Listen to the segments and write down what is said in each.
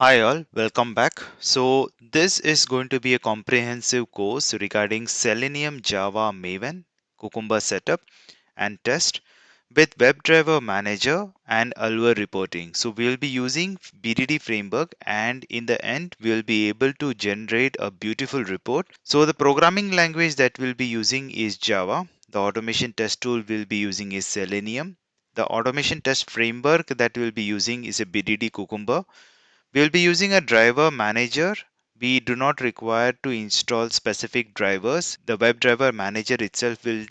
Hi all, welcome back. So this is going to be a comprehensive course regarding Selenium, Java, Maven, Cucumber setup and test with WebDriver Manager and Allure reporting. So we'll be using BDD framework and in the end we'll be able to generate a beautiful report. So the programming language that we'll be using is Java. The automation test tool we'll be using is Selenium. The automation test framework that we'll be using is a BDD Cucumber. We will be using a driver manager. We do not require to install specific drivers. The WebDriver Manager itself will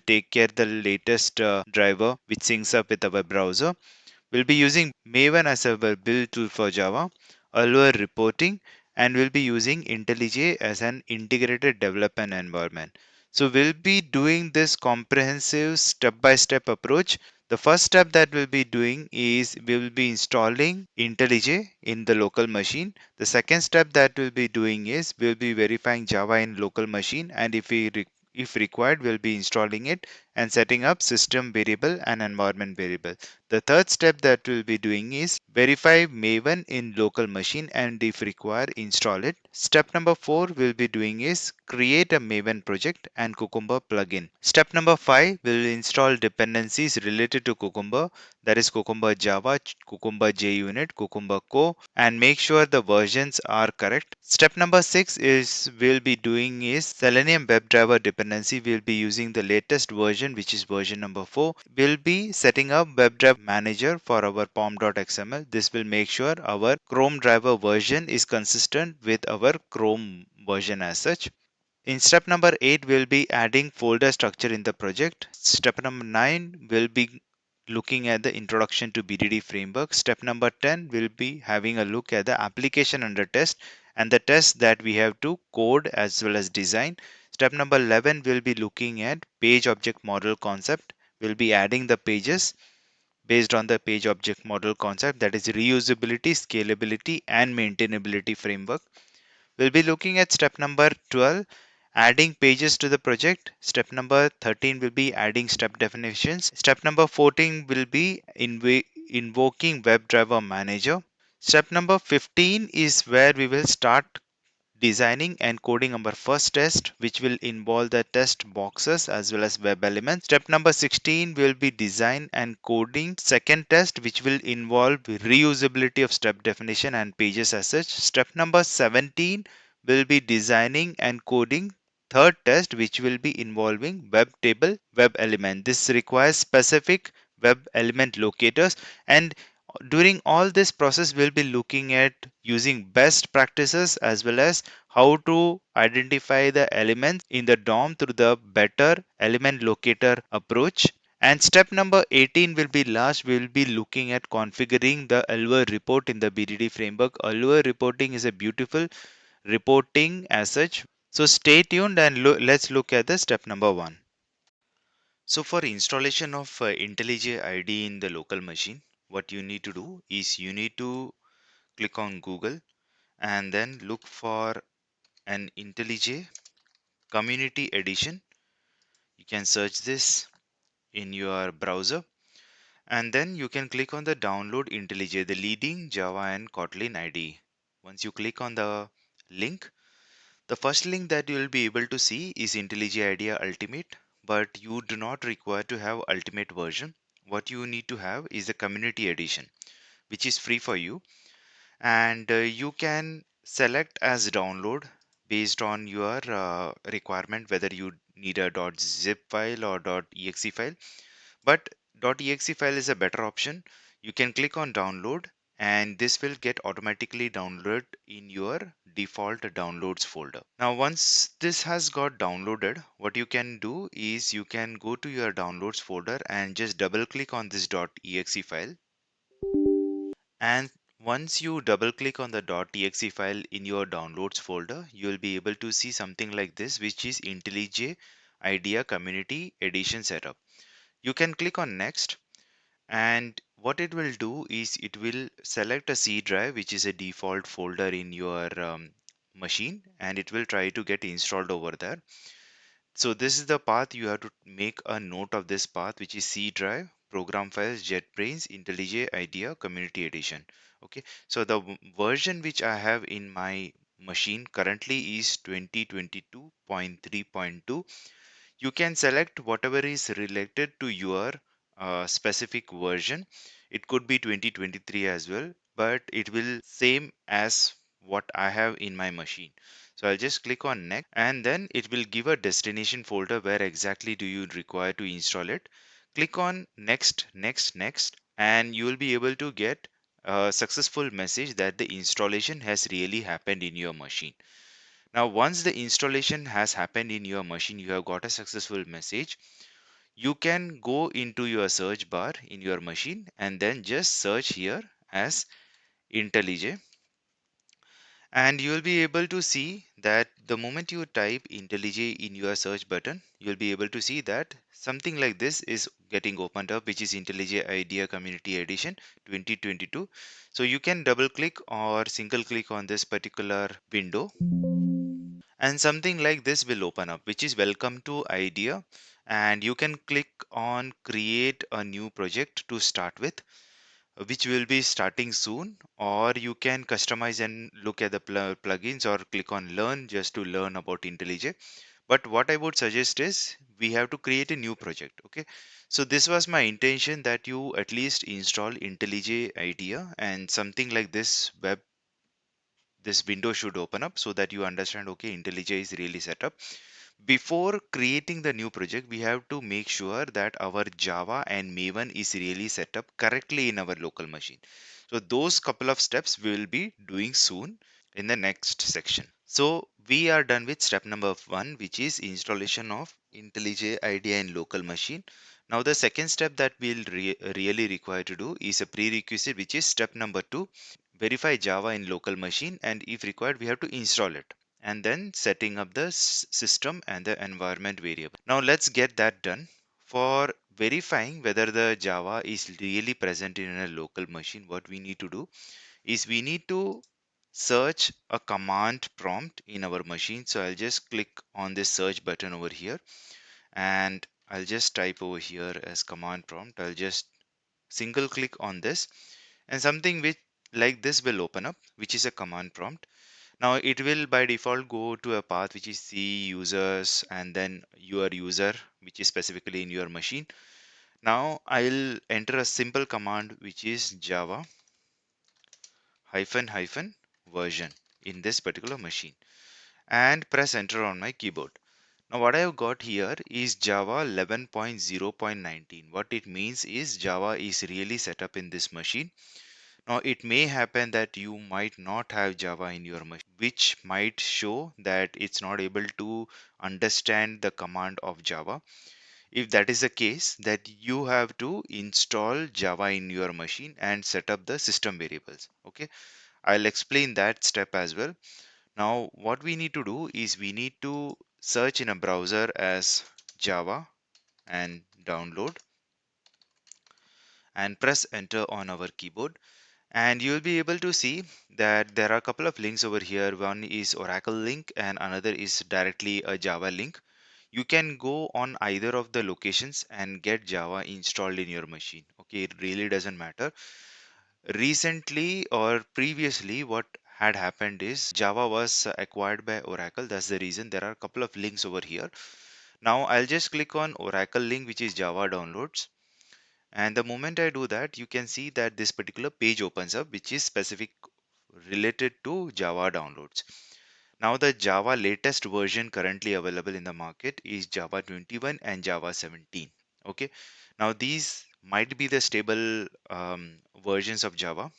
take care the latest driver which syncs up with the web browser. We'll be using Maven as a build tool for Java, Allure reporting, and we'll be using IntelliJ as an integrated development environment. So we'll be doing this comprehensive step-by-step approach. The first step that we'll be doing is we will be installing IntelliJ in the local machine. The second step that we'll be doing is we'll be verifying Java in local machine, and if required, we'll be installing it and setting up system variable and environment variable. The third step that we'll be doing is verify Maven in local machine and if required install it. Step number 4 we'll be doing is create a Maven project and Cucumber plugin. Step number 5 will install dependencies related to Cucumber, that is Cucumber Java, Cucumber JUnit, Cucumber Co, and make sure the versions are correct. Step number 6 is we'll be doing is Selenium WebDriver dependency. We'll be using the latest version, which is version number 4. We'll be setting up WebDriver Manager for our pom.xml. This will make sure our Chrome driver version is consistent with our Chrome version as such. In step number 8, we'll be adding folder structure in the project. Step number 9, we'll be looking at the introduction to BDD framework. Step number 10, we'll be having a look at the application under test and the tests that we have to code as well as design. Step number 11, we'll be looking at page object model concept. We'll be adding the pages based on the page object model concept, that is reusability, scalability, and maintainability framework. We'll be looking at step number 12, adding pages to the project. Step number 13 will be adding step definitions. Step number 14 will be invoking WebDriver Manager. Step number 15 is where we will start designing and coding our first test, which will involve the test boxes as well as web elements. Step number 16 will be design and coding second test, which will involve reusability of step definition and pages as such. Step number 17 will be designing and coding third test, which will be involving web table web element. This requires specific web element locators, and during all this process we'll be looking at using best practices as well as how to identify the elements in the DOM through the better element locator approach. And step number 18 will be last. We will be looking at configuring the Allure report in the BDD framework. Allure reporting is a beautiful reporting as such. So stay tuned and let's look at the step number 1. So for installation of Intellij IDE in the local machine, what you need to do is you need to click on Google and then look for an Intellij Community Edition. You can search this in your browser and then you can click on the download Intellij, the leading Java and Kotlin IDE. Once you click on the link, the first link that you will be able to see is Intellij IDEA Ultimate, but you do not require to have Ultimate version. What you need to have is the Community Edition, which is free for you, and you can select as download based on your requirement, whether you need a .zip file or .exe file. But .exe file is a better option. You can click on download and this will get automatically downloaded in your default downloads folder. Now once this has got downloaded, what you can do is you can go to your downloads folder and just double click on this .exe file, and once you double click on the .exe file in your downloads folder, you will be able to see something like this, which is Intellij IDEA Community Edition Setup. You can click on next, and what it will do is it will select a C drive, which is a default folder in your machine, and it will try to get installed over there. So this is the path. You have to make a note of this path, which is C drive, program files, JetBrains, Intellij IDEA Community Edition. Okay, so the version which I have in my machine currently is 2022.3.2. You can select whatever is related to your specific version. It could be 2023 as well, but it will same as what I have in my machine. So I'll just click on next, and then it will give a destination folder where exactly do you require to install it. Click on next, next, next, and you will be able to get a successful message that the installation has really happened in your machine. Now, once the installation has happened in your machine, you have got a successful message. You can go into your search bar in your machine and then just search here as IntelliJ, and you will be able to see that the moment you type IntelliJ in your search button, you will be able to see that something like this is getting opened up, which is Intellij IDEA Community Edition 2022. So you can double click or single click on this particular window, and something like this will open up, which is welcome to IDEA, and you can click on create a new project to start with, which will be starting soon, or you can customize and look at the plugins, or click on learn just to learn about IntelliJ. But what I would suggest is we have to create a new project. Okay, so this was my intention, that you at least install IntelliJ IDEA, and something like this window should open up, so that you understand, okay, IntelliJ is really set up. Before creating the new project, we have to make sure that our Java and Maven is really set up correctly in our local machine. So those couple of steps we will be doing soon in the next section. So we are done with step number 1, which is installation of IntelliJ IDEA in local machine. Now the second step that we'll really require to do is a prerequisite, which is step number 2, verify Java in local machine, and if required we have to install it, and then setting up the system and the environment variable. Now let's get that done. For verifying whether the Java is really present in a local machine, what we need to do is we need to search a command prompt in our machine. So I'll just click on this search button over here, and I'll just type over here as command prompt. I'll just single click on this, and something which like this will open up, which is a command prompt. Now it will by default go to a path which is C users and then your user, which is specifically in your machine. Now I'll enter a simple command, which is Java hyphen hyphen version in this particular machine, and press enter on my keyboard. Now what I have got here is Java 11.0.19. What it means is Java is really set up in this machine. Now it may happen that you might not have Java in your machine, which might show that it's not able to understand the command of Java. If that is the case, that you have to install Java in your machine and set up the system variables. Okay, I'll explain that step as well. Now what we need to do is we need to search in a browser as Java and download, and press enter on our keyboard, and you will be able to see that there are a couple of links over here. One is Oracle link and another is directly a Java link. You can go on either of the locations and get Java installed in your machine. Okay, it really doesn't matter. Recently or previously, what had happened is Java was acquired by Oracle. That's the reason there are a couple of links over here. Now I'll just click on Oracle link, which is Java downloads, and the moment I do that, you can see that this particular page opens up, which is specific related to Java downloads. Now the Java latest version currently available in the market is Java 21 and Java 17. Okay. Now these might be the stable versions of Java.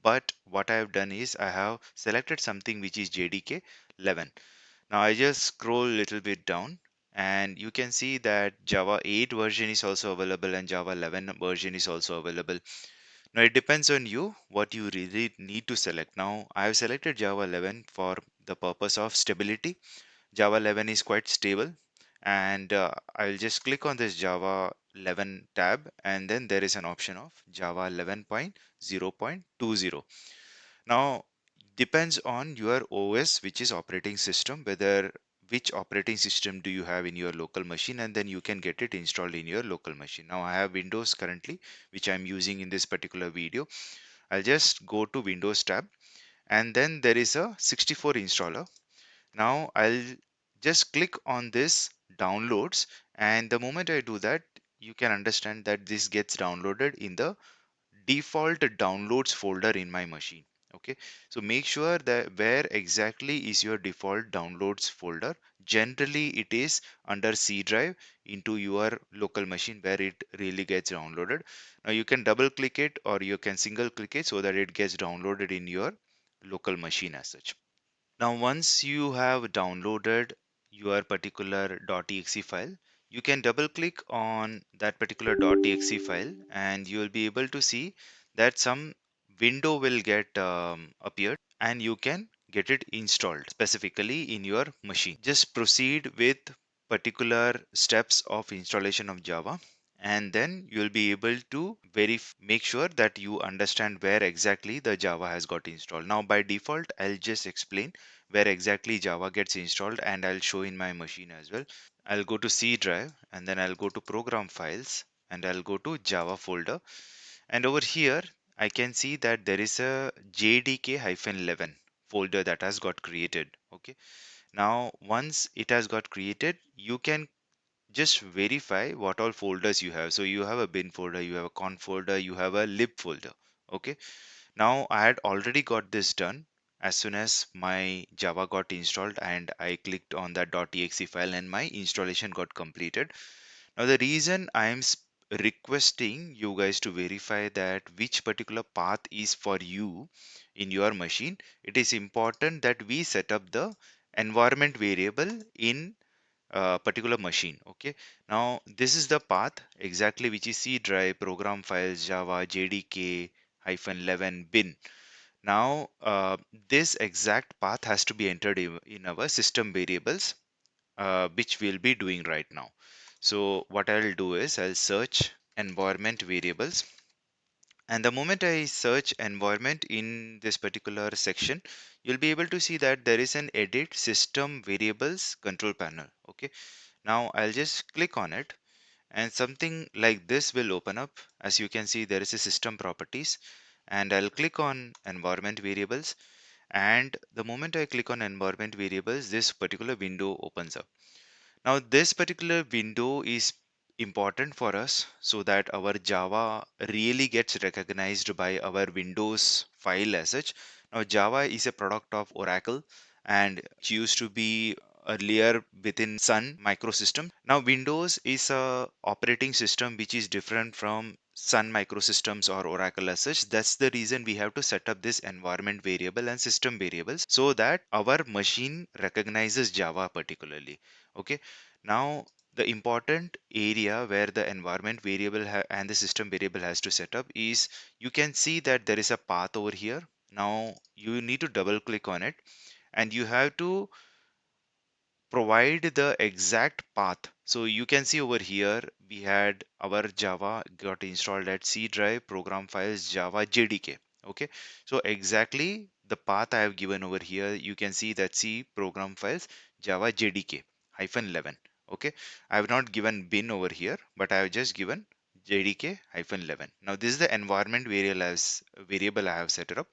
But what I have done is I have selected something which is JDK 11. Now I just scroll a little bit down, and you can see that Java 8 version is also available and Java 11 version is also available. Now it depends on you what you really need to select. Now I have selected Java 11 for the purpose of stability. Java 11 is quite stable, and I'll just click on this Java 11 tab, and then there is an option of Java 11.0.20. Now depends on your OS, which is operating system, whether which operating system do you have in your local machine, and then you can get it installed in your local machine. Now I have Windows currently, which I'm using in this particular video. I'll just go to Windows tab, and then there is a 64 installer. Now I'll just click on this downloads, and the moment I do that, you can understand that this gets downloaded in the default downloads folder in my machine. Okay, so make sure that where exactly is your default downloads folder. Generally it is under C drive into your local machine where it really gets downloaded. Now you can double click it or you can single click it so that it gets downloaded in your local machine as such. Now, once you have downloaded your particular .exe file, you can double click on that particular .exe file and you will be able to see that some window will get appeared and you can get it installed specifically in your machine. Just proceed with particular steps of installation of Java, and then you'll be able to make sure that you understand where exactly the Java has got installed. Now by default, I'll just explain where exactly Java gets installed, and I'll show in my machine as well. I'll go to C drive and then I'll go to program files and I'll go to Java folder, and over here I can see that there is a JDK-11 folder that has got created. Okay, now once it has got created, you can just verify what all folders you have. So you have a bin folder, you have a conf folder, you have a lib folder. Okay, now I had already got this done as soon as my Java got installed and I clicked on that .exe file and my installation got completed. Now the reason I am requesting you guys to verify that which particular path is for you in your machine, it is important that we set up the environment variable in particular machine. Okay, now this is the path exactly which is C drive, program files, Java, JDK hyphen 11 bin. Now this exact path has to be entered in our system variables, which we'll be doing right now. So what I'll do is I'll search environment variables, and the moment I search environment in this particular section, you'll be able to see that there is an edit system variables control panel. Okay, now I'll just click on it and something like this will open up. As you can see, there is a system properties, and I'll click on environment variables, and the moment I click on environment variables, this particular window opens up. Now this particular window is important for us so that our Java really gets recognized by our Windows file as such. Now Java is a product of Oracle and it used to be earlier within Sun microsystem. Now Windows is a operating system which is different from Sun microsystems or Oracle as such. That's the reason we have to set up this environment variable and system variables so that our machine recognizes Java particularly. Okay, now the important area where the environment variable and the system variable has to set up is, you can see that there is a path over here. Now you need to double click on it and you have to provide the exact path. So you can see over here we had our Java got installed at C drive, program files, Java JDK. Okay, so exactly the path I have given over here, you can see that C program files Java JDK hyphen 11. Okay, I have not given bin over here, but I have just given JDK hyphen 11. Now this is the environment variable I have set it up,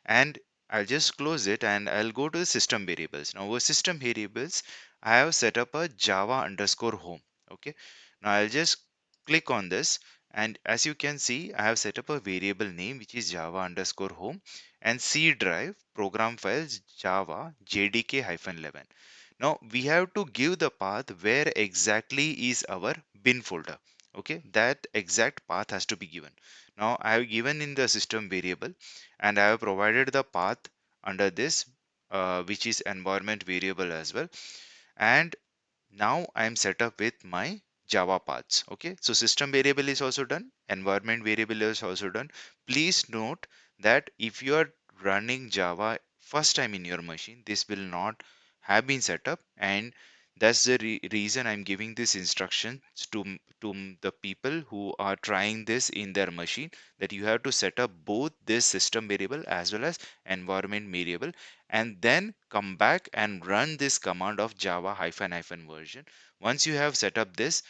and I'll just close it and I'll go to the system variables. Now over system variables, I have set up a Java underscore home. Okay, now I'll just click on this, and as you can see, I have set up a variable name which is Java underscore home and C drive program files Java JDK-11. Now we have to give the path where exactly is our bin folder. Okay, that exact path has to be given. Now I have given in the system variable and I have provided the path under this, which is environment variable as well. And now I am set up with my Java paths. Okay, so system variable is also done, environment variable is also done. Please note that if you are running Java first time in your machine, this will not have been set up, and that's the reason I'm giving this instruction to the people who are trying this in their machine, that you have to set up both this system variable as well as environment variable, and then come back and run this command of Java hyphen hyphen version. Once you have set up this,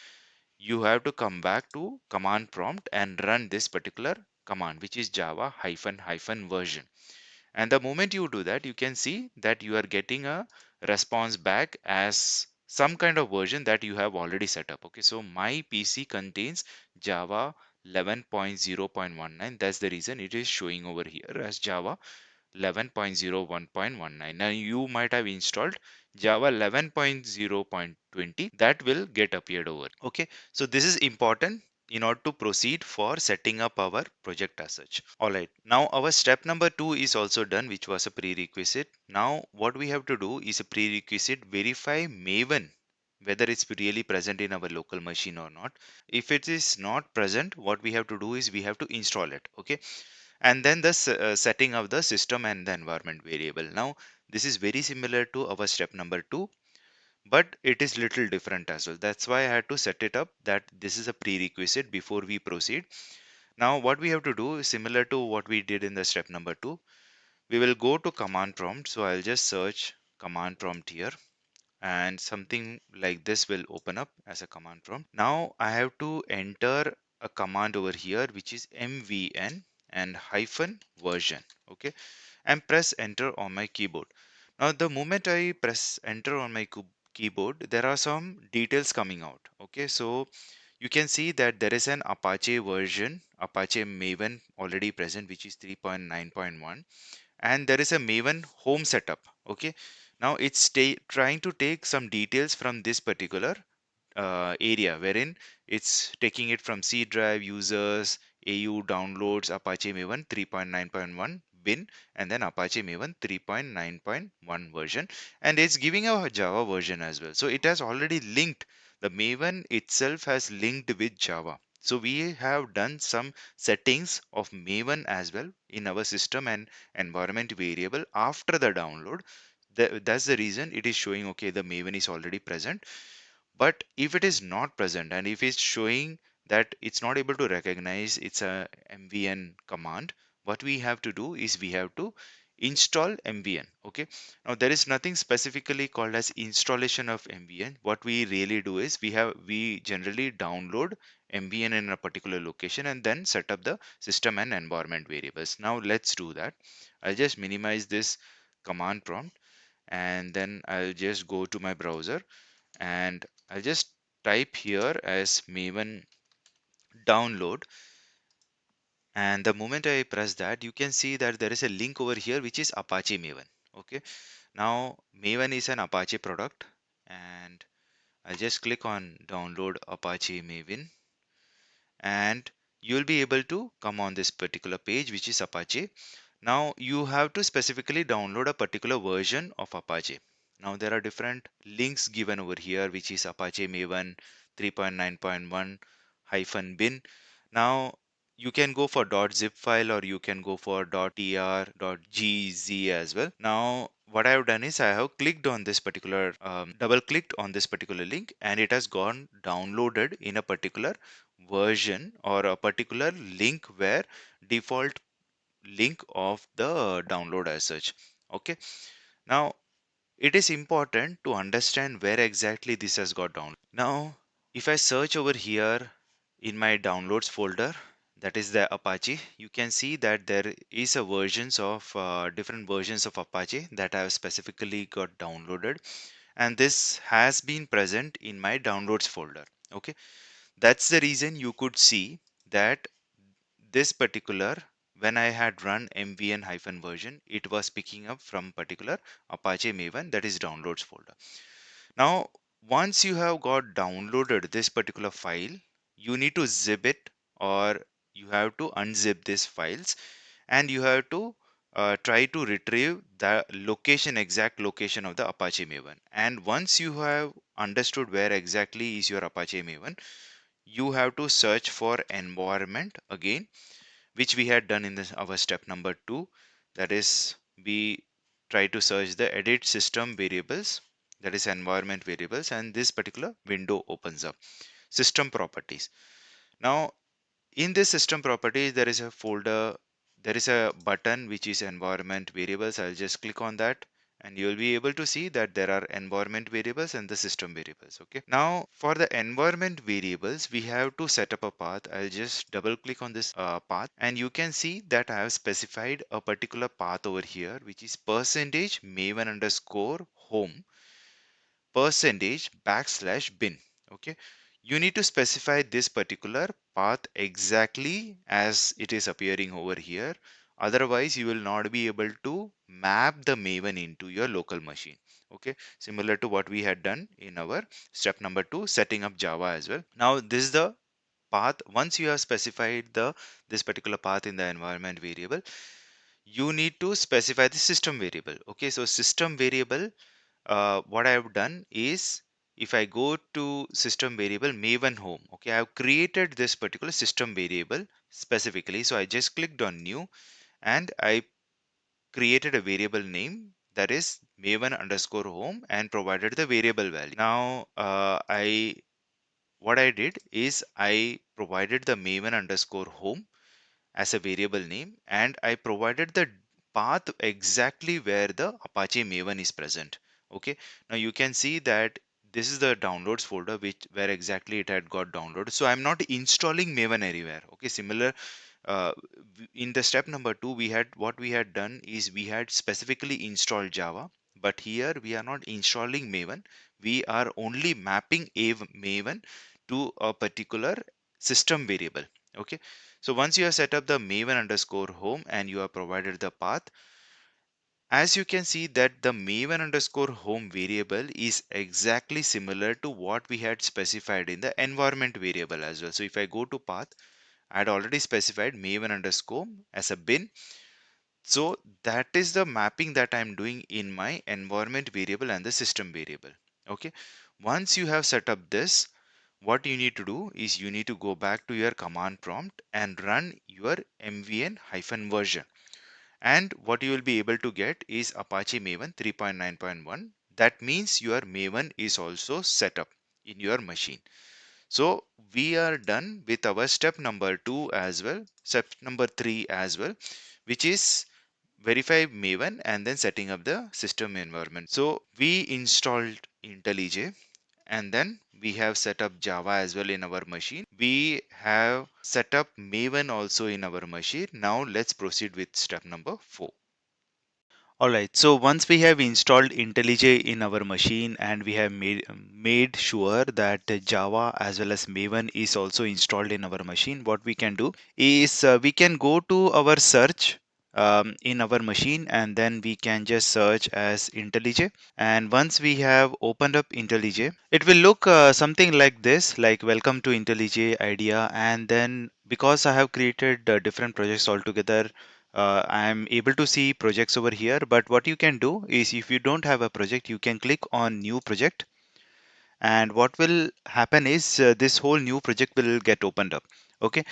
you have to come back to command prompt and run this particular command, which is Java version. And the moment you do that, you can see that you are getting a response back as some kind of version that you have already set up. Okay, so my PC contains Java 11.0.19. That's the reason it is showing over here as Java 11.01.19. Now you might have installed Java 11.0.20, that will get appeared over. Okay, so this is important in order to proceed for setting up our project as such. All right, now our step number 2 is also done, which was a prerequisite. Now what we have to do is a prerequisite verify Maven whether it's really present in our local machine or not. If it is not present, what we have to do is we have to install it. Okay, and then the setting of the system and the environment variable. Now this is very similar to our step number 2, but it is little different as well. That's why I had to set it up that this is a prerequisite before we proceed. Now what we have to do is similar to what we did in the step number 2. We will go to command prompt. So I'll just search command prompt here, and something like this will open up as a command prompt. Now I have to enter a command over here, which is mvn and hyphen version. Okay, and press enter on my keyboard. Now the moment I press enter on my keyboard, there are some details coming out. Okay, so you can see that there is an Apache version, Apache Maven already present, which is 3.9.1, and there is a Maven home setup. Okay, now it's trying to take some details from this particular area, wherein it's taking it from C drive, users, AU, downloads, Apache Maven 3.9.1 bin, and then Apache Maven 3.9.1 version, and it's giving a Java version as well. So it has already linked, the Maven itself has linked with Java. So we have done some settings of Maven as well in our system and environment variable after the download. That's the reason it is showing, okay, the Maven is already present. But if it is not present and if it's showing that it's not able to recognize it's a mvn command, what we have to do is we have to install mvn. Okay, now there is nothing specifically called as installation of mvn. What we really do is we generally download mvn in a particular location and then set up the system and environment variables. Now let's do that. I'll just minimize this command prompt, and then I'll just go to my browser, and I'll just type here as Maven download, and the moment I press that, you can see that there is a link over here which is Apache Maven. Okay, now Maven is an Apache product, and I'll just click on download Apache Maven, and you'll be able to come on this particular page which is Apache. Now you have to specifically download a particular version of Apache. Now there are different links given over here, which is Apache Maven 3.9.1 hyphen bin. Now you can go for .zip file or you can go for .tr, .gz as well. Now what I have done is I have clicked on this particular double clicked on this particular link, and it has gone downloaded in a particular version or a particular link where default link of the download as such. Okay, now it is important to understand where exactly this has got downloaded. Now if I search over here in my downloads folder, that is the Apache, you can see that there is a versions of different versions of Apache that I have specifically got downloaded, and this has been present in my downloads folder. Okay, that's the reason you could see that this particular, when I had run mvn hyphen version, it was picking up from particular Apache Maven, that is downloads folder. Now once you have got downloaded this particular file, you need to zip it, or you have to unzip these files, and you have to try to retrieve the location, exact location of the Apache Maven. And once you have understood where exactly is your Apache Maven, you have to search for environment again, which we had done in this our step number 2. That is, we try to search the edit system variables, that is environment variables, and this particular window opens up system properties. Now in this system properties, there is a folder, there is a button which is environment variables. I'll just click on that, and you'll be able to see that there are environment variables and the system variables. Okay, now for the environment variables we have to set up a path. I'll just double click on this path, and you can see that I have specified a particular path over here, which is percentage maven underscore home percentage backslash bin. Okay, you need to specify this particular path exactly as it is appearing over here. Otherwise you will not be able to map the maven into your local machine. Okay, similar to what we had done in our step number 2, setting up Java as well. Now this is the path. Once you have specified this particular path in the environment variable, you need to specify the system variable. Okay, so system variable, what I have done is, if I go to system variable Maven home, okay, I have created this particular system variable specifically. So I just clicked on new, and I created a variable name that is Maven underscore home and provided the variable value. Now, what I did is I provided the Maven underscore home as a variable name, and I provided the path exactly where the Apache Maven is present. Okay, now you can see that this is the downloads folder which where exactly it had got downloaded. So I'm not installing Maven anywhere. Okay, similar uh, in the step number 2, we had what we had done is we had specifically installed Java, but here we are not installing Maven. We are only mapping a Maven to a particular system variable. Okay, so once you have set up the Maven underscore home and you have provided the path, as you can see that the Maven underscore home variable is exactly similar to what we had specified in the environment variable as well. So if I go to path, I had already specified Maven underscore as a bin. So that is the mapping that I'm doing in my environment variable and the system variable. Okay. Once you have set up this, what you need to do is you need to go back to your command prompt and run your mvn-version. And what you will be able to get is Apache Maven 3.9.1. That means your Maven is also set up in your machine. So we are done with our step number 2 as well, step number 3 as well, which is verify Maven and then setting up the system environment. So we installed IntelliJ, and then we have set up Java as well in our machine. We have set up Maven also in our machine. Now let's proceed with step number 4. Alright, so once we have installed IntelliJ in our machine and we have made sure that Java as well as Maven is also installed in our machine, what we can do is we can go to our search in our machine, and then we can just search as IntelliJ. And once we have opened up IntelliJ, it will look something like this, like welcome to IntelliJ IDEA. And then because I have created different projects altogether, I'm able to see projects over here. But what you can do is, if you don't have a project, you can click on new project, and what will happen is this whole new project will get opened up. Okay,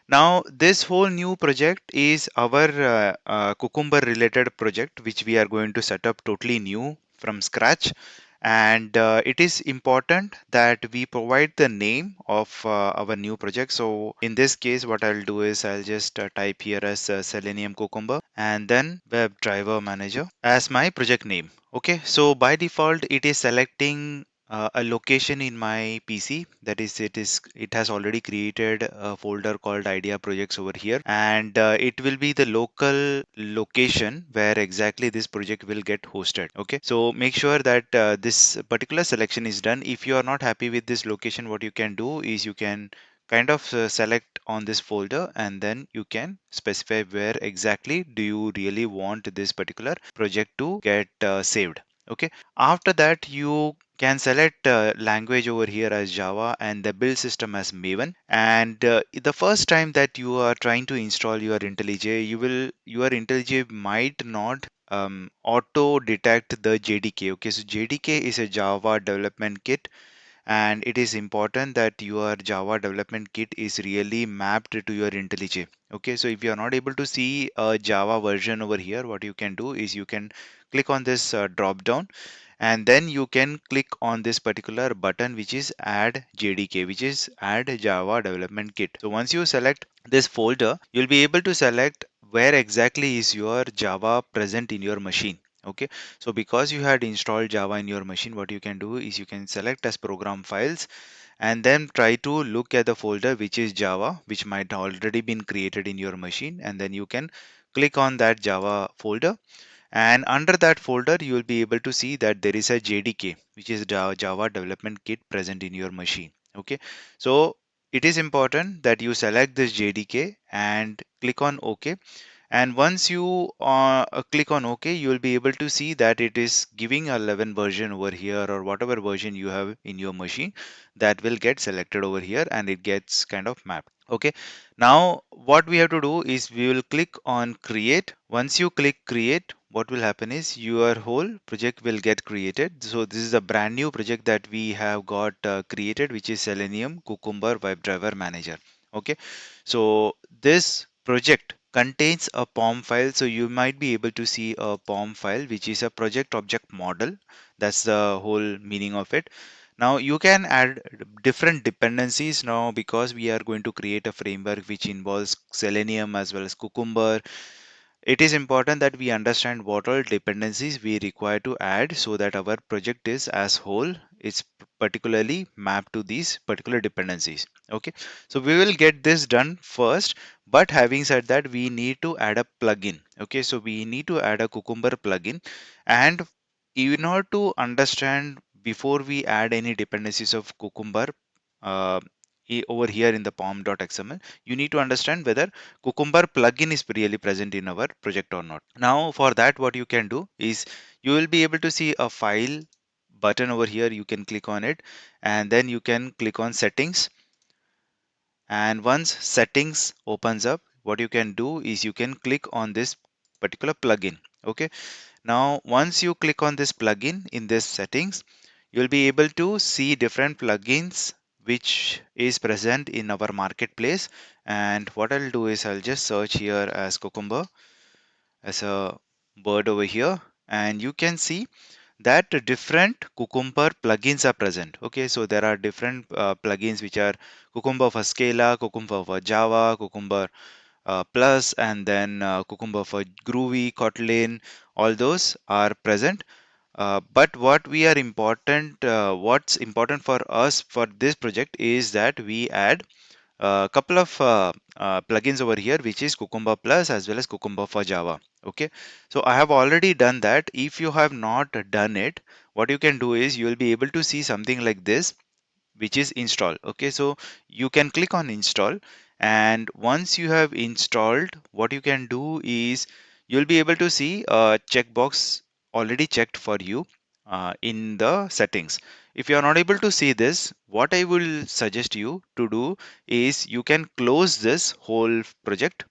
now this whole new project is our Cucumber related project, which we are going to set up totally new from scratch. And it is important that we provide the name of our new project. So in this case, what I'll do is I'll just type here as Selenium Cucumber and then WebDriver Manager as my project name. Okay, so by default, it is selecting a location in my PC. That is, it has already created a folder called idea projects over here, and it will be the local location where exactly this project will get hosted. Okay, so make sure that this particular selection is done. If you are not happy with this location, what you can do is you can kind of select on this folder, and then you can specify where exactly do you really want this particular project to get saved. Okay, after that you can select language over here as Java and the build system as Maven. And the first time that you are trying to install your IntelliJ, your IntelliJ might not auto detect the JDK. Okay, so JDK is a Java development kit, and it is important that your Java development kit is really mapped to your IntelliJ. Okay, so if you are not able to see a Java version over here, what you can do is you can click on this drop down, and then you can click on this particular button, which is add JDK, which is add Java development kit. So once you select this folder, you'll be able to select where exactly is your Java present in your machine. Okay, so because you had installed Java in your machine, what you can do is you can select as program files and then try to look at the folder which is Java, which might already been created in your machine, and then you can click on that Java folder, and under that folder you will be able to see that there is a JDK, which is Java Development Kit, present in your machine. Okay, so it is important that you select this JDK and click on OK, and once you click on OK, you will be able to see that it is giving a 11 version over here, or whatever version you have in your machine, that will get selected over here and it gets kind of mapped. Okay, now what we have to do is we will click on create. Once you click create, what will happen is your whole project will get created. So this is a brand new project that we have got created, which is Selenium Cucumber WebDriver Manager. Okay, so this project contains a POM file. So you might be able to see a POM file, which is a project object model. That's the whole meaning of it. Now you can add different dependencies now, because we are going to create a framework which involves Selenium as well as Cucumber. It is important that we understand what all dependencies we require to add, so that our project is as whole is particularly mapped to these particular dependencies. Okay, so we will get this done first, but having said that, we need to add a plugin. Okay, so we need to add a Cucumber plugin, and in order to understand, before we add any dependencies of Cucumber uh, over here in the pom.xml, you need to understand whether Cucumber plugin is really present in our project or not. Now for that, what you can do is you will be able to see a file button over here. You can click on it, and then you can click on settings, and once settings opens up, what you can do is you can click on this particular plugin. Okay, now once you click on this plugin in this settings, you'll be able to see different plugins which is present in our marketplace. And what I'll do is I'll just search here as Cucumber as a word over here, and you can see that different Cucumber plugins are present. Okay, so there are different plugins which are Cucumber for Scala, Cucumber for Java, Cucumber Plus, and then Cucumber for Groovy, Kotlin. All those are present. But what's important for us for this project is that we add a couple of plugins over here, which is Cucumber Plus as well as Cucumber for Java. Okay, so I have already done that. If you have not done it, what you can do is you will be able to see something like this, which is install. Okay, so you can click on install, and once you have installed, what you can do is you'll be able to see a checkbox already checked for you in the settings. If you are not able to see this, what I will suggest you to do is you can close this whole project.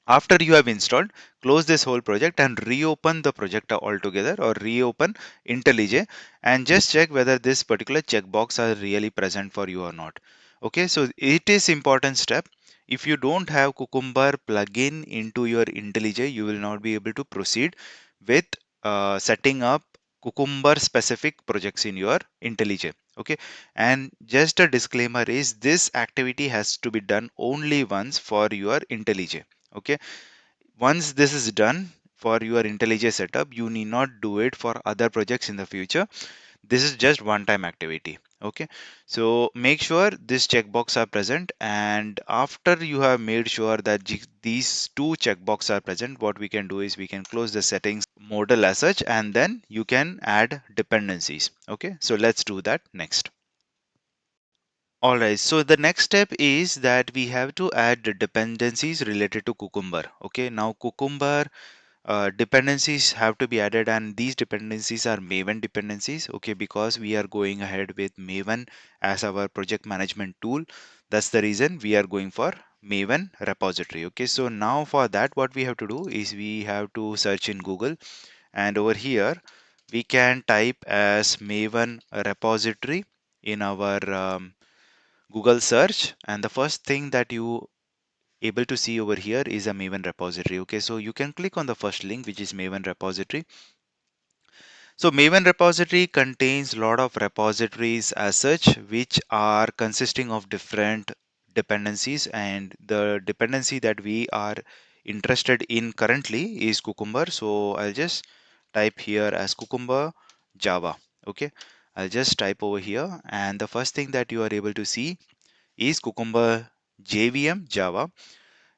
After you have installed, close this whole project and reopen the project altogether, or reopen IntelliJ, and just check whether this particular checkbox are really present for you or not. Okay, so it is important step. If you don't have Cucumber plugin into your IntelliJ, you will not be able to proceed with setting up Cucumber specific projects in your IntelliJ. Okay, and just a disclaimer is this activity has to be done only once for your IntelliJ. Okay, once this is done for your IntelliJ setup, you need not do it for other projects in the future. This is just one time activity. Okay, so make sure this checkbox are present, and after you have made sure that these two checkbox are present, what we can do is we can close the settings modal as such, and then you can add dependencies. Okay, so let's do that next. All right, so the next step is that we have to add the dependencies related to Cucumber. Okay, now Cucumber dependencies have to be added, and these dependencies are Maven dependencies. Okay, because we are going ahead with Maven as our project management tool. That's the reason we are going for Maven repository. Okay, so now for that, what we have to do is we have to search in Google, and over here we can type as Maven repository in our Google search, and the first thing that you able to see over here is a Maven repository. Okay, so you can click on the first link, which is Maven repository. So Maven repository contains a lot of repositories as such, which are consisting of different dependencies, and the dependency that we are interested in currently is Cucumber. So I'll just type here as Cucumber Java. Okay, I'll just type over here, and the first thing that you are able to see is Cucumber JVM Java.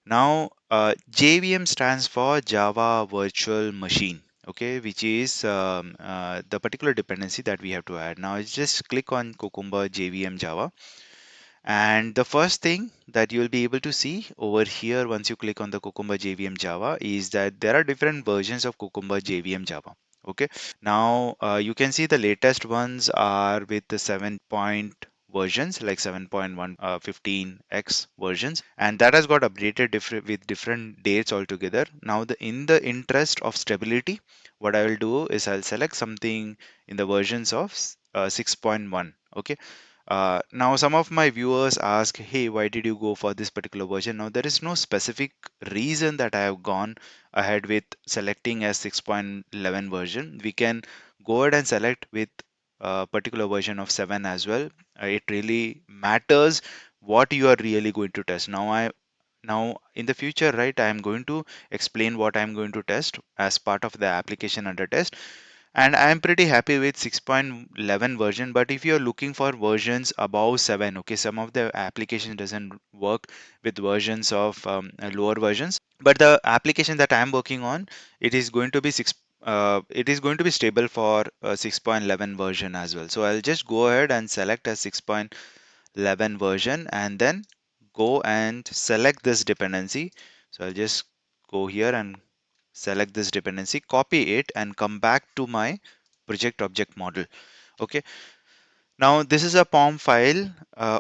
Now, JVM stands for Java Virtual Machine, okay, which is the particular dependency that we have to add. Now, I just click on Cucumber JVM Java, and the first thing that you'll be able to see over here once you click on the Cucumber JVM Java is that there are different versions of Cucumber JVM Java. Okay, now you can see the latest ones are with the 7 point versions like 7.1 15x versions, and that has got updated different with different dates altogether. Now in the interest of stability, what I will do is I'll select something in the versions of 6.1. Okay, now some of my viewers ask, hey, why did you go for this particular version? Now there is no specific reason that I have gone ahead with selecting a 6.11 version. We can go ahead and select with a particular version of 7 as well. It really matters what you are really going to test. Now in the future, right, I am going to explain what I am going to test as part of the application under test, and I am pretty happy with 6.11 version. But if you're looking for versions above 7, okay, some of the application doesn't work with versions of lower versions, but the application that I'm working on, it is going to be it is going to be stable for 6.11 version as well. So I'll just go ahead and select a 6.11 version and then go and select this dependency. So I'll just go here and select this dependency, copy it, and come back to my project object model. Okay, now this is a POM file.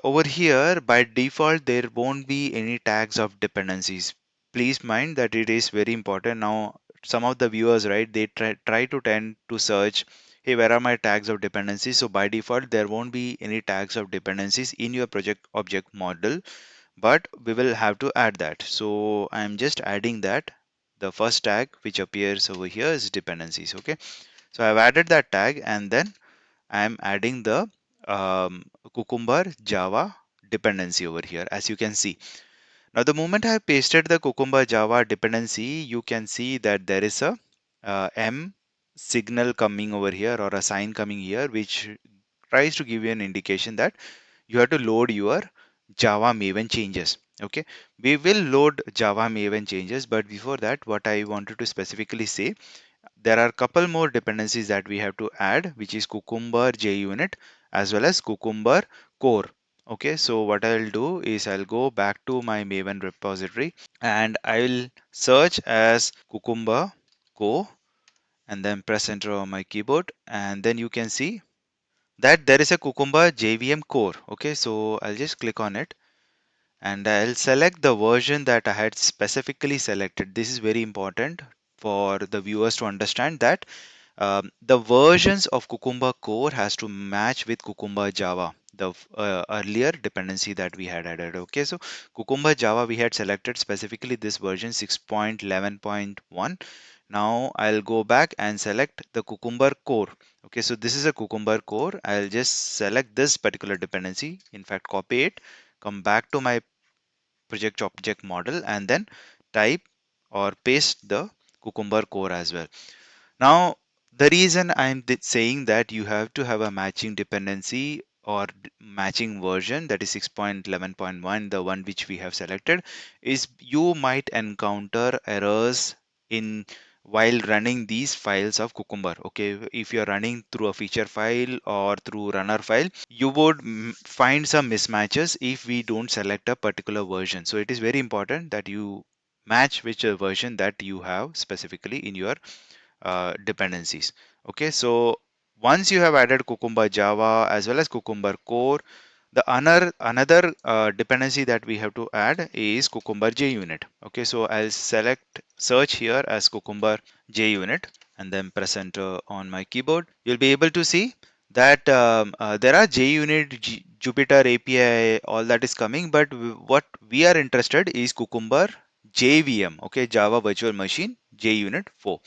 Over here, by default, there won't be any tags of dependencies. Please mind that it is very important. Now, some of the viewers, right, they try to tend to search, hey, where are my tags of dependencies? So by default, there won't be any tags of dependencies in your project object model, but we will have to add that. So I'm just adding that. The first tag which appears over here is dependencies. Okay, so I've added that tag, and then I'm adding the Cucumber Java dependency over here, as you can see. Now, the moment I have pasted the Cucumber Java dependency, you can see that there is a M signal coming over here, or a sign coming here, which tries to give you an indication that you have to load your Java Maven changes. Okay, we will load Java Maven changes, but before that, what I wanted to specifically say, there are a couple more dependencies that we have to add, which is Cucumber JUnit as well as Cucumber core. Okay, so what I'll do is I'll go back to my Maven repository and I'll search as Cucumber core and then press enter on my keyboard, and then you can see that there is a Cucumber JVM core. Okay, so I'll just click on it and I'll select the version that I had specifically selected. This is very important for the viewers to understand that the versions of Cucumber core has to match with Cucumber Java, the earlier dependency that we had added. Okay, so Cucumber Java we had selected specifically this version 6.11.1. Now I'll go back and select the Cucumber core. Okay, so this is a Cucumber core. I'll just select this particular dependency, in fact copy it, come back to my project object model, and then type or paste the Cucumber core as well. Now, the reason I'm saying that you have to have a matching dependency or matching version, that is 6.11.1, the one which we have selected, is you might encounter errors in while running these files of Cucumber. Okay, if you're running through a feature file or through runner file, you would find some mismatches if we don't select a particular version. So it is very important that you match which version that you have specifically in your dependencies. Okay, so once you have added Cucumber Java as well as Cucumber core, the another dependency that we have to add is Cucumber JUnit. Okay, so I'll select search here as Cucumber JUnit and then press enter on my keyboard. You'll be able to see that there are JUnit, Jupyter API, all that is coming, but what we are interested is Cucumber JVM, okay, Java Virtual Machine JUnit 4.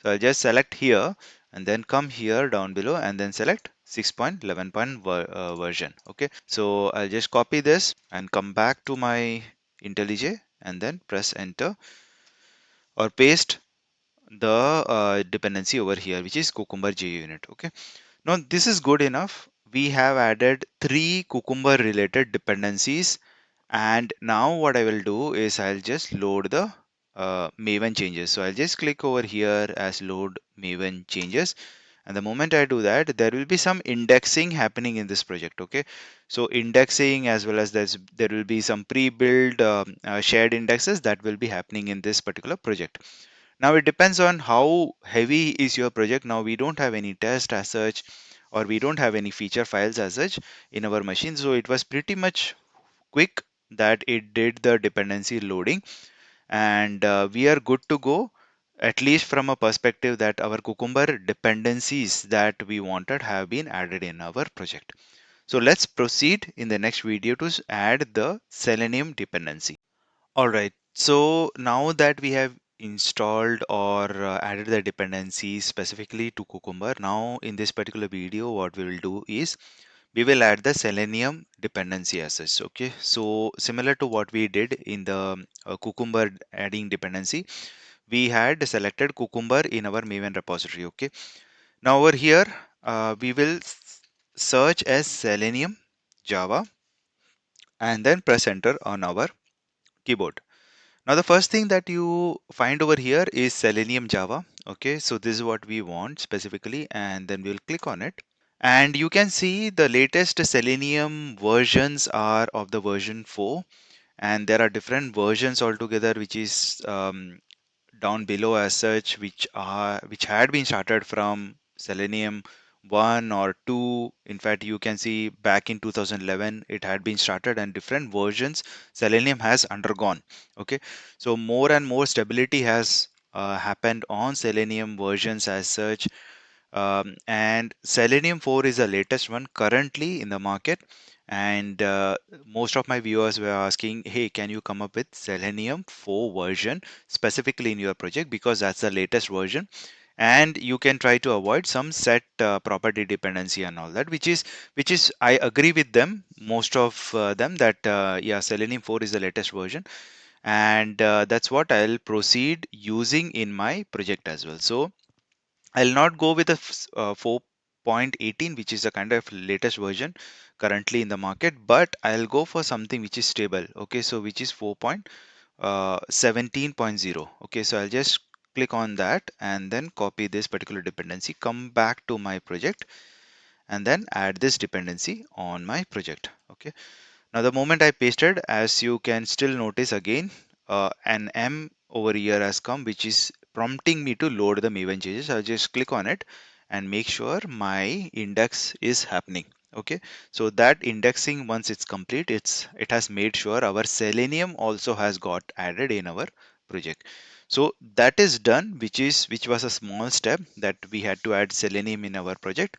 So I'll just select here and then come here down below and then select 6.11 version. Okay, so I'll just copy this and come back to my IntelliJ and then press enter or paste the dependency over here, which is Cucumber JUnit. Okay. Now this is good enough. We have added 3 Cucumber related dependencies, and now what I will do is I'll just load the Maven changes. So I'll just click over here as load Maven changes. And the moment I do that, there will be some indexing happening in this project. Okay. So indexing, as well as there will be some pre-built shared indexes that will be happening in this particular project. Now it depends on how heavy is your project. Now we don't have any test as such, or we don't have any feature files as such in our machine. So it was pretty much quick that it did the dependency loading, and we are good to go, at least from a perspective that our Cucumber dependencies that we wanted have been added in our project. So let's proceed in the next video to add the Selenium dependency. All right, so now that we have installed or added the dependencies specifically to Cucumber, now in this particular video, what we will do is we will add the Selenium dependency as such. Okay, so similar to what we did in the Cucumber adding dependency, we had selected Cucumber in our Maven repository. Okay, now over here, we will search as Selenium Java and then press enter on our keyboard. Now the first thing that you find over here is Selenium Java. Okay, so this is what we want specifically, and then we'll click on it. And you can see the latest Selenium versions are of the version 4, and there are different versions altogether, which is down below as such, which had been started from Selenium 1 or 2. In fact, you can see back in 2011 it had been started, and different versions Selenium has undergone. Okay, so more and more stability has happened on Selenium versions as such, and Selenium 4 is the latest one currently in the market. And most of my viewers were asking, hey, can you come up with Selenium 4 version specifically in your project, because that's the latest version, and you can try to avoid some set property dependency and all that, which is I agree with them, most of them, that yeah, Selenium 4 is the latest version, and that's what I'll proceed using in my project as well. So I'll not go with a 4.18, which is the kind of latest version currently in the market, but I'll go for something which is stable. Okay, so which is 4.17.0. Okay, so I'll just click on that and then copy this particular dependency, come back to my project, and then add this dependency on my project. Okay, now the moment I pasted, as you can still notice again, an M over here has come, which is prompting me to load the Maven changes. I'll just click on it and make sure my index is happening. Okay, so that indexing, once it's complete, it has made sure our Selenium also has got added in our project. So that is done, which was a small step that we had to add Selenium in our project.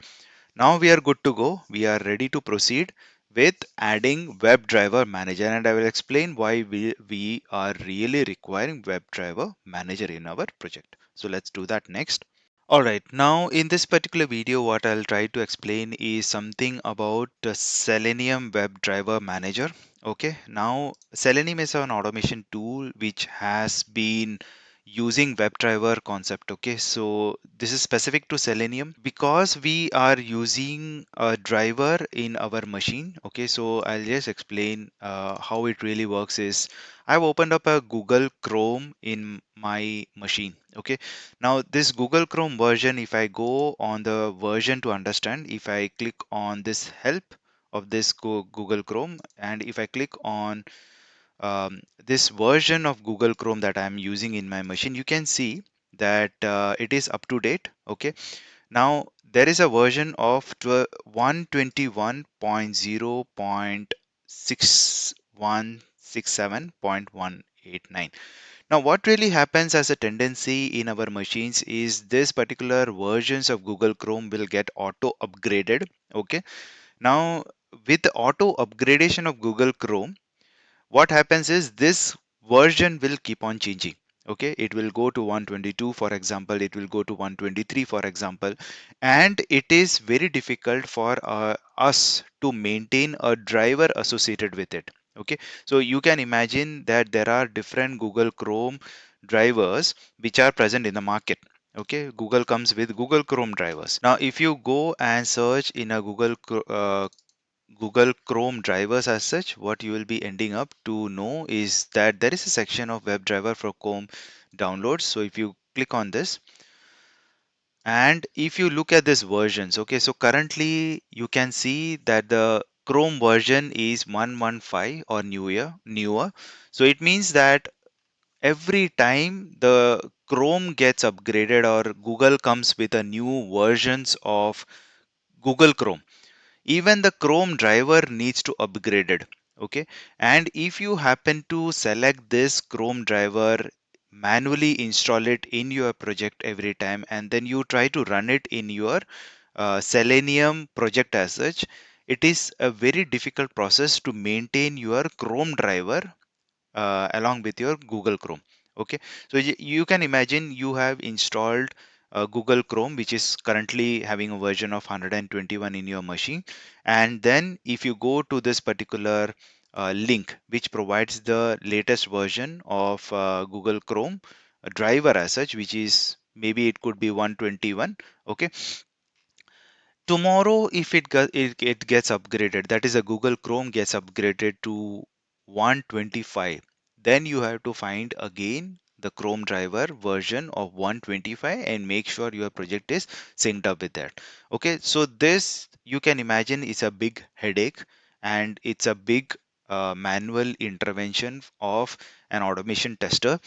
Now we are good to go. We are ready to proceed with adding WebDriver Manager, and I will explain why we are really requiring WebDriver Manager in our project. So let's do that next. All right, now in this particular video, what I'll try to explain is something about the Selenium WebDriver Manager. Okay, now Selenium is an automation tool which has been using WebDriver concept. Okay, so this is specific to Selenium because we are using a driver in our machine. Okay, so I'll just explain how it really works. Is I've opened up a Google Chrome in my machine. Okay, now this Google Chrome version, if I go on the version to understand, if I click on this help of this Google Chrome, and if I click on this version of Google Chrome that I'm using in my machine, you can see that it is up to date. Okay, now there is a version of 121.0.6167.189. Now, what really happens as a tendency in our machines is this particular versions of Google Chrome will get auto upgraded. Okay. Now, with the auto upgradation of Google Chrome, what happens is this version will keep on changing. Okay, it will go to 122, for example, it will go to 123, for example, and it is very difficult for us to maintain a driver associated with it. Okay, so you can imagine that there are different Google Chrome drivers which are present in the market. Okay, Google comes with Google Chrome drivers. Now if you go and search in a Google Chrome drivers as such, what you will be ending up to know is that there is a section of WebDriver for Chrome downloads. So if you click on this, and if you look at this versions, okay, so currently you can see that the Chrome version is 115 or newer. So it means that every time the Chrome gets upgraded or Google comes with a new versions of Google Chrome, even the Chrome driver needs to upgraded. Okay, and if you happen to select this Chrome driver, manually install it in your project every time, and then you try to run it in your Selenium project as such, it is a very difficult process to maintain your Chrome driver along with your Google Chrome. Okay, so you can imagine you have installed Google Chrome, which is currently having a version of 121 in your machine, and then if you go to this particular link which provides the latest version of Google Chrome driver as such, which is maybe it could be 121. Okay, tomorrow if it gets upgraded, that is a Google Chrome gets upgraded to 125, then you have to find again the Chrome driver version of 125 and make sure your project is synced up with that. Okay, so this you can imagine is a big headache, and it's a big manual intervention of an automation tester.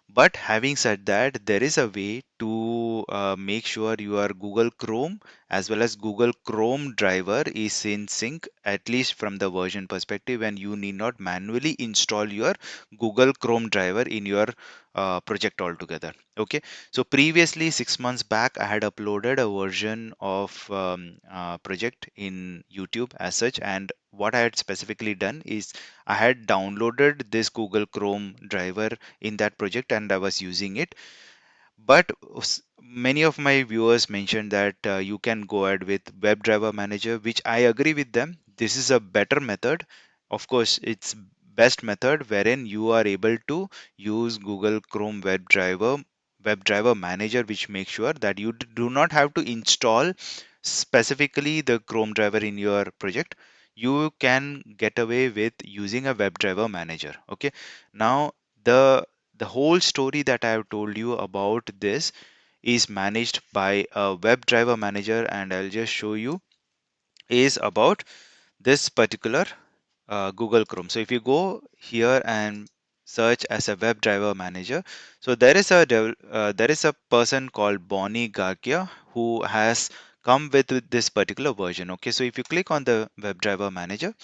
But having said that, there is a way to make sure your Google Chrome as well as Google Chrome driver is in sync, at least from the version perspective, and you need not manually install your Google Chrome driver in your project altogether. Okay, so previously 6 months back, I had uploaded a version of project in YouTube as such, and what I had specifically done is I had downloaded this Google Chrome driver in that project and I was using it. But many of my viewers mentioned that you can go ahead with WebDriver Manager, which I agree with them. This is a better method. Of course, it's best method wherein you are able to use Google Chrome WebDriver Manager, which makes sure that you do not have to install specifically the Chrome driver in your project. You can get away with using a WebDriver Manager. Okay. Now the the whole story that I have told you about this is managed by a WebDriver Manager, and I'll just show you is about this particular Google Chrome. So if you go here and search as a WebDriver Manager, so there is a person called Bonnie Garcia who has come with this particular version. Okay, so if you click on the WebDriver Manager,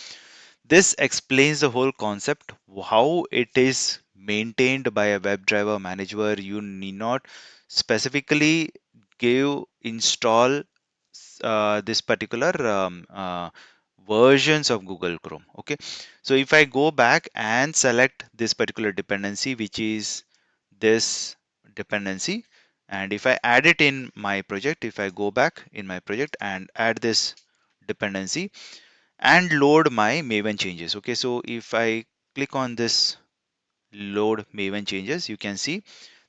this explains the whole concept, how it is maintained by a WebDriver manager. You need not specifically give install this particular versions of Google Chrome. Okay, so if I go back and select this particular dependency, which is this dependency, and if I add it in my project, if I go back in my project and add this dependency and load my Maven changes. Okay, so if I click on this load Maven changes, you can see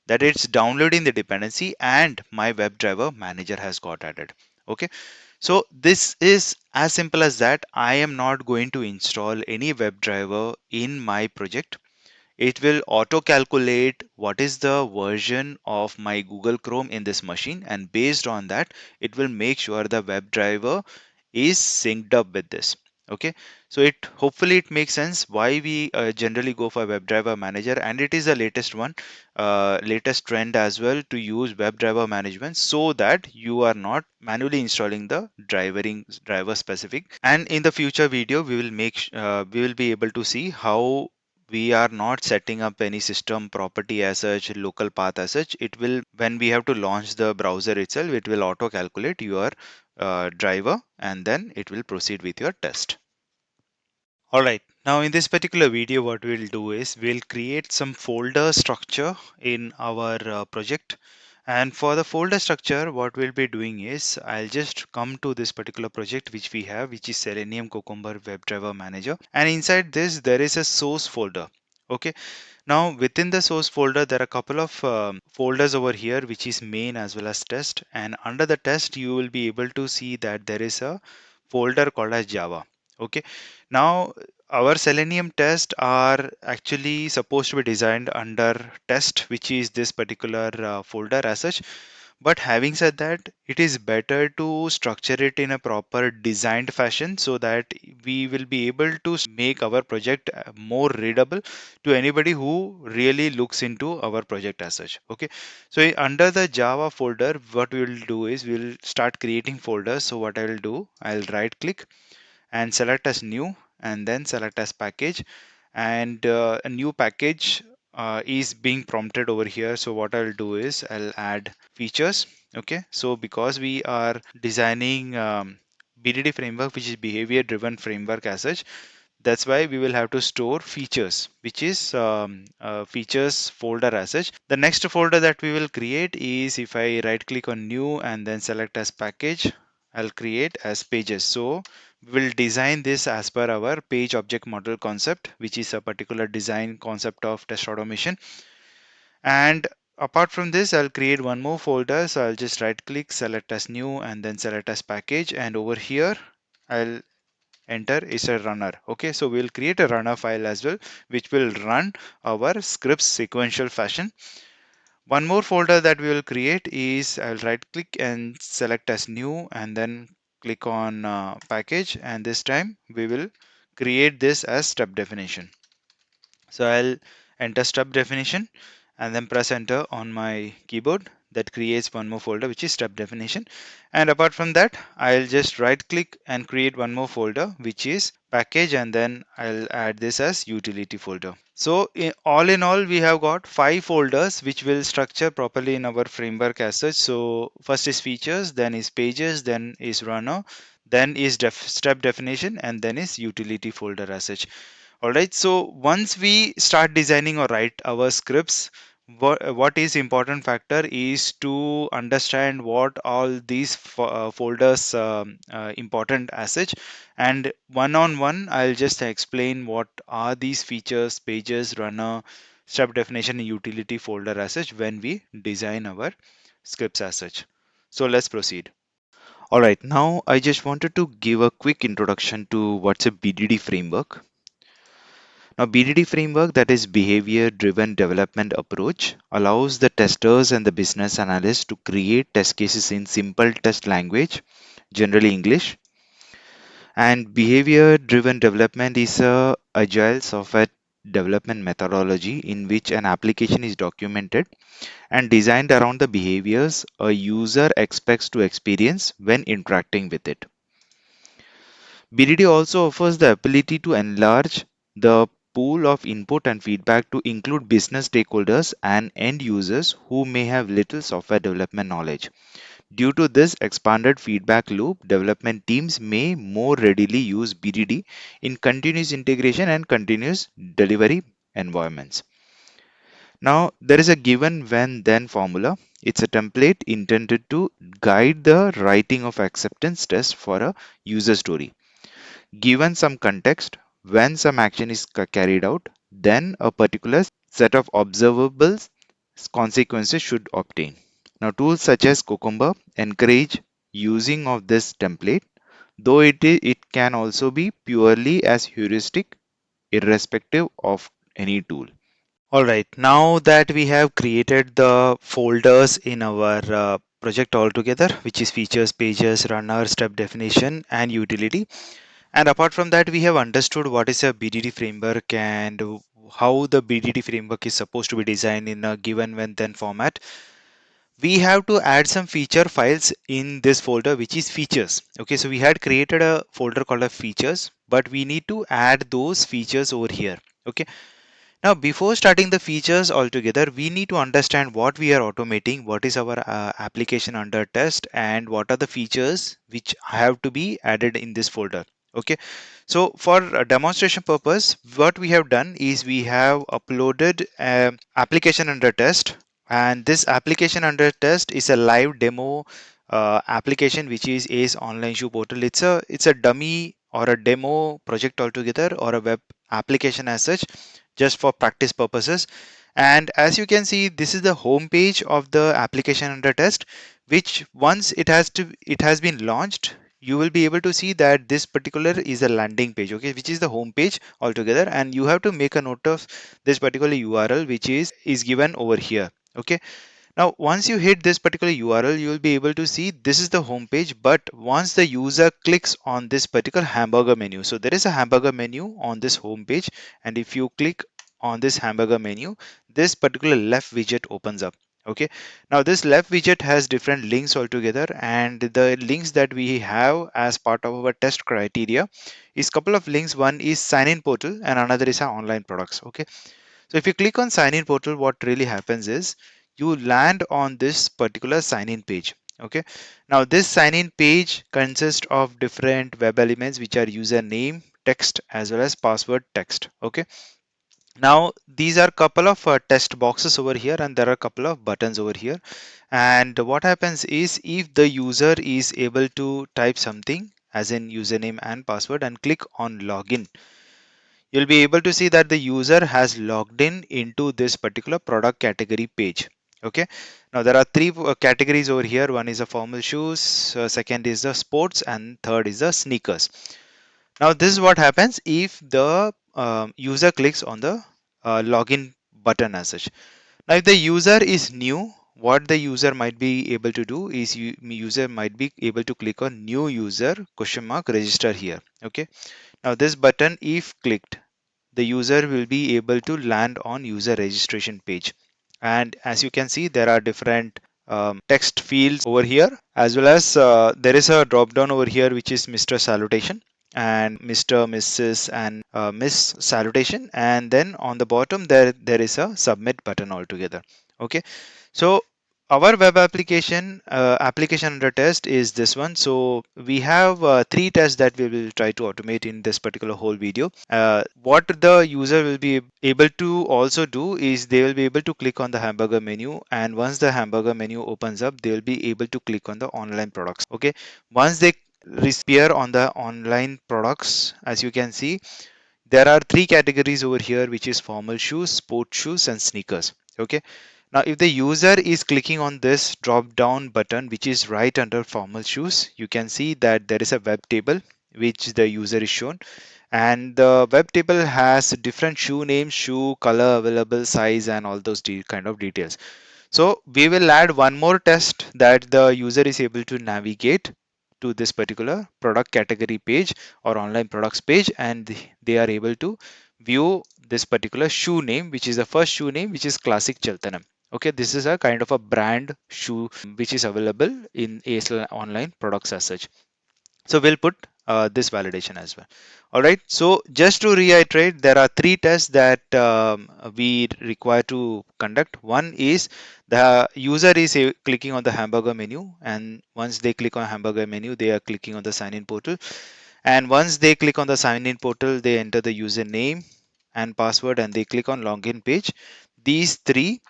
that it's downloading the dependency and my WebDriver Manager has got added. Okay, so this is as simple as that. I am not going to install any WebDriver in my project. It will auto calculate what is the version of my Google Chrome in this machine, and based on that it will make sure the WebDriver is synced up with this. Okay, so it hopefully it makes sense why we generally go for WebDriver Manager, and it is the latest one, latest trend as well, to use WebDriver management so that you are not manually installing the driver specific. And in the future video we will we will be able to see how we are not setting up any system property as such, local path as such. It will, when we have to launch the browser itself, it will auto calculate your driver, and then it will proceed with your test. All right, now in this particular video what we'll do is we'll create some folder structure in our project. And for the folder structure, what we'll be doing is I'll just come to this particular project which we have, which is Selenium Cucumber WebDriver Manager, and inside this there is a source folder. Okay, now within the source folder there are a couple of folders over here, which is main as well as test, and under the test you will be able to see that there is a folder called as Java. Okay, now our Selenium tests are actually supposed to be designed under test, which is this particular folder as such. But having said that, it is better to structure it in a proper designed fashion so that we will be able to make our project more readable to anybody who really looks into our project as such. Okay, so under the Java folder, what we will do is we'll start creating folders. So what I will do, I'll right click and select as new, and then select as package, and a new package is being prompted over here. So what I'll do is I'll add features. Okay, so because we are designing BDD framework, which is behavior driven framework as such, that's why we will have to store features, which is features folder as such. The next folder that we will create is, if I right click on new and then select as package, I'll create as pages. So we will design this as per our page object model concept, which is a particular design concept of test automation. And apart from this, I'll create one more folder. So I'll just right click, select as new, and then select as package. And over here, I'll enter is a runner. Okay, so we'll create a runner file as well, which will run our scripts sequential fashion. One more folder that we will create is, I'll right click and select as new, and then click on package, and this time we will create this as step definition. So I'll enter step definition and then press enter on my keyboard. That creates one more folder, which is step definition. And apart from that, I'll just right click and create one more folder, which is package, and then I'll add this as utility folder. So all in all, we have got 5 folders which will structure properly in our framework as such. So first is features, then is pages, then is runner, then is step definition, and then is utility folder as such. All right, so once we start designing or write our scripts, what is important factor is to understand what all these folders important as such, and one on one I'll just explain what are these features, pages, runner, step definition, and utility folder as such when we design our scripts as such. So let's proceed. All right, now I just wanted to give a quick introduction to what's a BDD framework. Now, BDD framework, that is behavior driven development approach, allows the testers and the business analysts to create test cases in simple test language, generally English. And behavior driven development is a agile software development methodology in which an application is documented and designed around the behaviors a user expects to experience when interacting with it. BDD also offers the ability to enlarge the pool of input and feedback to include business stakeholders and end users who may have little software development knowledge. Due to this expanded feedback loop, development teams may more readily use BDD in continuous integration and continuous delivery environments. Now, there is a given when then formula. It's a template intended to guide the writing of acceptance tests for a user story. Given some context, when some action is carried out, then a particular set of observable consequences should obtain. Now, tools such as Cucumber encourage using of this template, though it can also be purely as heuristic, irrespective of any tool. All right, now that we have created the folders in our project altogether, which is features, pages, runner, step definition, and utility. And apart from that, we have understood what is a BDD framework and how the BDD framework is supposed to be designed in a given when then format. We have to add some feature files in this folder, which is features. Okay, so we had created a folder called a features, but we need to add those features over here. Okay, now, before starting the features altogether, we need to understand what we are automating, what is our application under test, and what are the features which have to be added in this folder. Okay, so for a demonstration purpose, what we have done is we have uploaded application under test, and this application under test is a live demo application which is Ace Online Shoe Portal. It's a dummy or a demo project altogether, or a web application as such, just for practice purposes. And as you can see, this is the home page of the application under test, which once it has been launched, you will be able to see that this particular is a landing page, okay, which is the home page altogether. And you have to make a note of this particular URL, which is given over here. Okay, now, once you hit this particular URL, you will be able to see this is the home page. But once the user clicks on this particular hamburger menu, so there is a hamburger menu on this home page, and if you click on this hamburger menu, this particular left widget opens up. Okay, now this left widget has different links altogether, and the links that we have as part of our test criteria is couple of links. One is sign in portal and another is our online products. Okay, so if you click on sign in portal, what really happens is you land on this particular sign in page. Okay. Now this sign in page consists of different web elements, which are username text as well as password text. Okay. Now these are couple of test boxes over here, and there are a couple of buttons over here. And what happens is if the user is able to type something as in username and password and click on login, you'll be able to see that the user has logged in into this particular product category page. Okay, now there are three categories over here. One is the formal shoes, second is the sports, and third is the sneakers. Now this is what happens if the user clicks on the login button as such. Now if the user is new, what the user might be able to do is user might be able to click on new user question mark register here. Okay, now this button if clicked, the user will be able to land on user registration page. And as you can see, there are different text fields over here, as well as there is a drop down over here which is Mr. Salutation and Mr. Mrs. and Miss Salutation, and then on the bottom there is a submit button altogether. Okay, so our web application under test is this one. So we have three tests that we will try to automate in this particular whole video. What the user will be able to also do is they will be able to click on the hamburger menu, and once the hamburger menu opens up, they will be able to click on the online products. Okay, once they appear on the online products, as you can see, there are three categories over here, which is formal shoes, sport shoes, and sneakers. Okay, now if the user is clicking on this drop down button, which is right under formal shoes, you can see that there is a web table which the user is shown, and the web table has different shoe names, shoe color, available size, and all those kind of details. So we will add one more test that the user is able to navigate to this particular product category page or online products page, and they are able to view this particular shoe name, which is the first shoe name, which is Classic Cheltenham. Okay, this is a kind of a brand shoe which is available in ASL online products as such. So we'll put this validation as well. All right. So just to reiterate, there are three tests that we require to conduct. One is the user is clicking on the hamburger menu, and once they click on hamburger menu, they are clicking on the sign in portal. And once they click on the sign in portal, they enter the username and password, and they click on login page. These three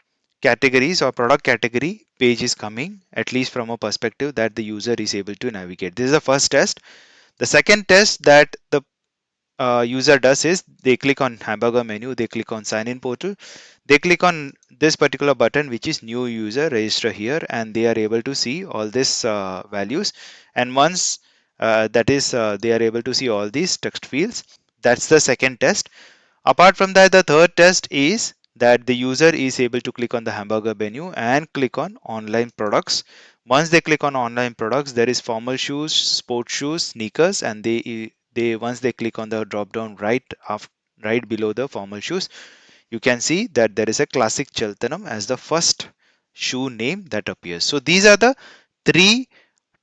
categories or product category page is coming, at least from a perspective that the user is able to navigate. This is the first test. The second test that the user does is they click on hamburger menu, they click on sign in portal, they click on this particular button which is new user register here, and they are able to see all these values. And once they are able to see all these text fields. That's the second test. Apart from that, the third test is that the user is able to click on the hamburger menu and click on online products. Once they click on online products, there is formal shoes, sports shoes, sneakers, and they once they click on the drop down right below the formal shoes, you can see that there is a Classic Cheltenham as the first shoe name that appears. So these are the three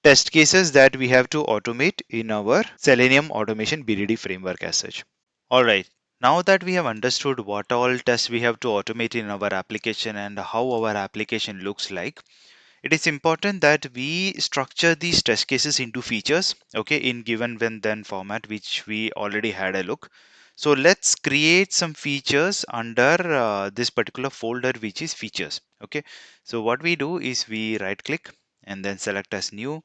test cases that we have to automate in our Selenium automation BDD framework as such. All right. Now that we have understood what all tests we have to automate in our application and how our application looks like, it is important that we structure these test cases into features, okay, in given when then format, which we already had a look. So let's create some features under this particular folder, which is features. Okay. So what we do is we right click and then select as new,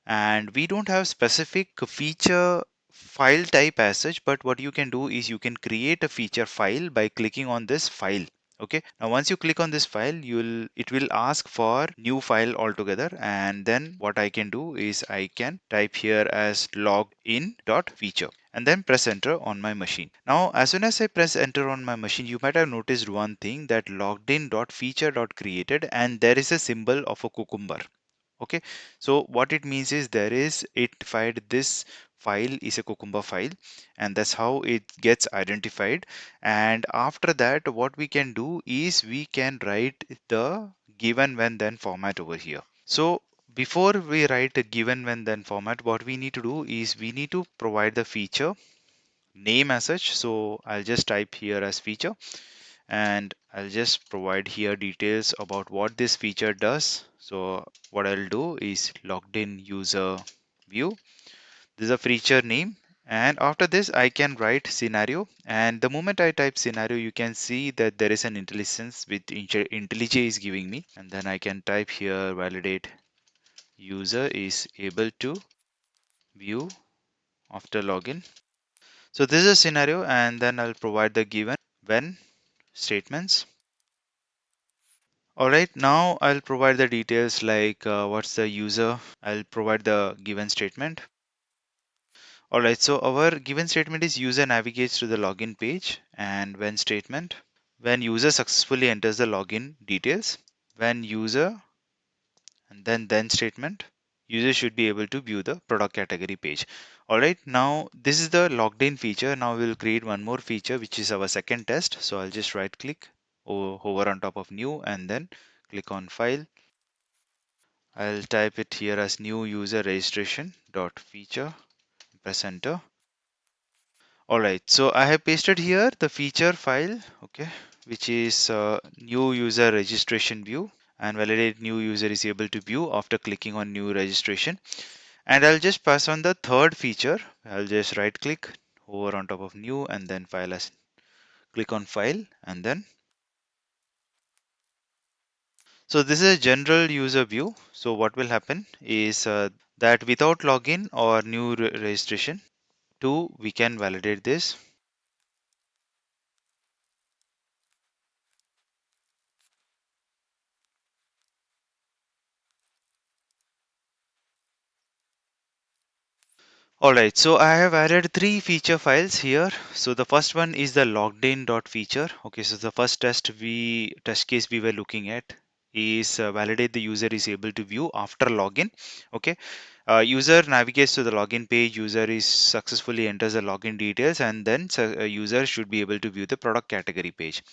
and we don't have specific feature file type as such, but what you can do is you can create a feature file by clicking on this file. Okay, now once you click on this file, it will ask for new file altogether, and then what I can do is I can type here as login.feature and then press enter on my machine. Now as soon as I press enter on my machine, you might have noticed one thing, that logged in.feature.created, and there is a symbol of a cucumber. Okay, so what it means is there is it identified this file is a cucumber file, and that's how it gets identified. And after that, what we can do is we can write the given when then format over here. So before we write a given when then format, what we need to do is we need to provide the feature name as such. So I'll just type here as feature, and I'll just provide here details about what this feature does. So what I'll do is logged in user view. This is a feature name, and after this I can write scenario, and the moment I type scenario, you can see that there is an intelligence with IntelliJ is giving me, and then I can type here validate user is able to view after login. So this is a scenario, and then I'll provide the given when statements. All right, now I'll provide the details like what's the user. I'll provide the given statement. All right, so our given statement is user navigates to the login page, and when statement, when user successfully enters the login details, when user, and then statement, user should be able to view the product category page. All right, now this is the logged in feature. Now we'll create one more feature, which is our second test. So I'll just right click or hover on top of new and then click on file. I'll type it here as new user registration dot feature, press enter. All right, so I have pasted here the feature file, okay, which is new user registration view, and validate new user is able to view after clicking on new registration. And I'll just pass on the third feature. I'll just right click, hover on top of new, and then file as click on file, and then so this is a general user view. So what will happen is that without login or new registration, two, we can validate this. All right, so I have added three feature files here. So the first one is the logged in dot feature. Okay, so the first test case we were looking at is validate the user is able to view after login. Okay, user navigates to the login page. User is successfully enters the login details, and then user should be able to view the product category page.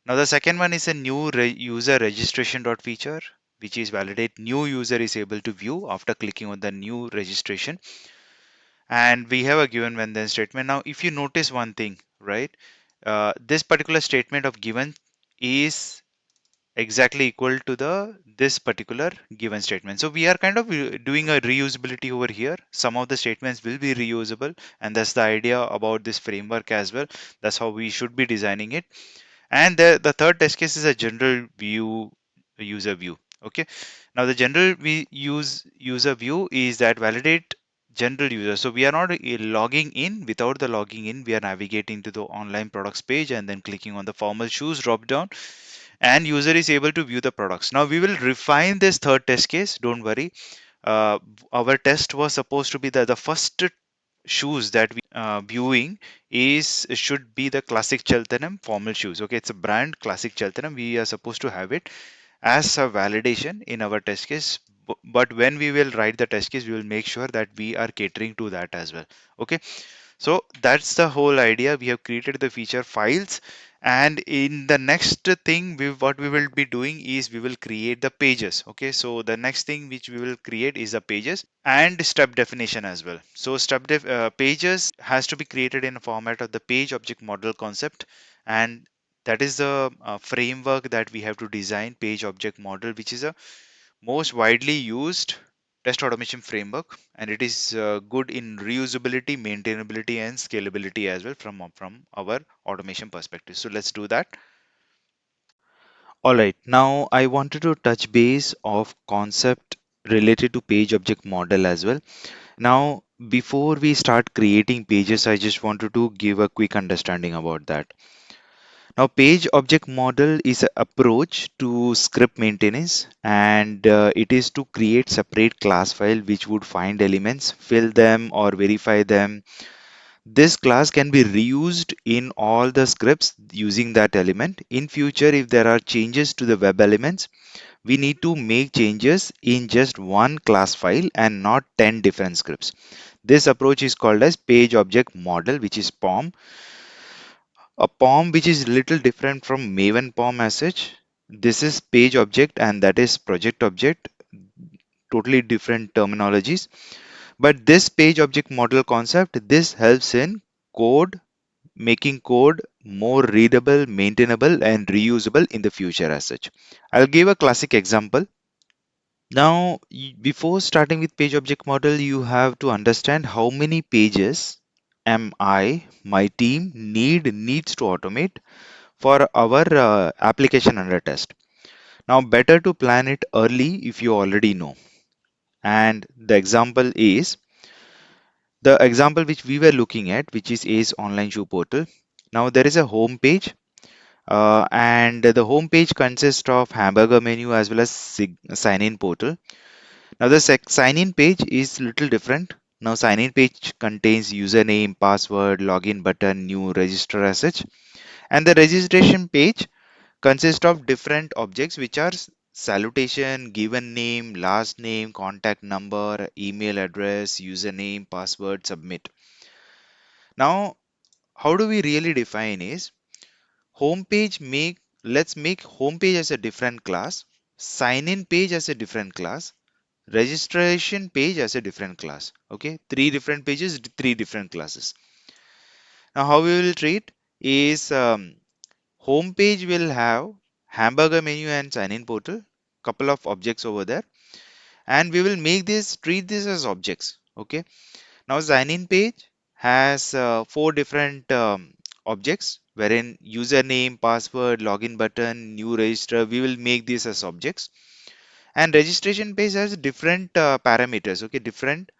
Now the second one is a new user registration dot feature, which is validate new user is able to view after clicking on the new registration, and we have a given when then statement. Now if you notice one thing, right, this particular statement of given is exactly equal to the this particular given statement. So we are kind of doing a reusability over here. Some of the statements will be reusable, and that's the idea about this framework as well. That's how we should be designing it. And the third test case is a general view user view. Okay, now the general we use user view is that validate general user. So we are not logging in. Without the logging in, we are navigating to the online products page and then clicking on the formal shoes drop down, and user is able to view the products. Now we will refine this third test case, don't worry. Our test was supposed to be the first shoes that we viewing is should be the classic Cheltenham formal shoes. Okay, it's a brand, classic Cheltenham. We are supposed to have it as a validation in our test case. But when we will write the test case, we will make sure that we are catering to that as well. Okay, so that's the whole idea. We have created the feature files, and in the next thing what we will be doing is we will create the pages. Okay, so the next thing which we will create is the pages and step definition as well. So pages has to be created in a format of the page object model concept, and that is the framework that we have to design page object model, which is a most widely used test automation framework, and it is good in reusability, maintainability, and scalability as well from our automation perspective. So let's do that. All right, now I wanted to touch base of concept related to page object model as well. Now, before we start creating pages, I just wanted to give a quick understanding about that. Now, page object model is an approach to script maintenance, and it is to create separate class file which would find elements, fill them, or verify them. This class can be reused in all the scripts using that element. In future, if there are changes to the web elements, we need to make changes in just one class file and not 10 different scripts. This approach is called as page object model, which is POM. A POM which is little different from Maven POM as such. This is page object and that is project object, totally different terminologies. But this page object model concept, this helps in code, making code more readable, maintainable, and reusable in the future as such. I'll give a classic example. Now, before starting with page object model, you have to understand how many pages am my team needs to automate for our application under test. Now, better to plan it early if you already know. And the example is the example which we were looking at, which is Ace Online Shoe Portal. Now, there is a home page, and the home page consists of hamburger menu as well as sign in portal. Now the sign in page is little different. Now sign in page contains username, password, login button, new register as such. And the registration page consists of different objects which are salutation, given name, last name, contact number, email address, username, password, submit. Now how do we really define is home page make let's make home page as a different class, sign in page as a different class, registration page as a different class. Okay, three different pages, three different classes. Now how we will treat is home page will have hamburger menu and sign in portal, couple of objects over there, and we will make this treat this as objects. Okay, now sign in page has four different objects wherein username, password, login button, new register, we will make this as objects. And registration page has different parameters, okay, different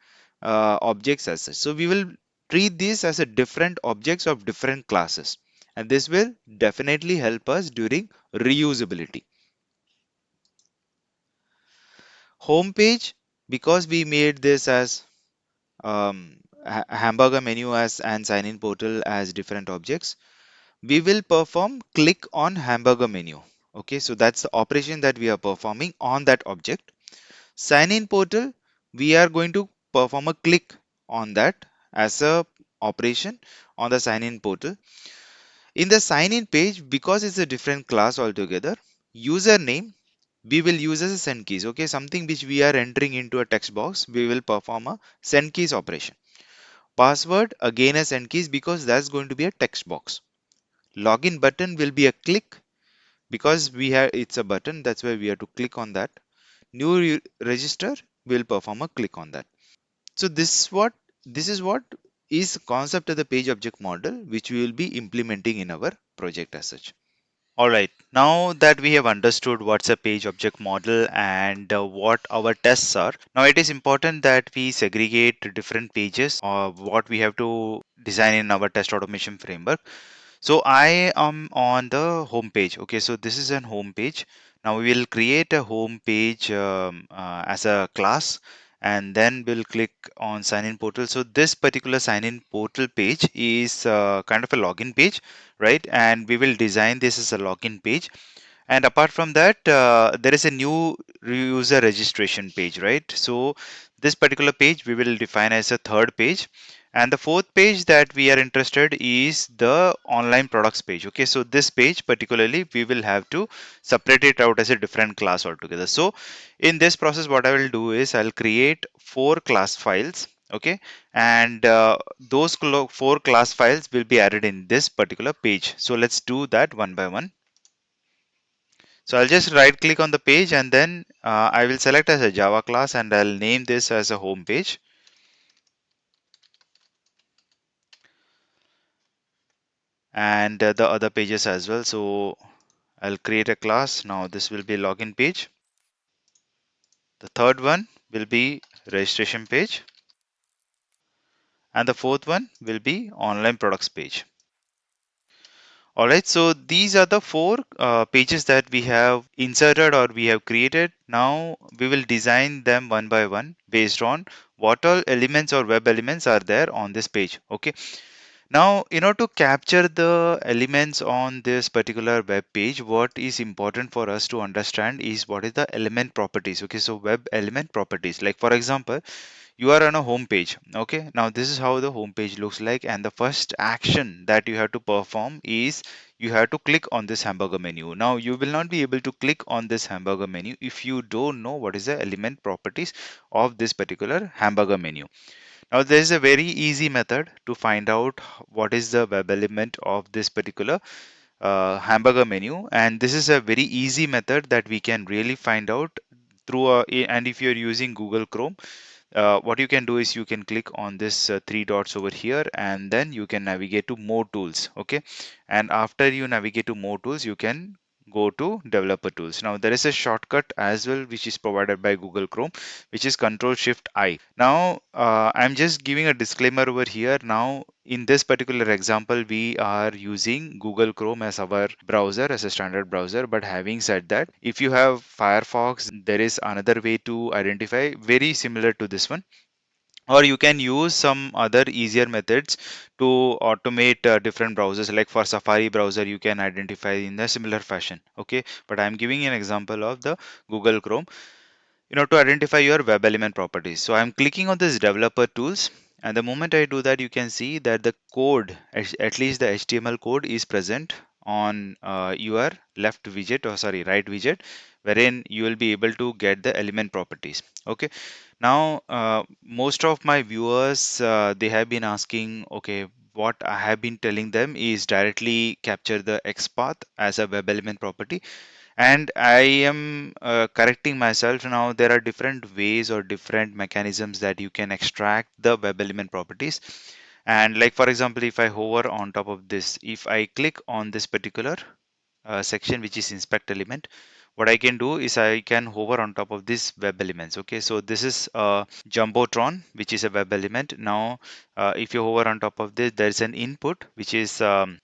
objects as such. So we will treat these as a different objects of different classes, and this will definitely help us during reusability. Home page, because we made this as hamburger menu as and sign in portal as different objects, we will perform click on hamburger menu. Okay, so that's the operation that we are performing on that object. Sign in portal, we are going to perform a click on that as a operation on the sign in portal. In the sign in page, because it's a different class altogether, username we will use as a send keys. Okay, something which we are entering into a text box, we will perform a send keys operation. Password again a send keys because that's going to be a text box. Login button will be a click because we have it's a button, that's why we have to click on that. New register will perform a click on that. So this is what is concept of the page object model which we will be implementing in our project as such. All right, now that we have understood what's a page object model and what our tests are, now it is important that we segregate different pages of what we have to design in our test automation framework. So I am on the home page. Okay, so this is an home page. Now we will create a home page as a class, and then we'll click on sign in portal. So this particular sign in portal page is kind of a login page, right? And we will design this as a login page. And apart from that, there is a new user registration page, right? So this particular page we will define as a third page. And the fourth page that we are interested is the online products page. Okay, so this page particularly we will have to separate it out as a different class altogether. So in this process, what I will do is I'll create four class files. Okay, and those four class files will be added in this particular page. So let's do that one by one. So I'll just right click on the page and then I will select as a Java class and I'll name this as a home page. And the other pages as well. So I'll create a class. Now this will be login page. The third one will be registration page, and the fourth one will be online products page. All right, so these are the four pages that we have inserted or we have created. Now we will design them one by one based on what all elements or web elements are there on this page. Okay. Now, in order to capture the elements on this particular web page, what is important for us to understand is what is the element properties. Okay, so web element properties. Like for example, you are on a home page. Okay, now this is how the home page looks like, and the first action that you have to perform is you have to click on this hamburger menu. Now you will not be able to click on this hamburger menu if you don't know what is the element properties of this particular hamburger menu. Now there is a very easy method to find out what is the web element of this particular hamburger menu, and this is a very easy method that we can really find out through and if you're using Google Chrome, what you can do is you can click on this three dots over here, and then you can navigate to more tools. Okay, and after you navigate to more tools, you can go to developer tools. Now there is a shortcut as well which is provided by Google Chrome, which is Control Shift I. Now I'm just giving a disclaimer over here. Now in this particular example, we are using Google Chrome as our browser, as a standard browser. But having said that, if you have Firefox, there is another way to identify very similar to this one, or you can use some other easier methods to automate different browsers. Like for Safari browser, you can identify in a similar fashion. Okay, but I'm giving an example of the Google Chrome, to identify your web element properties. So I'm clicking on this developer tools, and the moment I do that, you can see that the code, at least the HTML code, is present on your left widget, or sorry, right widget, wherein you will be able to get the element properties. Okay, now most of my viewers, they have been asking, okay, what I have been telling them is directly capture the XPath as a web element property, and I am correcting myself now. There are different ways or different mechanisms that you can extract the web element properties. And like for example, if I hover on top of this, if I click on this particular section which is inspect element, what I can do is I can hover on top of this web elements. Okay, so this is jumbotron, which is a web element. Now if you hover on top of this, there is an input which is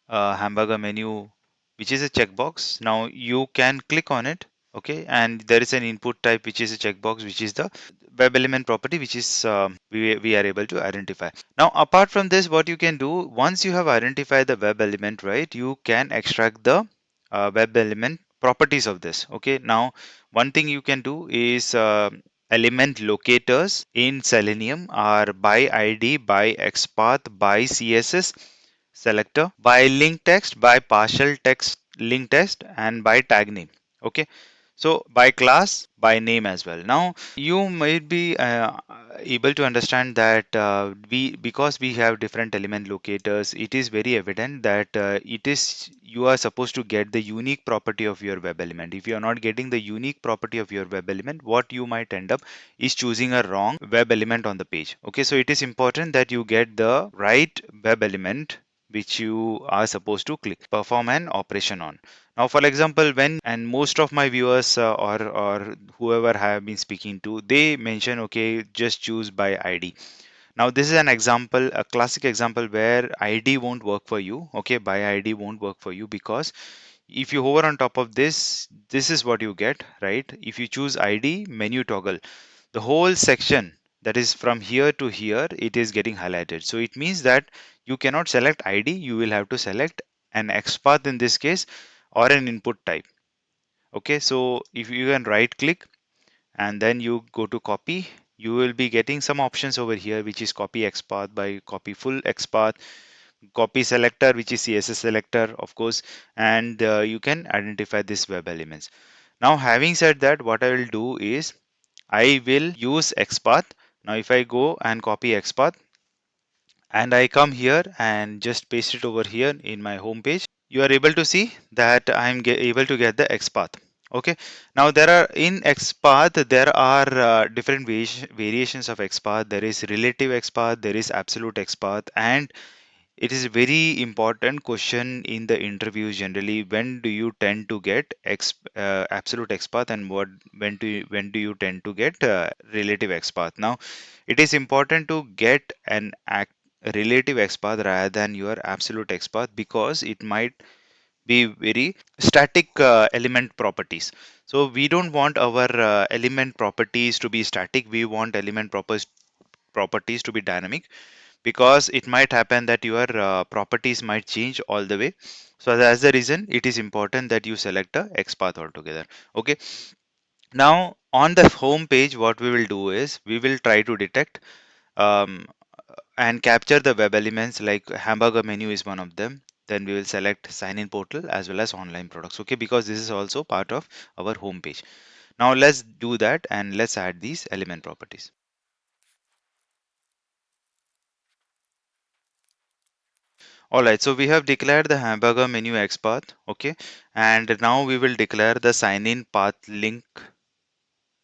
hamburger menu, which is a checkbox. Now you can click on it. Okay, and there is an input type which is a checkbox, which is the web element property, which is we are able to identify. Now apart from this, what you can do, once you have identified the web element, right, you can extract the web element properties of this. Okay, now one thing you can do is element locators in Selenium are by ID, by XPath, by CSS selector, by link text, by partial text link text, and by tag name. Okay, so by class, by name as well. Now you might be able to understand that we because we have different element locators, it is very evident that it is you are supposed to get the unique property of your web element. If you are not getting the unique property of your web element, what you might end up is choosing a wrong web element on the page. Okay, so it is important that you get the right web element which you are supposed to click perform an operation on. Now for example, when and most of my viewers or whoever I have been speaking to, they mention, okay, just choose by ID. Now this is an example, a classic example where ID won't work for you. Okay, by ID won't work for you, because if you hover on top of this, this is what you get, right? If you choose ID menu toggle, the whole section that is from here to here, it is getting highlighted. So it means that you cannot select ID, you will have to select an XPath in this case, or an input type. Okay, so if you can right click and then you go to copy, you will be getting some options over here, which is copy XPath, by copy full XPath, copy selector, which is CSS selector, of course, and you can identify this web elements. Now having said that, what I will do is I will use XPath. Now if I go and copy XPath and I come here and just paste it over here in my home page, you are able to see that I'm able to get the XPath. Okay, now there are in XPath, there are different variations of XPath. There is relative XPath, there is absolute XPath, and it is a very important question in the interviews generally. When do you tend to get absolute XPath, and when do you tend to get relative XPath? Now, it is important to get a relative XPath rather than your absolute XPath, because it might be very static element properties. So we don't want our element properties to be static. We want properties to be dynamic, because it might happen that your properties might change all the way. So that's the reason it is important that you select a XPath altogether. Okay. Now on the home page, what we will do is we will try to detect um, and capture the web elements, like hamburger menu is one of them. Then we will select sign in portal as well as online products. Okay, because this is also part of our home page. Now let's do that and let's add these element properties. All right, so we have declared the hamburger menu XPath, okay, and now we will declare the sign in path link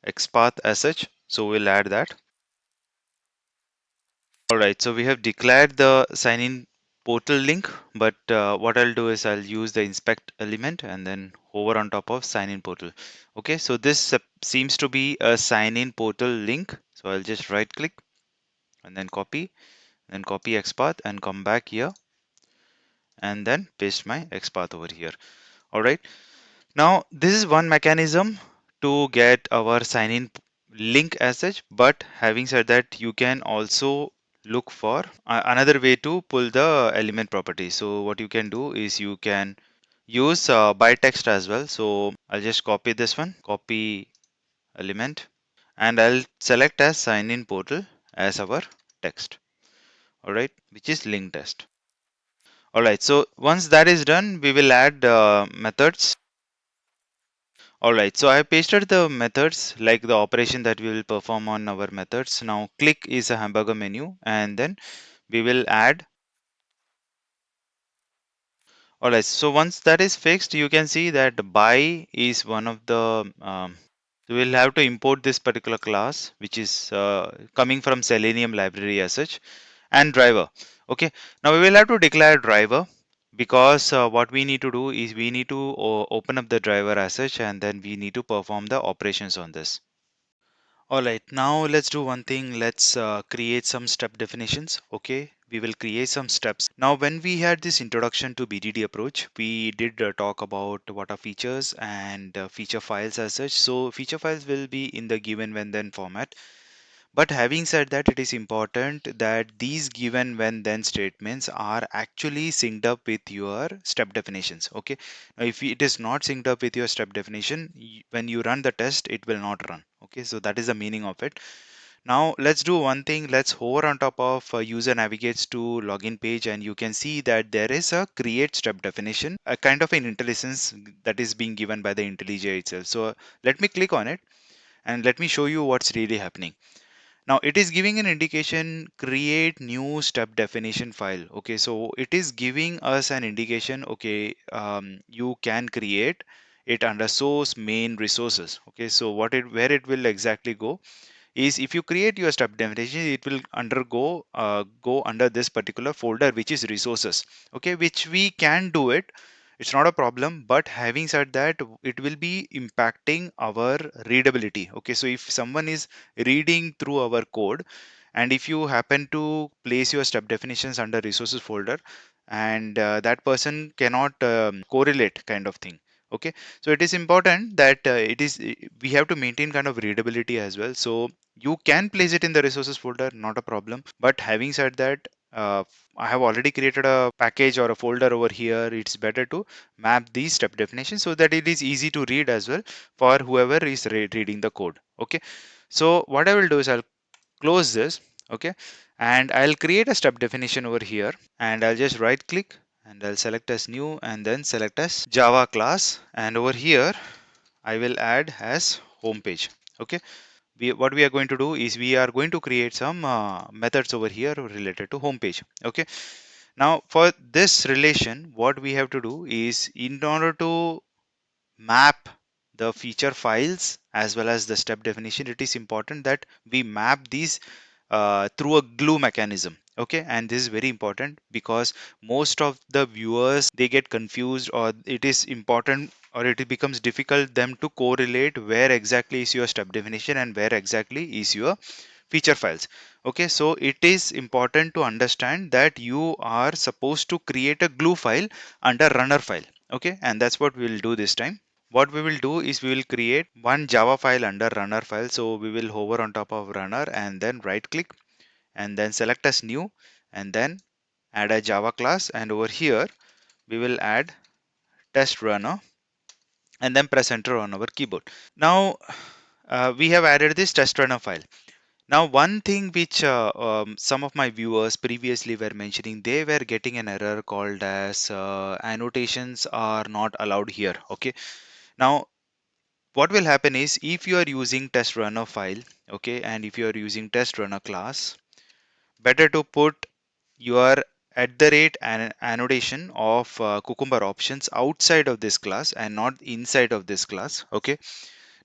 XPath as such. So we'll add that. All right, so we have declared the sign in portal link, but what I'll do is I'll use the inspect element and then hover on top of sign in portal. Okay, so this seems to be a sign in portal link. So I'll just right click and then copy XPath and come back here and then paste my XPath over here. All right. Now, this is one mechanism to get our sign in link as such, but having said that, you can also look for another way to pull the element property. So what you can do is you can use by text as well. So I'll just copy this one, copy element, and I'll select as sign in portal as our text. All right, which is link test. All right, so once that is done, we will add methods. All right, so I pasted the methods, like the operation that we will perform on our methods. Now click is a hamburger menu, and then we will add. All right, so once that is fixed, you can see that buy is one of the so we'll have to import this particular class, which is coming from Selenium library as such, and driver. Okay, now we will have to declare driver, because what we need to do is we need to open up the driver as such, and then we need to perform the operations on this. All right, now let's do one thing. Let's create some step definitions. Okay, we will create some steps. Now, when we had this introduction to BDD approach, we did talk about what are features and feature files as such. So, feature files will be in the given when then format. But having said that, it is important that these given when then statements are actually synced up with your step definitions. Okay, now if it is not synced up with your step definition, when you run the test, it will not run. Okay, so that is the meaning of it. Now let's do one thing. Let's hover on top of user navigates to login page, and you can see that there is a create step definition, a kind of an intelligence that is being given by the Intellij itself. So let me click on it and let me show you what's really happening. Now it is giving an indication create new step definition file. Okay, so it is giving us an indication. Okay, you can create it under source main resources. Okay, so where it will exactly go is, if you create your step definition, it will go under this particular folder, which is resources. Okay, which we can do it, it's not a problem, but having said that, it will be impacting our readability. Okay, so if someone is reading through our code, and if you happen to place your step definitions under resources folder, and that person cannot correlate kind of thing. Okay, so it is important that we have to maintain kind of readability as well. So you can place it in the resources folder, not a problem, but having said that, I have already created a package or a folder over here. It's better to map these step definitions so that it is easy to read as well for whoever is reading the code. Okay, so what I will do is I'll close this. Okay, and I'll create a step definition over here, and I'll just right click and I'll select as new and then select as Java class, and over here I will add as home page. Okay, what we are going to do is we are going to create some methods over here related to home page. Okay, now for this relation, what we have to do is, in order to map the feature files as well as the step definition, it is important that we map these through a glue mechanism. Okay, and this is very important because most of the viewers, they get confused, or it is important, or it becomes difficult them to correlate where exactly is your step definition and where exactly is your feature files. Okay, so it is important to understand that you are supposed to create a glue file under runner file. Okay, and that's what we will do this time. What we will do is we will create one Java file under runner file. So we will hover on top of runner and then right click and then select as new and then add a Java class, and over here we will add test runner and then press enter on our keyboard. Now we have added this test runner file. Now one thing which some of my viewers previously were mentioning, they were getting an error called as annotations are not allowed here. Okay, now what will happen is if you are using test runner file, okay, and if you are using test runner class, better to put your at the rate and annotation of Cucumber options outside of this class and not inside of this class. Okay,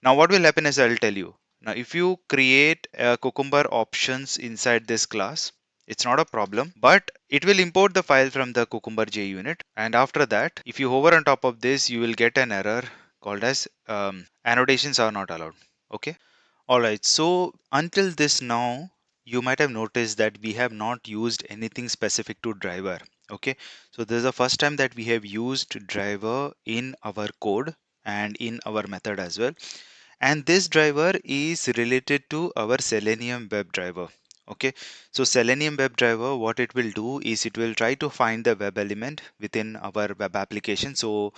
now what will happen is I'll tell you. Now if you create Cucumber options inside this class, it's not a problem, but it will import the file from the Cucumber JUnit, and after that if you hover on top of this you will get an error called as annotations are not allowed. Okay, alright, so until this now, you might have noticed that we have not used anything specific to driver. Okay, so this is the first time that we have used driver in our code and in our method as well. And this driver is related to our Selenium WebDriver. Okay, so Selenium WebDriver, what it will do is it will try to find the web element within our web application. So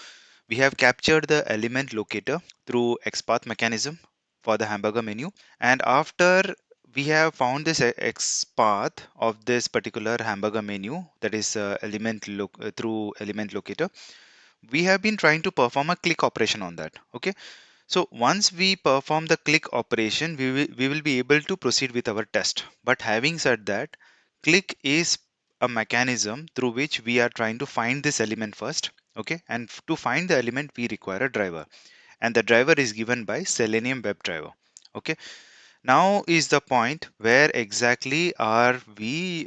we have captured the element locator through XPath mechanism for the hamburger menu. And after we have found this XPath of this particular hamburger menu, that is through element locator, we have been trying to perform a click operation on that. Okay, so once we perform the click operation, we will be able to proceed with our test. But having said that, click is a mechanism through which we are trying to find this element first. Okay, and to find the element we require a driver, and the driver is given by Selenium WebDriver. Okay, now is the point where exactly are we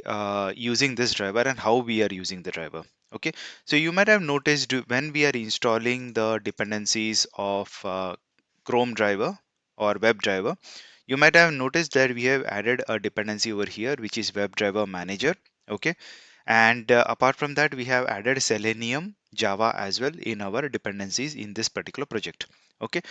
using this driver and how we are using the driver. Okay, so you might have noticed when we are installing the dependencies of Chrome driver or WebDriver, you might have noticed that we have added a dependency over here which is WebDriver Manager. Okay, and apart from that we have added Selenium Java as well in our dependencies in this particular project. Okay,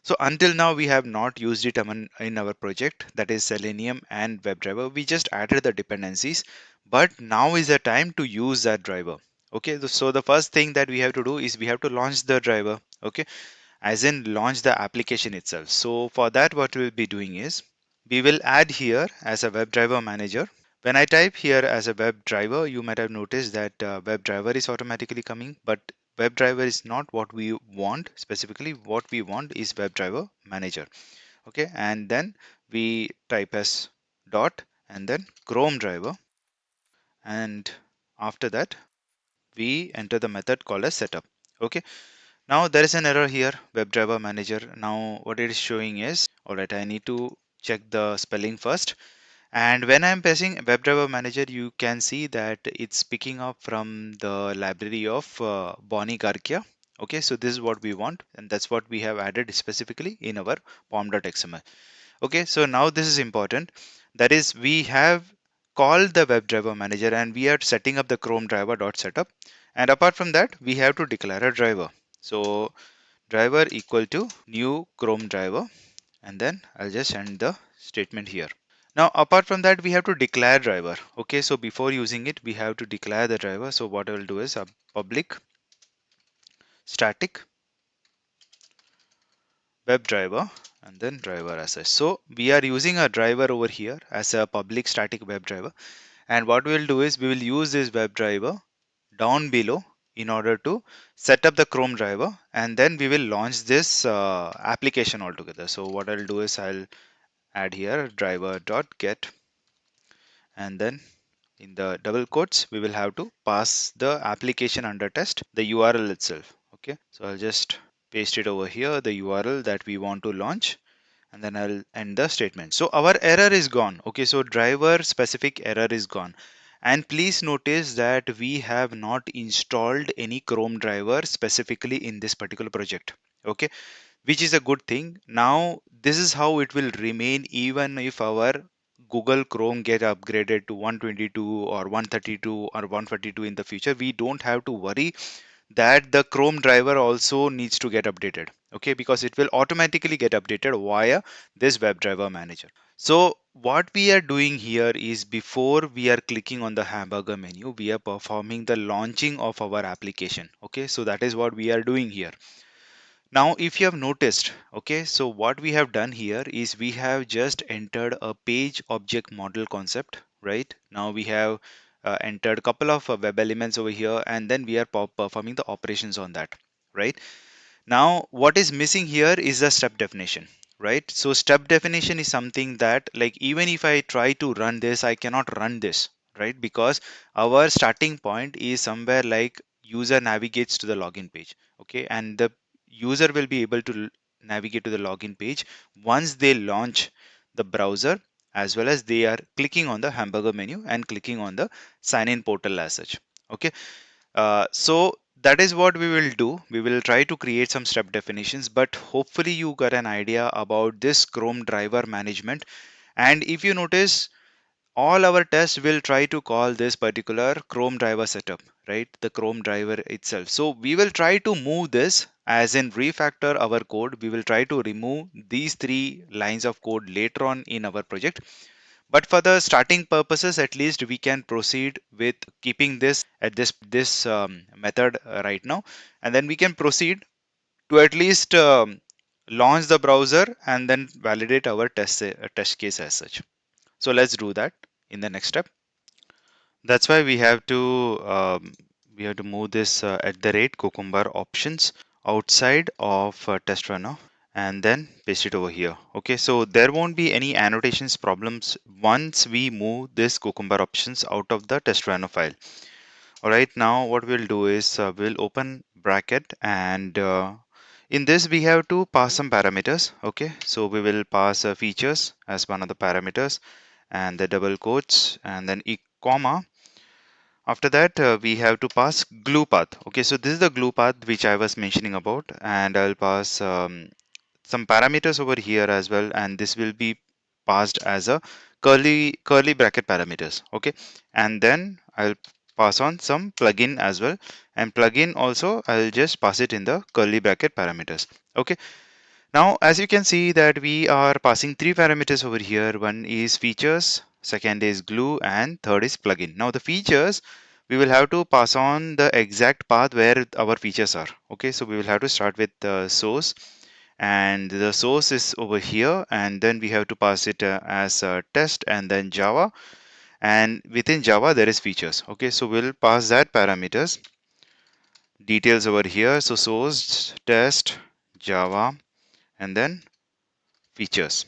so until now we have not used it in our project, that is Selenium and WebDriver. We just added the dependencies, but now is the time to use that driver. Okay, so the first thing that we have to do is we have to launch the driver. Okay, as in launch the application itself. So for that what we'll be doing is we will add here as a WebDriver manager. When I type here as a WebDriver, you might have noticed that WebDriver is automatically coming, but WebDriver is not what we want. Specifically what we want is WebDriver manager. Okay, and then we type as dot and then Chrome driver, and after that we enter the method called as setup. Okay, now there is an error here, WebDriver Manager. Now what it is showing is, alright, I need to check the spelling first. And when I'm pressing WebDriver Manager, you can see that it's picking up from the library of Bonnie Garkia. Okay, so this is what we want, and that's what we have added specifically in our pom.xml. Okay, so now this is important. That is, we have called the WebDriver Manager and we are setting up the Chrome driver.setup. And apart from that, we have to declare a driver. So driver equal to new Chrome driver, and then I'll just end the statement here. Now apart from that we have to declare driver. Okay, so before using it we have to declare the driver. So what I will do is a public static web driver and then driver as such. So we are using a driver over here as a public static web driver, and what we will do is we will use this web driver down below in order to set up the Chrome driver, and then we will launch this application altogether. So what I'll do is I'll add here driver.get, and then in the double quotes we will have to pass the application under test, the URL itself. Okay, so I'll just paste it over here, the URL that we want to launch, and then I'll end the statement. So our error is gone. Okay, so driver specific error is gone. And please notice that we have not installed any Chrome driver specifically in this particular project. Okay, which is a good thing. Now this is how it will remain even if our Google Chrome get upgraded to 122 or 132 or 142 in the future. We don't have to worry that the Chrome driver also needs to get updated. Okay, because it will automatically get updated via this WebDriver Manager. So what we are doing here is before we are clicking on the hamburger menu, we are performing the launching of our application. Okay, so that is what we are doing here. Now, if you have noticed, okay, so what we have done here is we have just entered a page object model concept, right? Now we have entered a couple of web elements over here, and then we are performing the operations on that, right? Now, what is missing here is the step definition, right? So step definition is something that, like, even if I try to run this, I cannot run this, right? Because our starting point is somewhere like user navigates to the login page, okay? And the user will be able to navigate to the login page once they launch the browser, as well as they are clicking on the hamburger menu and clicking on the sign in portal as such. Okay, so that is what we will do. We will try to create some step definitions, but hopefully you got an idea about this Chrome driver management. And if you notice, all our tests will try to call this particular Chrome driver setup, right? The Chrome driver itself. So we will try to move this as in refactor our code. We will try to remove these three lines of code later on in our project, but for the starting purposes, at least we can proceed with keeping this at this method right now, and then we can proceed to at least launch the browser and then validate our test case as such. So let's do that in the next step. That's why we have to move this at the rate cucumber options outside of test runner and then paste it over here. Okay, so there won't be any annotations problems once we move this cucumber options out of the test runner file. All right, now what we'll do is we'll open bracket, and in this we have to pass some parameters. Okay, so we will pass features as one of the parameters, and the double quotes, and then comma. After that, we have to pass glue path. Okay, so this is the glue path which I was mentioning about, and I'll pass some parameters over here as well, and this will be passed as a curly bracket parameters. Okay, and then I'll pass on some plugin as well, and plugin also I'll just pass it in the curly bracket parameters. Okay, now, as you can see that we are passing three parameters over here. One is features, second is glue, and third is plugin. Now the features, we will have to pass on the exact path where our features are. Okay, so we will have to start with the source, and the source is over here, and then we have to pass it as a test and then Java, and within Java there is features. Okay, so we'll pass that parameters details over here. So source, test, Java, and then features.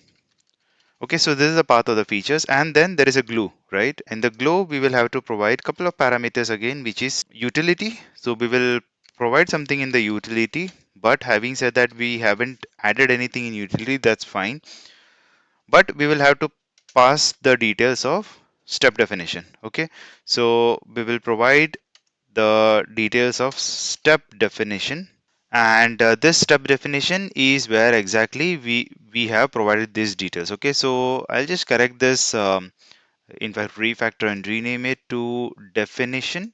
Okay, so this is the path of the features, and then there is a glue, right? In the glue, we will have to provide couple of parameters again, which is utility. So we will provide something in the utility, but having said that, we haven't added anything in utility, that's fine. But we will have to pass the details of step definition. Okay, so we will provide the details of step definition, and this step definition is where exactly we have provided these details. Okay, so I'll just correct this, in fact refactor and rename it to definition.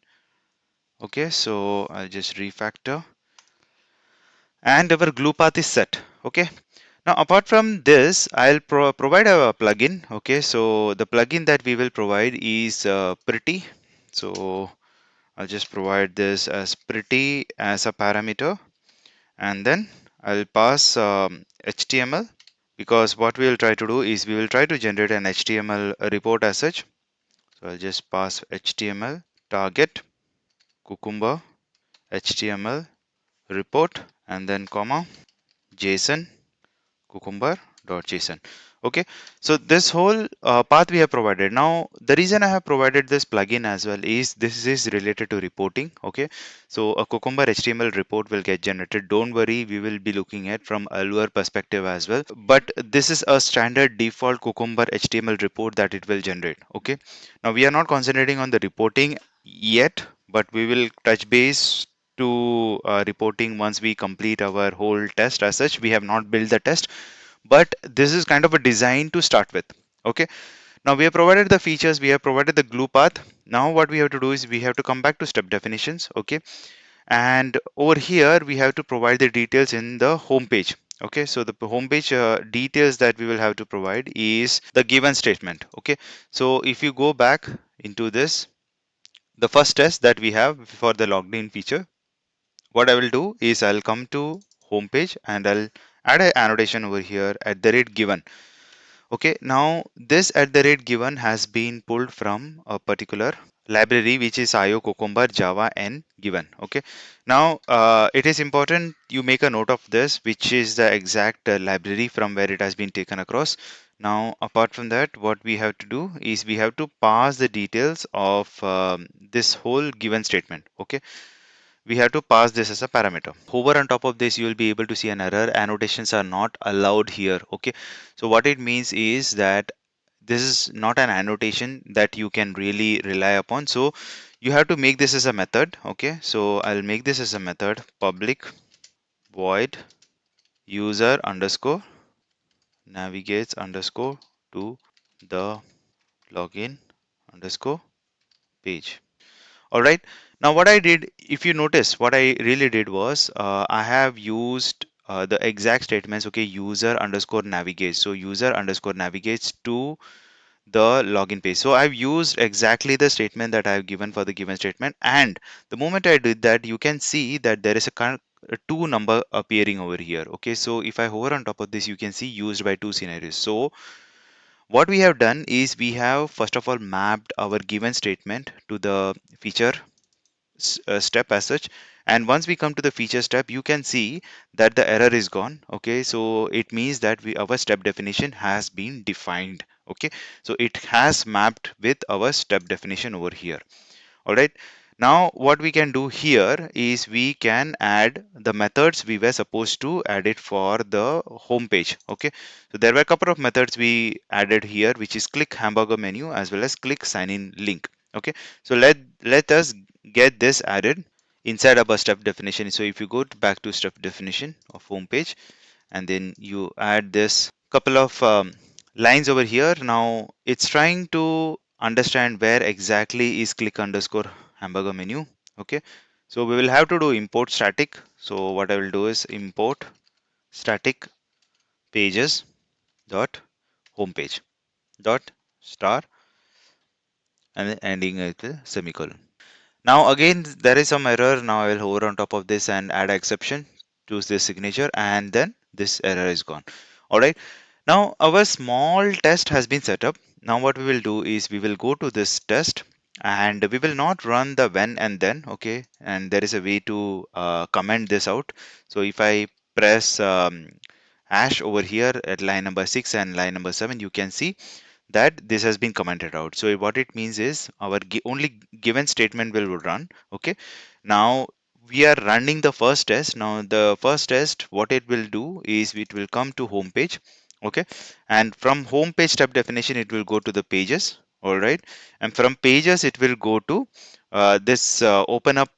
Okay, so I'll just refactor, and our glue path is set. Okay, now apart from this, I'll provide a plugin. Okay, so the plugin that we will provide is pretty. So I'll just provide this as pretty as a parameter, and then I'll pass HTML, because what we will try to do is we will try to generate an HTML report as such. So I'll just pass HTML target cucumber HTML report, and then comma JSON cucumber.json. Okay, so this whole path we have provided. Now, the reason I have provided this plugin as well is this is related to reporting. Okay, so a Cucumber HTML report will get generated. Don't worry, we will be looking at from Allure perspective as well. But this is a standard default Cucumber HTML report that it will generate. Okay, now we are not concentrating on the reporting yet, but we will touch base to reporting once we complete our whole test. As such, we have not built the test, but this is kind of a design to start with. Okay, now we have provided the features, we have provided the glue path. Now what we have to do is we have to come back to step definitions. Okay, and over here we have to provide the details in the home page. Okay, so the home page details that we will have to provide is the given statement. Okay, so if you go back into this, the first test that we have for the logged in feature, what I will do is I'll come to home page and I'll add an annotation over here at the rate given. Okay, now this at the rate given has been pulled from a particular library which is IO Cucumber Java N given. Okay, now it is important you make a note of this, which is the exact library from where it has been taken across. Now, apart from that, what we have to do is we have to pass the details of this whole given statement. Okay, we have to pass this as a parameter. Hover on top of this, you will be able to see an error. Annotations are not allowed here. Okay, so what it means is that this is not an annotation that you can really rely upon. So you have to make this as a method. Okay, so I'll make this as a method: public void user underscore navigates underscore to the login underscore page. All right, now what I did, if you notice, what I really did was I have used the exact statements. Okay, user underscore navigates, so user underscore navigates to the login page. So I've used exactly the statement that I've given for the given statement, and the moment I did that, you can see that there is a kind of a two number appearing over here. Okay, so if I hover on top of this, you can see used by two scenarios. So what we have done is we have first of all mapped our given statement to the feature step as such, and once we come to the feature step, you can see that the error is gone. Okay, so it means that our step definition has been defined. Okay, so it has mapped with our step definition over here. All right, now what we can do here is we can add the methods we were supposed to add it for the home page. Okay, so there were a couple of methods we added here, which is click hamburger menu as well as click sign in link. Okay, so let us get this added inside our step definition. So if you go back to step definition of home page and then you add this couple of lines over here. Now it's trying to understand where exactly is click underscore hamburger menu. Okay, so we will have to do import static. So what I will do is import static pages dot home page dot star and then ending with a semicolon. Now again there is some error. Now I will hover on top of this and add exception, choose this signature, and then this error is gone. All right, now our small test has been set up. Now what we will do is we will go to this test and we will not run the when and then. Okay, and there is a way to comment this out. So if I press hash over here at line number 6 and line number 7, you can see that this has been commented out. So what it means is our only given statement will run. Okay, now we are running the first test. Now the first test, what it will do is it will come to home page. Okay, and from home page step definition it will go to the pages. All right, and from pages it will go to this open up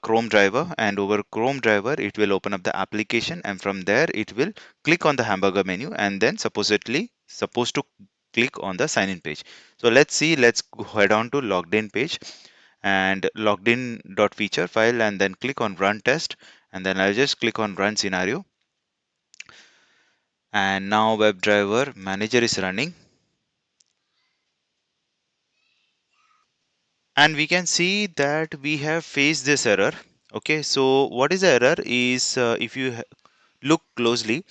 Chrome driver, and over Chrome driver it will open up the application, and from there it will click on the hamburger menu and then supposed to click on the sign in page. So let's see, let's head on to logged in page and logged in dot feature file and then click on run test, and then I'll just click on run scenario, and now WebDriver Manager is running, and we can see that we have faced this error. Okay, so what is the error is if you look closely,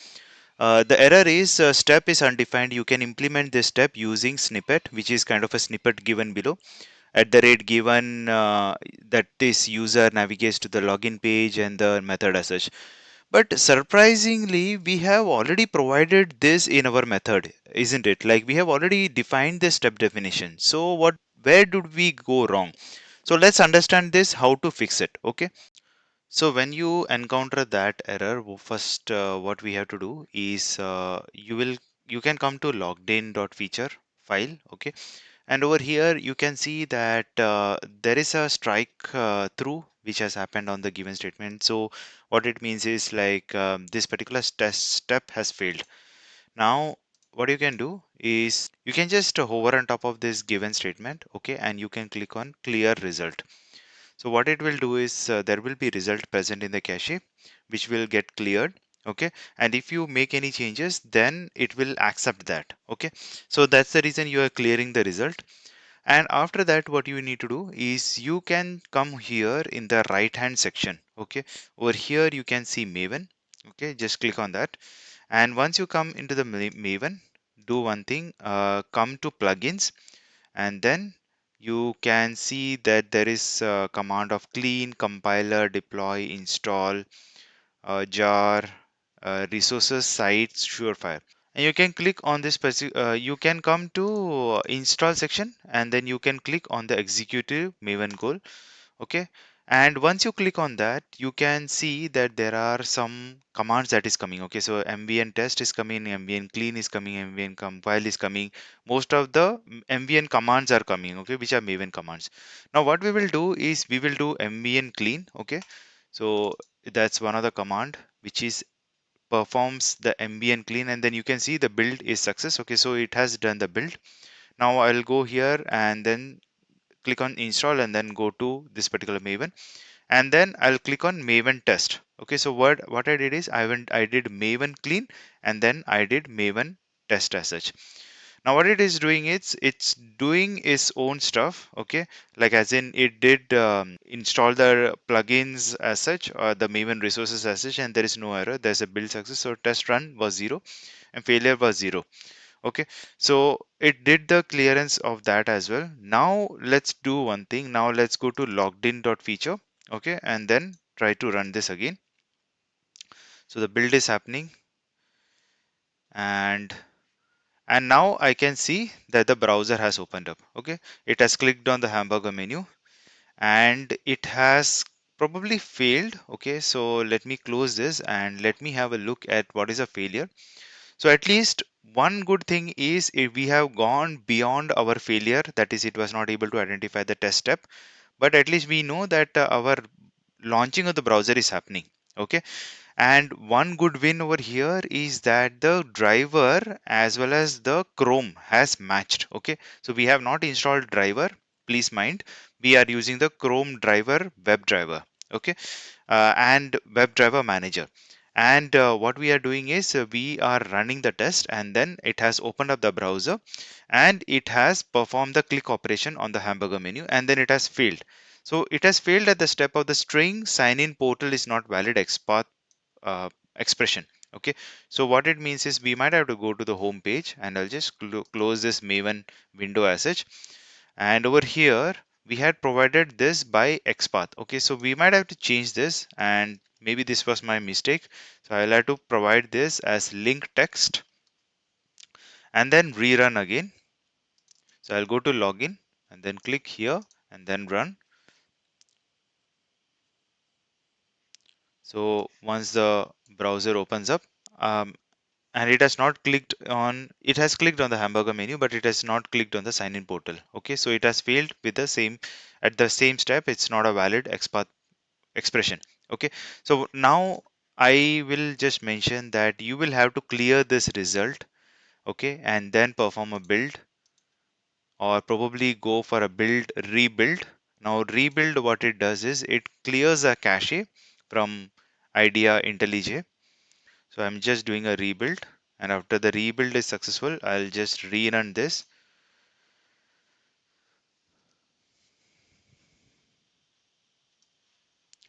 the error is step is undefined. You can implement this step using snippet, which is kind of a snippet given below at the rate given that this user navigates to the login page and the method as such. But surprisingly, we have already provided this in our method, isn't it? Like we have already defined the step definition. So where did we go wrong? So let's understand this, how to fix it. Okay. So when you encounter that error, first what we have to do is you can come to logged-in.feature file. Okay. And over here you can see that there is a strike through which has happened on the given statement. So what it means is like this particular test step has failed. Now what you can do is you can just hover on top of this given statement, okay, and you can click on clear result. So what it will do is there will be result present in the cache which will get cleared, okay, and if you make any changes then it will accept that, okay. So that's the reason you are clearing the result. And after that, what you need to do is you can come here in the right hand section. Okay. Over here, you can see Maven. Okay. Just click on that. And once you come into the Maven, do one thing, come to plugins, and then you can see that there is a command of clean, compiler, deploy, install, jar, resources, sites, surefire. And you can click on this specific, you can come to install section, and then you can click on the executive Maven goal. Okay. And once you click on that, you can see that there are some commands that is coming. Okay. So MVN test is coming, MVN clean is coming, MVN compile is coming. Most of the MVN commands are coming. Okay. Which are Maven commands. Now what we will do is we will do MVN clean. Okay. So that's one of the command which is performs the ambient clean, and then you can see the build is success. Okay, so it has done the build. Now I'll go here and then click on install and then go to this particular Maven, and then I'll click on Maven test. Okay, so what I did is I did Maven clean and then I did Maven test as such. Now what it is doing is it's doing its own stuff, okay, like as in it did install the plugins as such or the Maven resources as such, and there is no error, there's a build success. So test run was 0 and failure was 0. Okay, so it did the clearance of that as well. Now let's do one thing. Now let's go to logged-in.feature, okay, and then try to run this again. So the build is happening, and now I can see that the browser has opened up. Okay, it has clicked on the hamburger menu and it has probably failed. Okay, so let me close this and let me have a look at what is a failure. So at least one good thing is if we have gone beyond our failure, that is it was not able to identify the test step, but at least we know that our launching of the browser is happening. Okay, and one good win over here is that the driver as well as the Chrome has matched. Okay, so we have not installed driver, please mind, we are using the Chrome driver WebDriver. Okay, and WebDriver Manager. And what we are doing is we are running the test, and then it has opened up the browser and it has performed the click operation on the hamburger menu, and then it has failed. So it has failed at the step of the string sign in portal is not valid XPath expression. Okay, so what it means is we might have to go to the home page, and I'll just close this Maven window as such. And over here we had provided this by XPath. Okay, so we might have to change this, and maybe this was my mistake. So I'll have to provide this as link text and then rerun again. So I'll go to login and then click here and then run. So once the browser opens up, um, and it has not clicked on, it has clicked on the hamburger menu, but it has not clicked on the sign in portal. Okay, so it has failed with the same, at the same step, it's not a valid XPath expression. Okay, so now I will just mention that you will have to clear this result, okay, and then perform a build, or probably go for a build rebuild. Now rebuild, what it does is it clears a cache from IDEA Intellij. So I'm just doing a rebuild, and after the rebuild is successful, I'll just rerun this.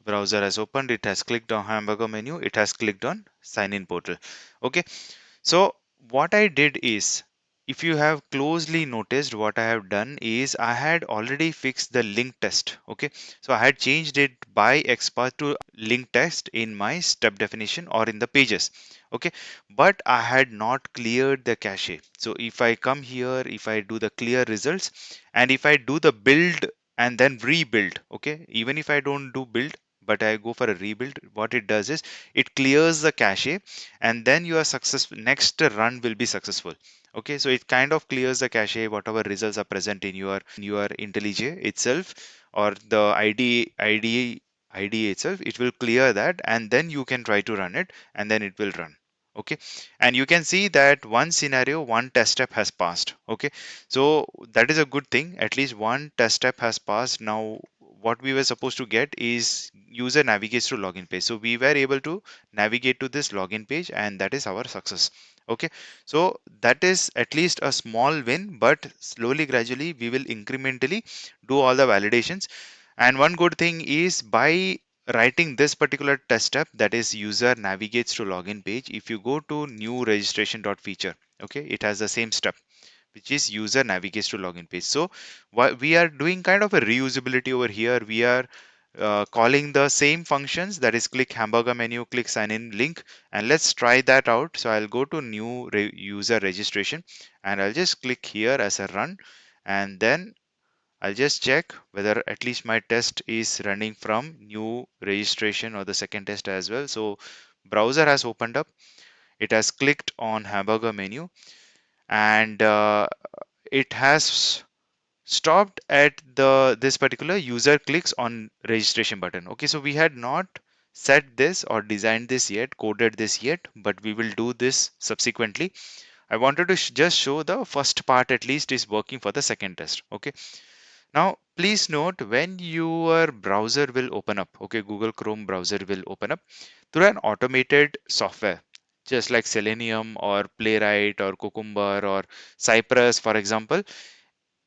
Browser has opened, it has clicked on hamburger menu, it has clicked on sign in portal. Okay, so what I did is if you have closely noticed, what I have done is I had already fixed the link test. Okay, so I had changed it by XPath to link test in my step definition or in the pages. Okay, but I had not cleared the cache. So if I come here, if I do the clear results, and if I do the build and then rebuild, okay, even if I don't do build but I go for a rebuild, what it does is it clears the cache, and then your successful next run will be successful. Okay, so it kind of clears the cache, whatever results are present in your IntelliJ itself, or the IDE itself. It will clear that, and then you can try to run it, and then it will run. Okay, and you can see that one scenario, one test step has passed. Okay, so that is a good thing. At least one test step has passed. Now what we were supposed to get is user navigates to login page. So we were able to navigate to this login page, and that is our success. Okay, so that is at least a small win, but slowly, gradually, we will incrementally do all the validations. And one good thing is, by writing this particular test step, that is user navigates to login page, if you go to new registration dot feature, okay, it has the same step, which is user navigates to login page. So we are doing kind of a reusability over here. We are calling the same functions, that is click hamburger menu, click sign in link, and let's try that out. So I'll go to new user registration, and I'll just click here as a run, and then I'll just check whether at least my test is running from new registration or the second test as well. So browser has opened up, it has clicked on hamburger menu, and it has stopped at the this particular user clicks on registration button. Okay, so we had not set this or designed this yet, coded this yet, but we will do this subsequently. I wanted to just show the first part at least is working for the second test. Okay, now please note, when your browser will open up, okay, Google Chrome browser will open up through an automated software, just like Selenium or Playwright or Cucumber or Cypress, for example.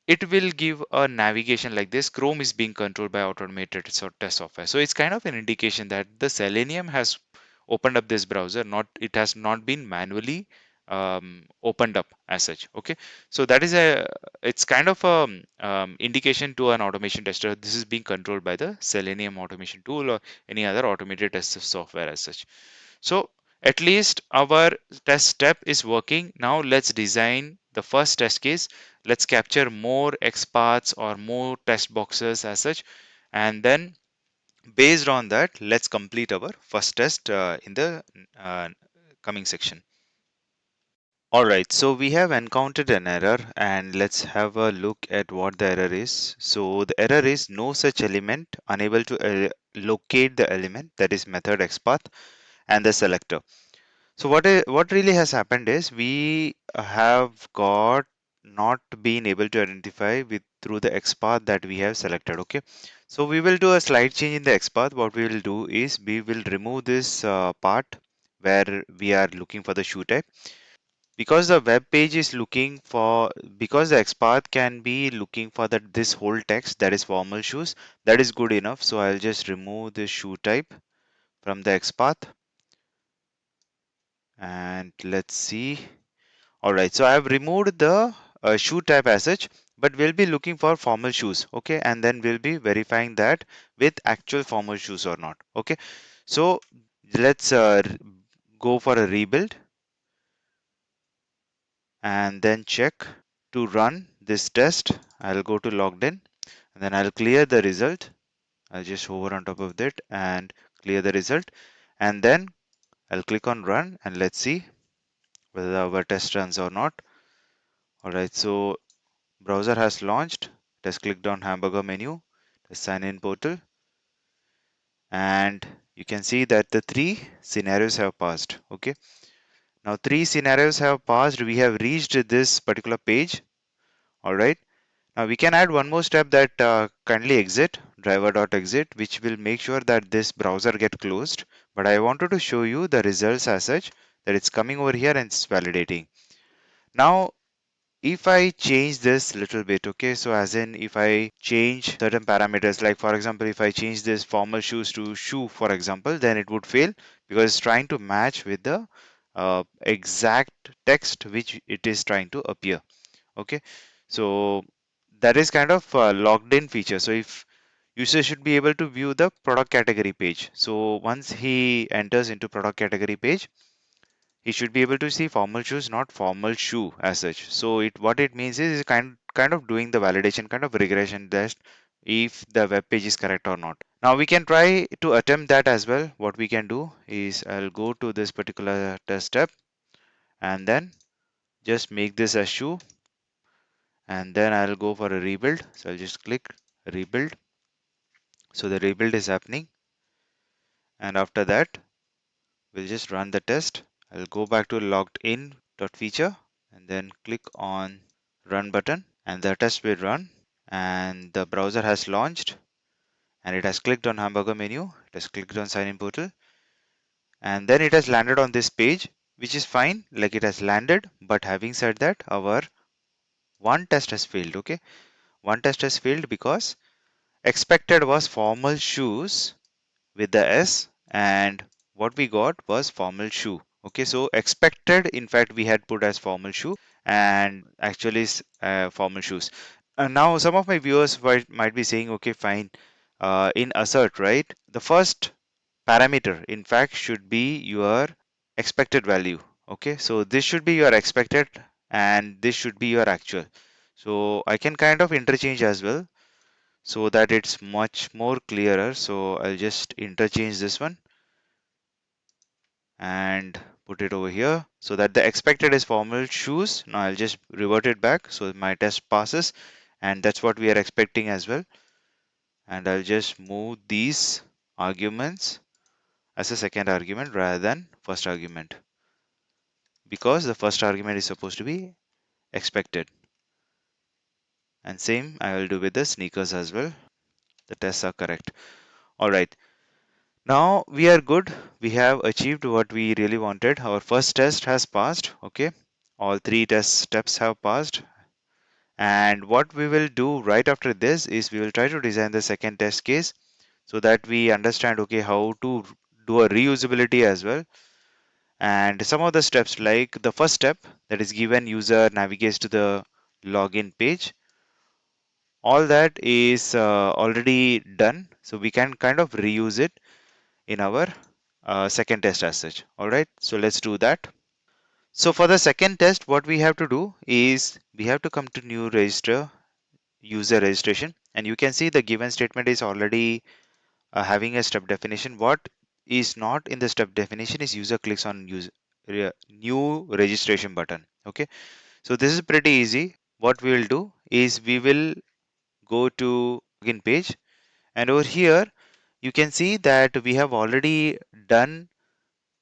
It will give a navigation like this. Chrome is being controlled by automated test software, so it's kind of an indication that the Selenium has opened up this browser, not it has not been manually opened up as such. Okay, so that is a, it's kind of a indication to an automation tester, this is being controlled by the Selenium automation tool or any other automated test software as such. So at least our test step is working. Now let's design the first test case. Let's capture more XPaths or more test boxes as such. And then based on that, let's complete our first test in the uh, coming section. All right, so we have encountered an error, and let's have a look at what the error is. So the error is no such element, unable to locate the element, that is method XPath and the selector. So what really has happened is we have got not been able to identify with through the XPath that we have selected. Okay, so we will do a slight change in the XPath. What we will do is we will remove this part where we are looking for the shoe type, because the web page is looking for, because the XPath can be looking for that this whole text, that is formal shoes, that is good enough. So I'll just remove the shoe type from the XPath, and let's see. All right, so I have removed the shoe type as such, but we'll be looking for formal shoes. Okay, and then we'll be verifying that with actual formal shoes or not. Okay, so let's go for a rebuild and then check. To run this test, I'll go to logged in, and then I'll clear the result. I'll just hover on top of that and clear the result, and then I'll click on run, and let's see whether our test runs or not. All right, so browser has launched. It has clicked on hamburger menu, the sign in portal, and you can see that the three scenarios have passed. Okay, now three scenarios have passed. We have reached this particular page. All right, now we can add one more step, that kindly exit driver.exit, which will make sure that this browser get closed. But I wanted to show you the results as such, that it's coming over here and it's validating. Now if I change this little bit, okay, so as in if I change certain parameters, like for example, if I change this formal shoes to shoe, for example, then it would fail because it's trying to match with the exact text which it is trying to appear. Okay, so that is kind of a logged in feature. So if user should be able to view the product category page. So once he enters into product category page, he should be able to see formal shoes, not formal shoe as such. So it what it means is kind of doing the validation, kind of regression test if the web page is correct or not. Now we can try to attempt that as well. What we can do is I'll go to this particular test step and then just make this a shoe, and then I'll go for a rebuild. So I'll just click rebuild. So the rebuild is happening, and after that we'll just run the test. I'll go back to logged in dot feature and then click on run button, and the test will run, and the browser has launched, and it has clicked on hamburger menu, it has clicked on sign in portal, and then it has landed on this page, which is fine, like it has landed. But having said that, our one test has failed. Okay, one test has failed because expected was formal shoes with the S, and what we got was formal shoe. Okay, so expected, in fact, we had put as formal shoe, and actually formal shoes. And now some of my viewers might be saying, okay, fine. In assert, right? The first parameter, in fact, should be your expected value. Okay, so this should be your expected, and this should be your actual. So I can kind of interchange as well so that it's much more clearer. So I'll just interchange this one and put it over here so that the expected is formal shoes. Now I'll just revert it back so my test passes, and that's what we are expecting as well. And I'll just move these arguments as a second argument rather than first argument, because the first argument is supposed to be expected. And same I will do with the sneakers as well. The tests are correct. All right. Now we are good. We have achieved what we really wanted. Our first test has passed. Okay. All three test steps have passed. And what we will do right after this is we will try to design the second test case so that we understand, okay, how to do a reusability as well. And some of the steps, like the first step, that is given user navigates to the login page, all that is already done. So we can kind of reuse it in our second test as such. All right, so let's do that. So for the second test, what we have to do is we have to come to new register, user registration, and you can see the given statement is already having a step definition. What is not in the step definition is user clicks on new registration button. Okay, so this is pretty easy. What we will do is we will go to login page, and over here you can see that we have already done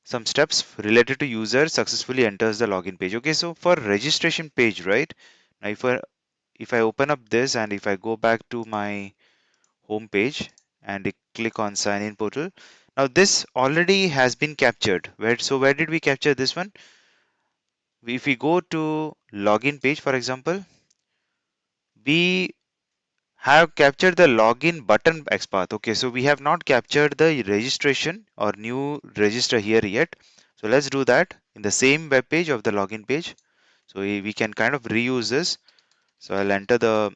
some steps related to user successfully enters the login page. Okay, so for registration page, right? Now if I open up this and if I go back to my home page and I click on sign in portal, now this already has been captured. Where did we capture this one? If we go to login page, for example, we have captured the login button XPath. Okay, so we have not captured the registration or new register here yet. So let's do that in the same web page of the login page. So we can kind of reuse this. So I'll enter the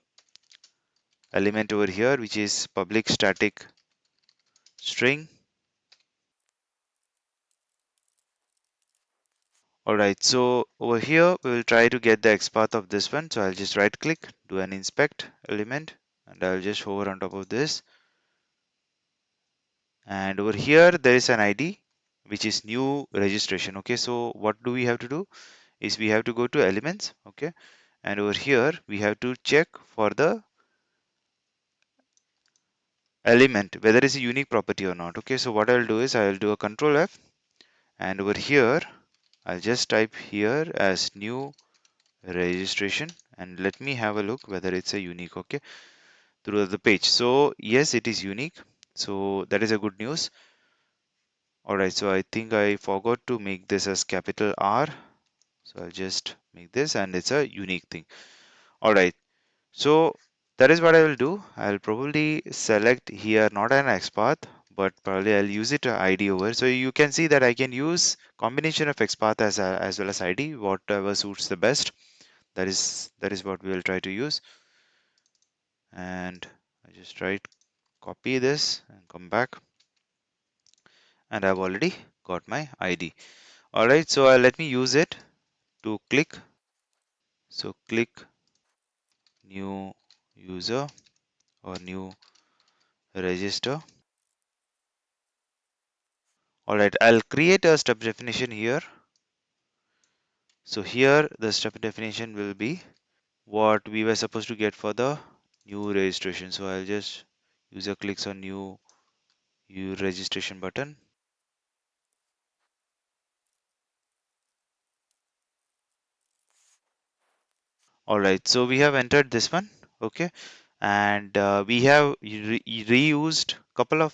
element over here, which is public static string. Alright, so over here we will try to get the XPath of this one. So I'll just right click, do an inspect element, and I'll just hover on top of this. And over here there is an ID which is new registration. Okay, so what do we have to do is we have to go to elements. Okay, and over here we have to check for the element whether it's a unique property or not. Okay, so what I'll do is I'll do a control F, and over here I'll just type here as new registration, and let me have a look whether it's a unique. Okay, through the page. So yes, it is unique, so that is a good news. Alright, so I think I forgot to make this as capital R, so I'll just make this, and it's a unique thing. Alright, so that is what I will do. I'll probably select here not an XPath but probably I'll use it ID over. So you can see that I can use combination of XPath as well as ID, whatever suits the best. That is what we will try to use. And I just copy this and come back, and I've already got my ID. All right, so let me use it to click. So click new user or new register. All right, I'll create a step definition here. So here the step definition will be what we were supposed to get for the new registration. So I'll just user clicks on new registration button. All right, so we have entered this one. Okay, and we have reused couple of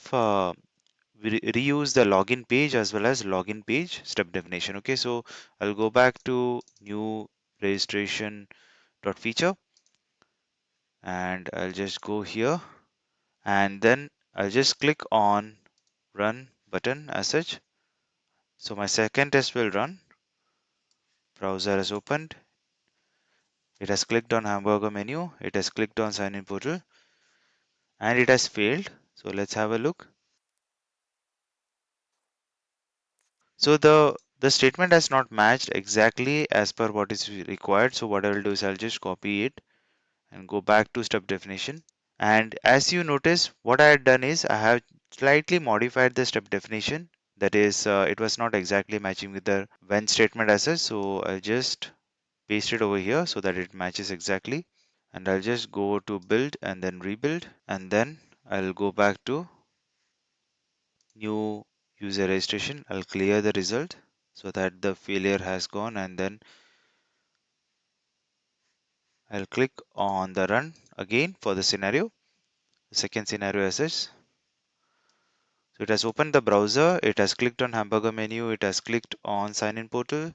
reuse the login page as well as login page step definition. Okay, so I'll go back to new registration dot feature, and I'll just go here, and then I'll just click on run button as such. So my second test will run. Browser is opened. It has clicked on hamburger menu. It has clicked on sign in portal, and it has failed. So let's have a look. So the statement has not matched exactly as per what is required. So what I will do is I'll just copy it and go back to step definition. And as you notice, what I had done is I have slightly modified the step definition. That is, it was not exactly matching with the when statement as such. So I'll just paste it over here so that it matches exactly. And I'll just go to build and then rebuild. And then I'll go back to new user registration. I'll clear the result so that the failure has gone, and then I'll click on the run again for the scenario, the second scenario as such. So it has opened the browser, it has clicked on hamburger menu, it has clicked on sign in portal,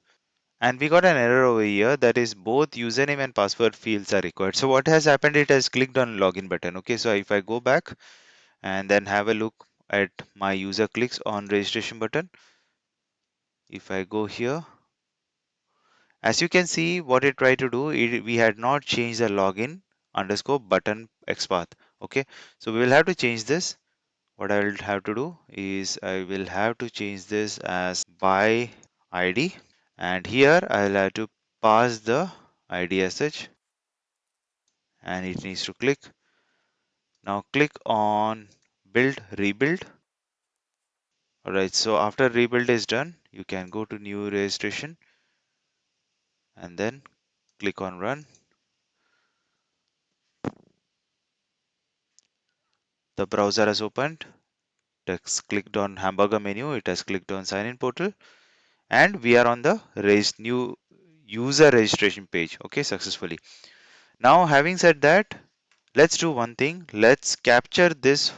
and we got an error over here that is both username and password fields are required. So what has happened, it has clicked on login button. Okay, so if I go back and then have a look at my user clicks on registration button, if I go here, as you can see what it tried to do, we had not changed the login underscore button XPath. Okay, so we will have to change this. What I will have to do is I will have to change this as by ID, and here I'll have to pass the ID as such, and it needs to click. Now click on build rebuild. Alright, so after rebuild is done, you can go to new registration and then click on run. The browser has opened. It has clicked on hamburger menu, it has clicked on sign in portal, and we are on the new user registration page. Okay, successfully. Now having said that, let's do one thing. Let's capture this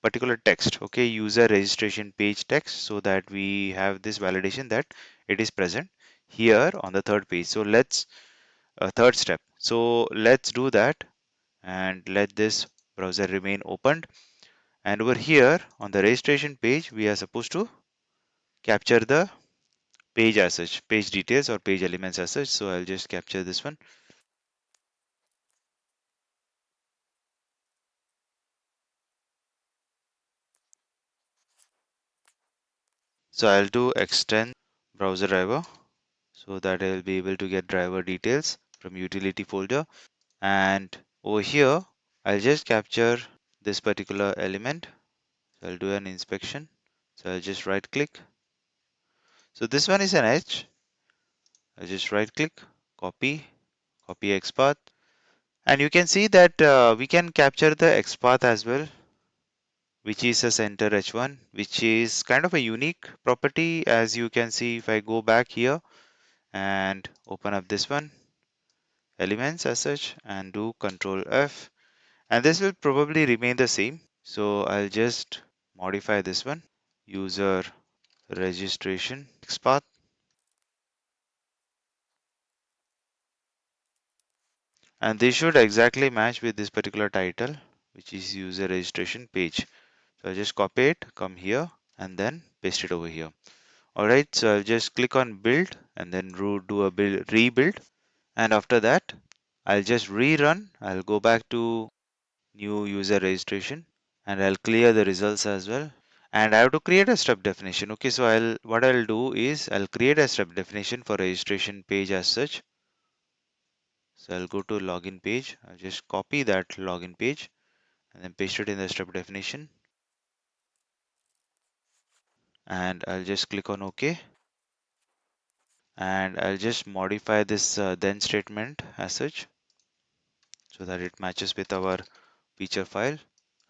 particular text, okay, user registration page text, so that we have this validation that it is present here on the third page. So let's third step. So let's do that and let this browser remain opened. And over here on the registration page, we are supposed to capture the page as such, page details or page elements as such. So I'll just capture this one. So I'll do extend browser driver so that I'll be able to get driver details from utility folder. And over here, I'll just capture this particular element. So I'll do an inspection. So I'll just right click. So this one is an edge. I'll just right click, copy, copy XPath. And you can see that we can capture the XPath as well, which is a center H1, which is kind of a unique property. As you can see, if I go back here and open up this one, elements as such, and do Control F, and this will probably remain the same. So I'll just modify this one, user registration XPath, and this should exactly match with this particular title, which is user registration page. So I'll just copy it, come here, and then paste it over here. Alright, so I'll just click on build and then do a rebuild. And after that, I'll just rerun. I'll go back to new user registration and I'll clear the results as well. And I have to create a step definition. Okay, so what I'll do is I'll create a step definition for registration page as such. So I'll go to login page. I'll just copy that login page and then paste it in the step definition. And I'll just click on OK. And I'll just modify this then statement as such so that it matches with our feature file.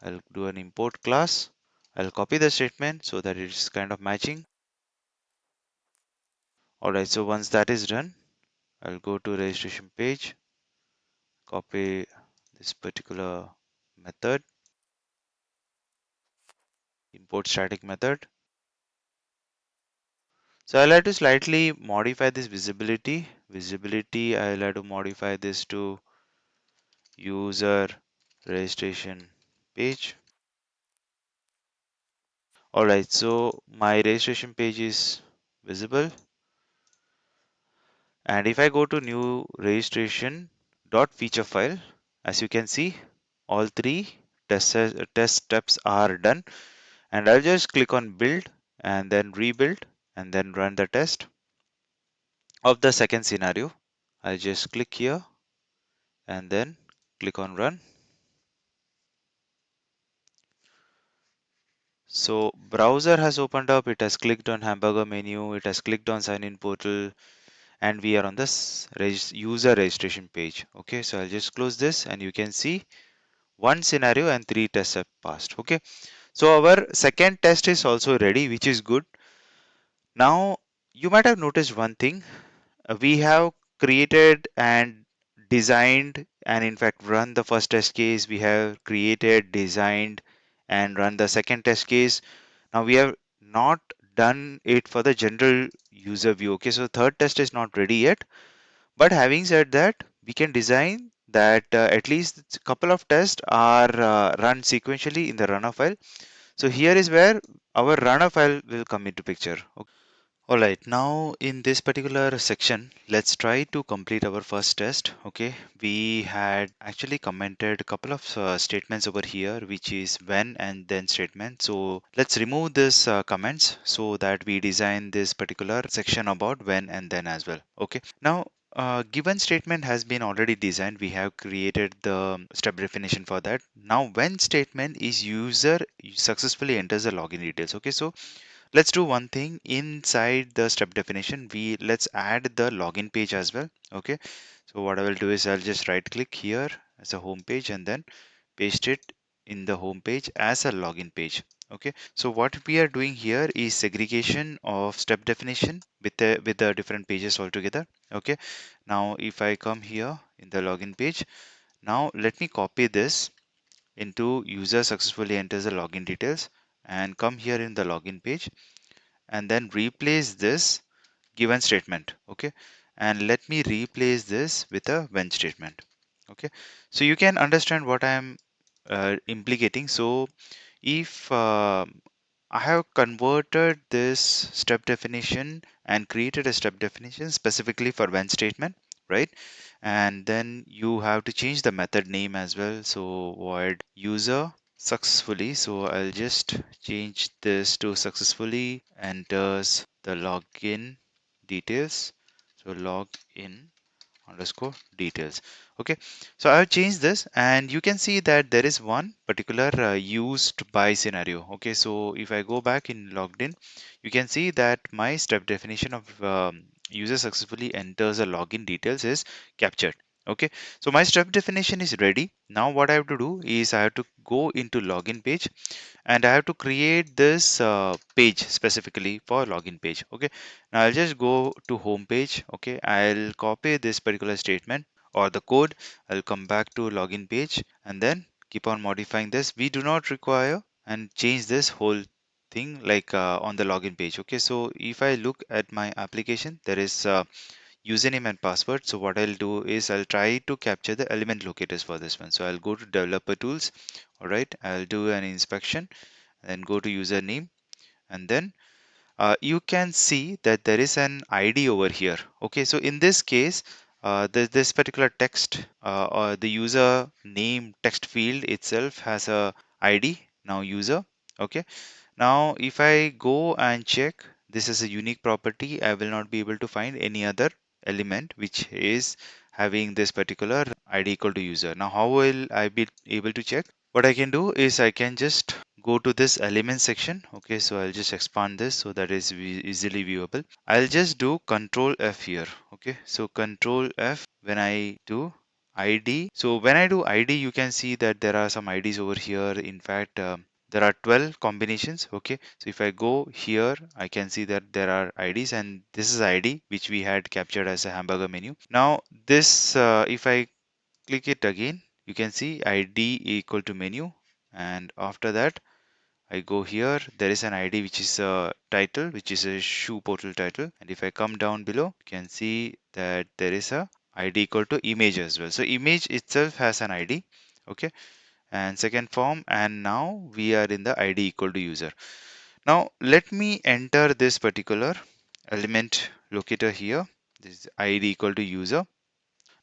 I'll do an import class. I'll copy the statement so that it's kind of matching. Alright, so once that is done, I'll go to registration page, copy this particular method, import static method. So I'll have to slightly modify this visibility. I'll have to modify this to user registration page. Alright, so my registration page is visible. And if I go to new registration dot feature file, as you can see, all three test steps are done. And I'll just click on build and then rebuild and then run the test of the second scenario. I'll just click here and then click on run. So browser has opened up, it has clicked on hamburger menu, it has clicked on sign in portal, and we are on this user registration page. Okay, so I'll just close this and you can see one scenario and three tests have passed. Okay, so our second test is also ready, which is good. Now you might have noticed one thing. We have created and designed and in fact run the first test case. We have created, designed and run the second test case. Now we have not done it for the general user view. Okay, so third test is not ready yet. But having said that, we can design that at least a couple of tests are run sequentially in the runner file. So here is where our runner file will come into picture. Okay. Alright, now in this particular section, let's try to complete our first test. Okay, we had actually commented a couple of statements over here, which is when and then statement. So let's remove this comments so that we design this particular section about when and then as well. Okay, now given statement has been already designed. We have created the step definition for that. Now when statement is user successfully enters the login details. Okay, so let's do one thing inside the step definition. Let's add the login page as well. Okay, so what I will do is I'll just right click here as a home page and then paste it in the home page as a login page. Okay, so what we are doing here is segregation of step definition with the different pages altogether. Okay, now if I come here in the login page, now let me copy this into user successfully enters the login details and come here in the login page and then replace this given statement. Okay, and let me replace this with a when statement. Okay, so you can understand what I am implicating. So if I have converted this step definition and created a step definition specifically for when statement, right? And then you have to change the method name as well. So void user successfully. So I'll just change this to successfully enters the login details. So login underscore details. Okay, so I've changed this and you can see that there is one particular used by scenario. Okay, so if I go back in logged in, you can see that my step definition of user successfully enters a login details is captured. Okay, so my step definition is ready. Now what I have to do is I have to go into login page and I have to create this page specifically for login page. Okay, now I'll just go to home page. Okay, I'll copy this particular statement or the code. I'll come back to login page and then keep on modifying this. We do not require and change this whole thing like on the login page. Okay, so if I look at my application, there is username and password. So what I'll do is I'll try to capture the element locators for this one. So I'll go to developer tools. All right, I'll do an inspection then go to username, and then you can see that there is an ID over here. Okay, so in this case, this particular text or the user name text field itself has a ID, now user. Okay, now if I go and check, this is a unique property. I will not be able to find any other element which is having this particular ID equal to user. Now how will I be able to check? What I can do is I can just go to this element section. Okay, so I'll just expand this so that is easily viewable. I'll just do control F here. Okay, so control F when I do ID. So when I do ID, you can see that there are some IDs over here. In fact, there are 12 combinations. Okay, so if I go here, I can see that there are IDs, and this is ID which we had captured as a hamburger menu. Now this, if I click it again, you can see ID equal to menu, and after that I go here, there is an ID which is a title, which is a shoe portal title, and if I come down below, you can see that there is a ID equal to image as well. So image itself has an ID. Okay, and second form, and now we are in the ID equal to user. Now let me enter this particular element locator here. This is ID equal to user.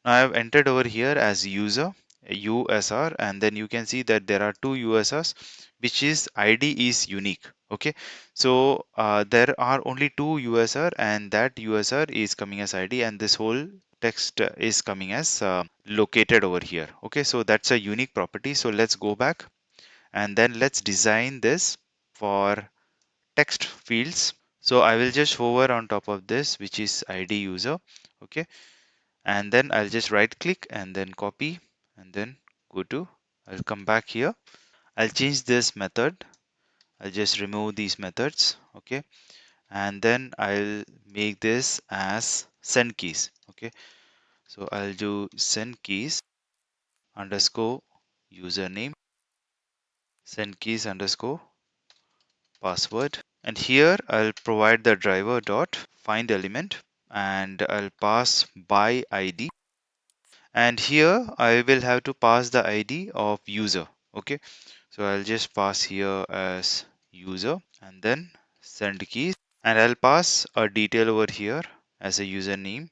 Now I have entered over here as user, USR, and then you can see that there are two USRs, which is ID is unique. Okay, so there are only two USR, and that USR is coming as ID, and this whole text is coming as located over here. Okay, so that's a unique property. So let's go back and then let's design this for text fields. So I will just hover on top of this, which is ID user. Okay, and then I'll just right click and then copy and then go to, I'll come back here. I'll change this method. I'll just remove these methods. Okay, and then I'll make this as send keys. Okay, so I'll do send keys underscore username, send keys underscore password, and here I'll provide the driver dot find element, and I'll pass by ID, and here I will have to pass the ID of user. Okay, so I'll just pass here as user and then send keys, and I'll pass a detail over here as a username.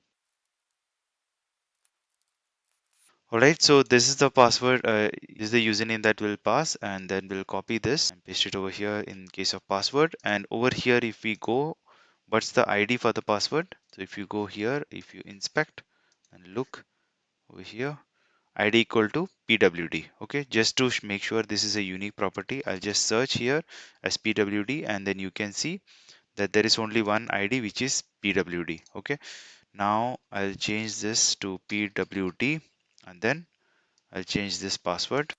Alright, so this is the password, is the username that will pass, and then we'll copy this and paste it over here in case of password. And over here, if we go, what's the ID for the password? So if you go here, if you inspect and look over here, ID equal to PWD. Okay, just to make sure this is a unique property, I'll just search here as PWD, and then you can see that there is only one ID, which is PWD. Okay, now I'll change this to PWD, and then I'll change this password.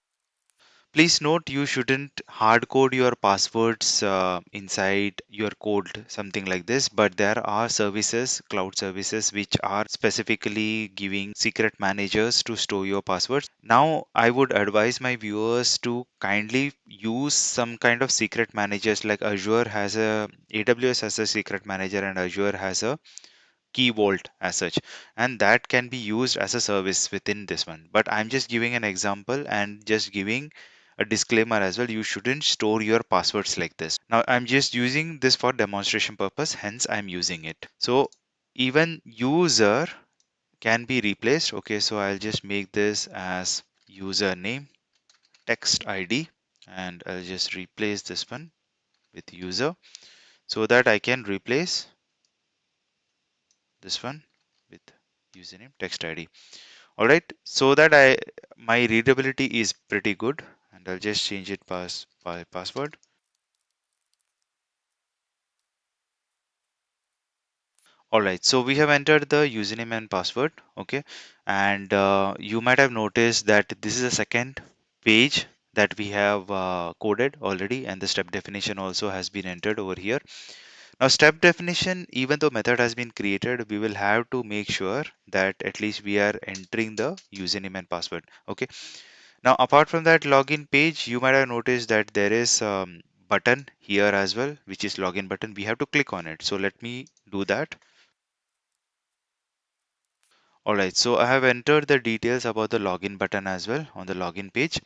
Please note, you shouldn't hard code your passwords inside your code, something like this, but there are services, cloud services, which are specifically giving secret managers to store your passwords. Now, I would advise my viewers to kindly use some kind of secret managers, like Azure has a, AWS has a secret manager, and Azure has a key vault as such, and that can be used as a service within this one. But I'm just giving an example and just giving a disclaimer as well. You shouldn't store your passwords like this. Now I'm just using this for demonstration purpose, hence I'm using it. So even user can be replaced. Okay, so I'll just make this as username text ID, and I'll just replace this one with user, so that I can replace this one with username text ID. All right, so that my readability is pretty good, and I'll just change it by password. All right, so we have entered the username and password. Okay, and you might have noticed that this is a second page that we have coded already, and the step definition also has been entered over here. Now step definition, even though method has been created, we will have to make sure that at least we are entering the username and password. Okay, now apart from that login page, you might have noticed that there is button here as well, which is login button. We have to click on it, so let me do that. All right, so I have entered the details about the login button as well on the login page.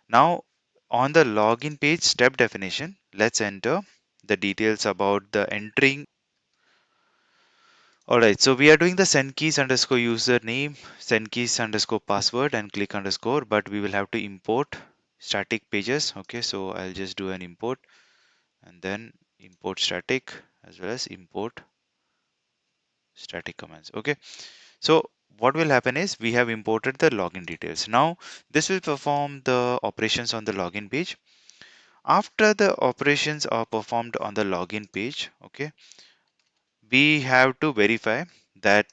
Now on the login page step definition, let's enter the details about the entering. Alright, so we are doing the send keys underscore username, send keys underscore password and click underscore, but we will have to import static pages. Okay, so I'll just do an import and then import static as well as import static commands. Okay, so what will happen is we have imported the login details. Now this will perform the operations on the login page. After the operations are performed on the login page, okay, we have to verify that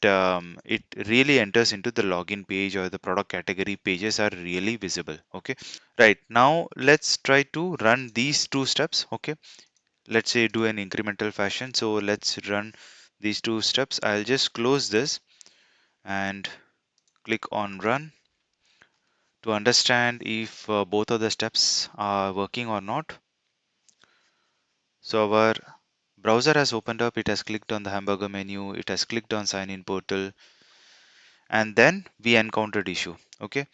it really enters into the login page or the product category pages are really visible. Okay, right, now let's try to run these two steps. Okay, let's say do an incremental fashion. So let's run these two steps. I'll just close this and click on run to understand if both of the steps are working or not. So our browser has opened up, it has clicked on the hamburger menu, it has clicked on sign in portal, and then we encountered issue. Okay,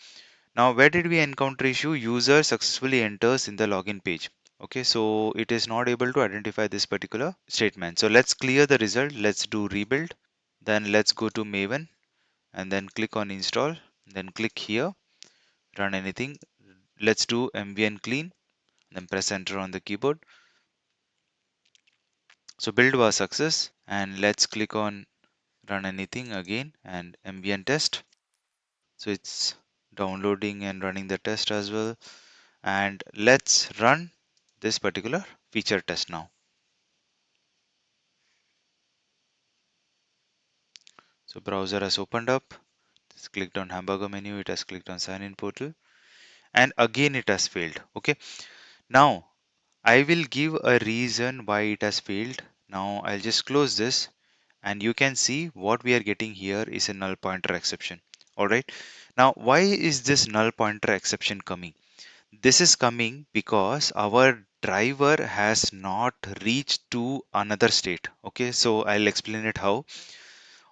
now where did we encounter issue? User successfully enters in the login page. Okay, so it is not able to identify this particular statement. So let's clear the result. Let's do rebuild. Then let's go to Maven and then click on install. Then click here, run anything. Let's do mvn clean. Then press enter on the keyboard. So build was success. And let's click on run anything again and mvn test. So it's downloading and running the test as well. And let's run this particular feature test now. So browser has opened up, it's clicked on hamburger menu, it has clicked on sign in portal, and again it has failed. Okay, now I will give a reason why it has failed. Now I'll just close this and you can see what we are getting here is a null pointer exception. All right, now why is this null pointer exception coming? This is coming because our driver has not reached to another state. Okay, so I'll explain it how.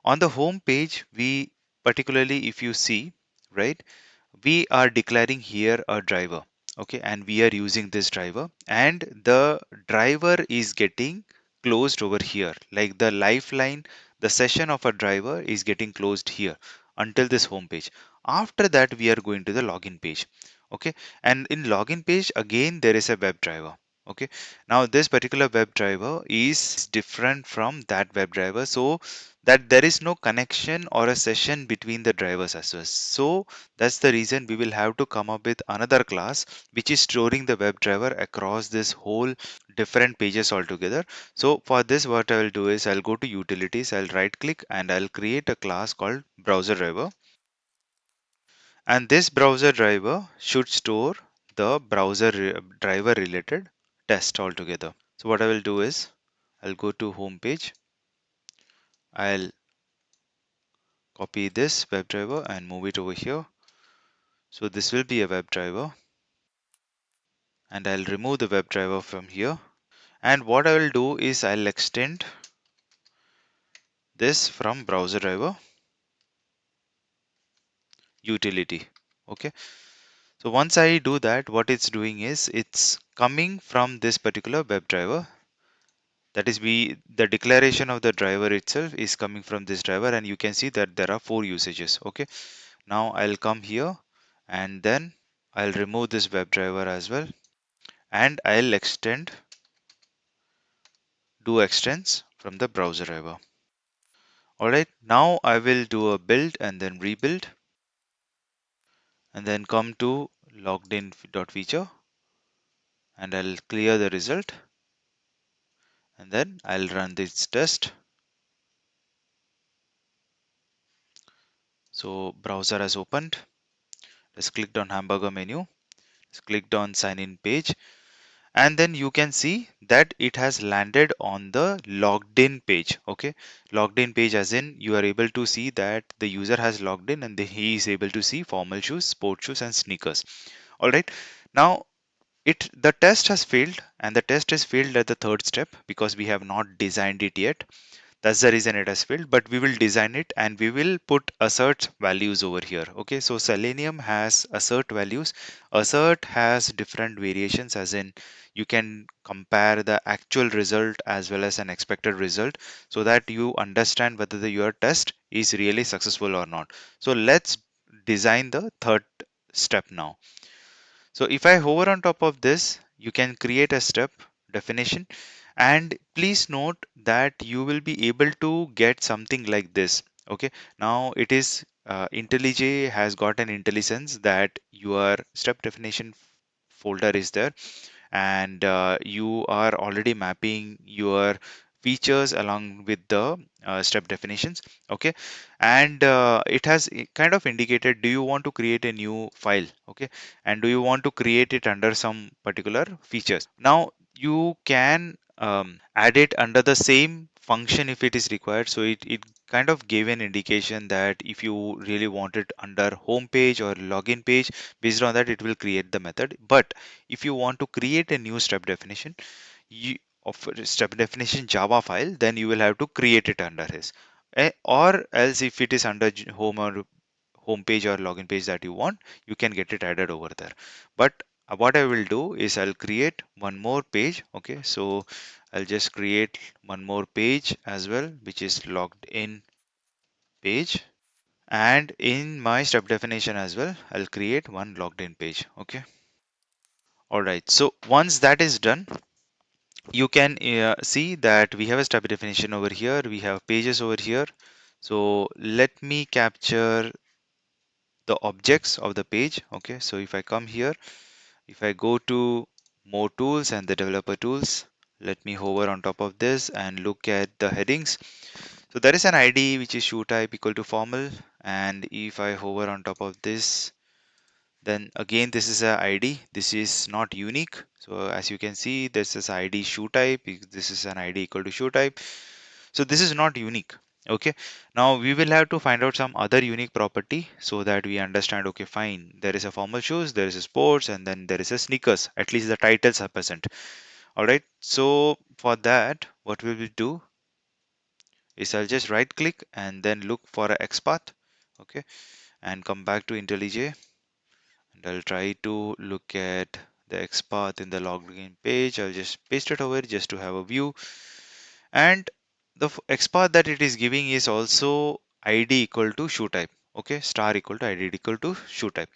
On the home page, we particularly if you see, right, we are declaring here a driver. Okay, and we are using this driver and the driver is getting closed over here, like the lifeline, the session of a driver is getting closed here until this home page. After that we are going to the login page. Okay, and in login page again there is a WebDriver. Okay, now this particular WebDriver is different from that WebDriver, so that there is no connection or a session between the drivers as well. So that's the reason we will have to come up with another class which is storing the WebDriver across this whole different pages altogether. So for this what I will do is I'll go to utilities, I'll right click and I'll create a class called browser driver, and this browser driver should store the driver related test altogether. So what I will do is I'll go to home page, I'll copy this WebDriver and move it over here. So this will be a WebDriver and I'll remove the WebDriver from here. And what I will do is I'll extend this from browser driver utility. Okay. So once I do that, what it's doing is it's coming from this particular WebDriver. That is the declaration of the driver itself is coming from this driver, and you can see that there are 4 usages. Okay. Now I'll come here and then I'll remove this WebDriver as well and I'll do extends from the browser driver. Alright, now I will do a build and then rebuild and then come to logged in feature and I'll clear the result and then I'll run this test. So browser has opened, just clicked on hamburger menu, just clicked on sign in page, and then you can see that it has landed on the logged in page. Okay, logged in page as in you are able to see that the user has logged in and he is able to see formal shoes, sport shoes and sneakers. All right, now the test has failed and the test is failed at the third step because we have not designed it yet. That's the reason it has failed, but we will design it and we will put assert values over here. Okay, so Selenium has assert values. Assert has different variations, as in you can compare the actual result as well as an expected result, so that you understand whether your test is really successful or not. So let's design the third step now. So if I hover on top of this, you can create a step definition, and please note that you will be able to get something like this. Okay, now it is IntelliJ has got an intelligence that your step definition folder is there, and you are already mapping your features along with the step definitions. Okay, and it has kind of indicated, do you want to create a new file? Okay, and do you want to create it under some particular features? Now you can add it under the same function if it is required. So it kind of gave an indication that if you really want it under home page or login page, based on that it will create the method. But if you want to create a new step definition, you, of a step definition Java file, then you will have to create it under his. Or else if it is under home or home page or login page that you want, you can get it added over there. But what I will do is I'll create one more page. Okay, so I'll just create one more page as well, which is logged in page. And in my step definition as well, I'll create one logged in page. Okay. All right. So once that is done, you can see that we have a step definition over here. We have pages over here. So let me capture the objects of the page. Okay. So if I come here, if I go to more tools and the developer tools, let me hover on top of this and look at the headings. So there is an ID which is shoe type equal to formal. And if I hover on top of this, then again this is a ID. This is not unique. So as you can see, this is ID shoe type. This is an ID equal to shoe type. So this is not unique. Okay, now we will have to find out some other unique property so that we understand, okay, fine, there is a formal shoes, there is a sports, and then there is a sneakers. At least the titles are present. All right, so for that, what we will do is I'll just right click and then look for a XPath. Okay, and come back to IntelliJ, and I'll try to look at the XPath in the login page. I'll just paste it over just to have a view. And the XPath that it is giving is also ID equal to shoe type. Okay, star equal to ID equal to shoe type.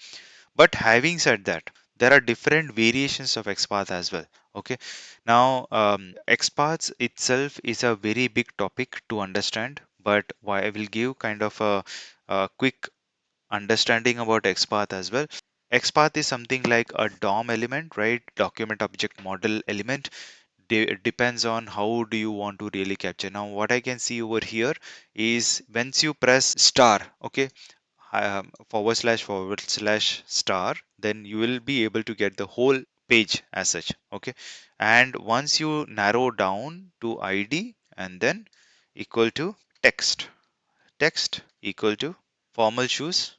But having said that, there are different variations of XPath as well. Okay, now XPaths itself is a very big topic to understand, but I will give kind of a quick understanding about XPath as well. XPath is something like a DOM element, right? Document object model element. Depends on how do you want to really capture. Now what I can see over here is once you press star, okay, forward slash star, then you will be able to get the whole page as such. Okay, and once you narrow down to ID and then equal to text equal to formal shoes.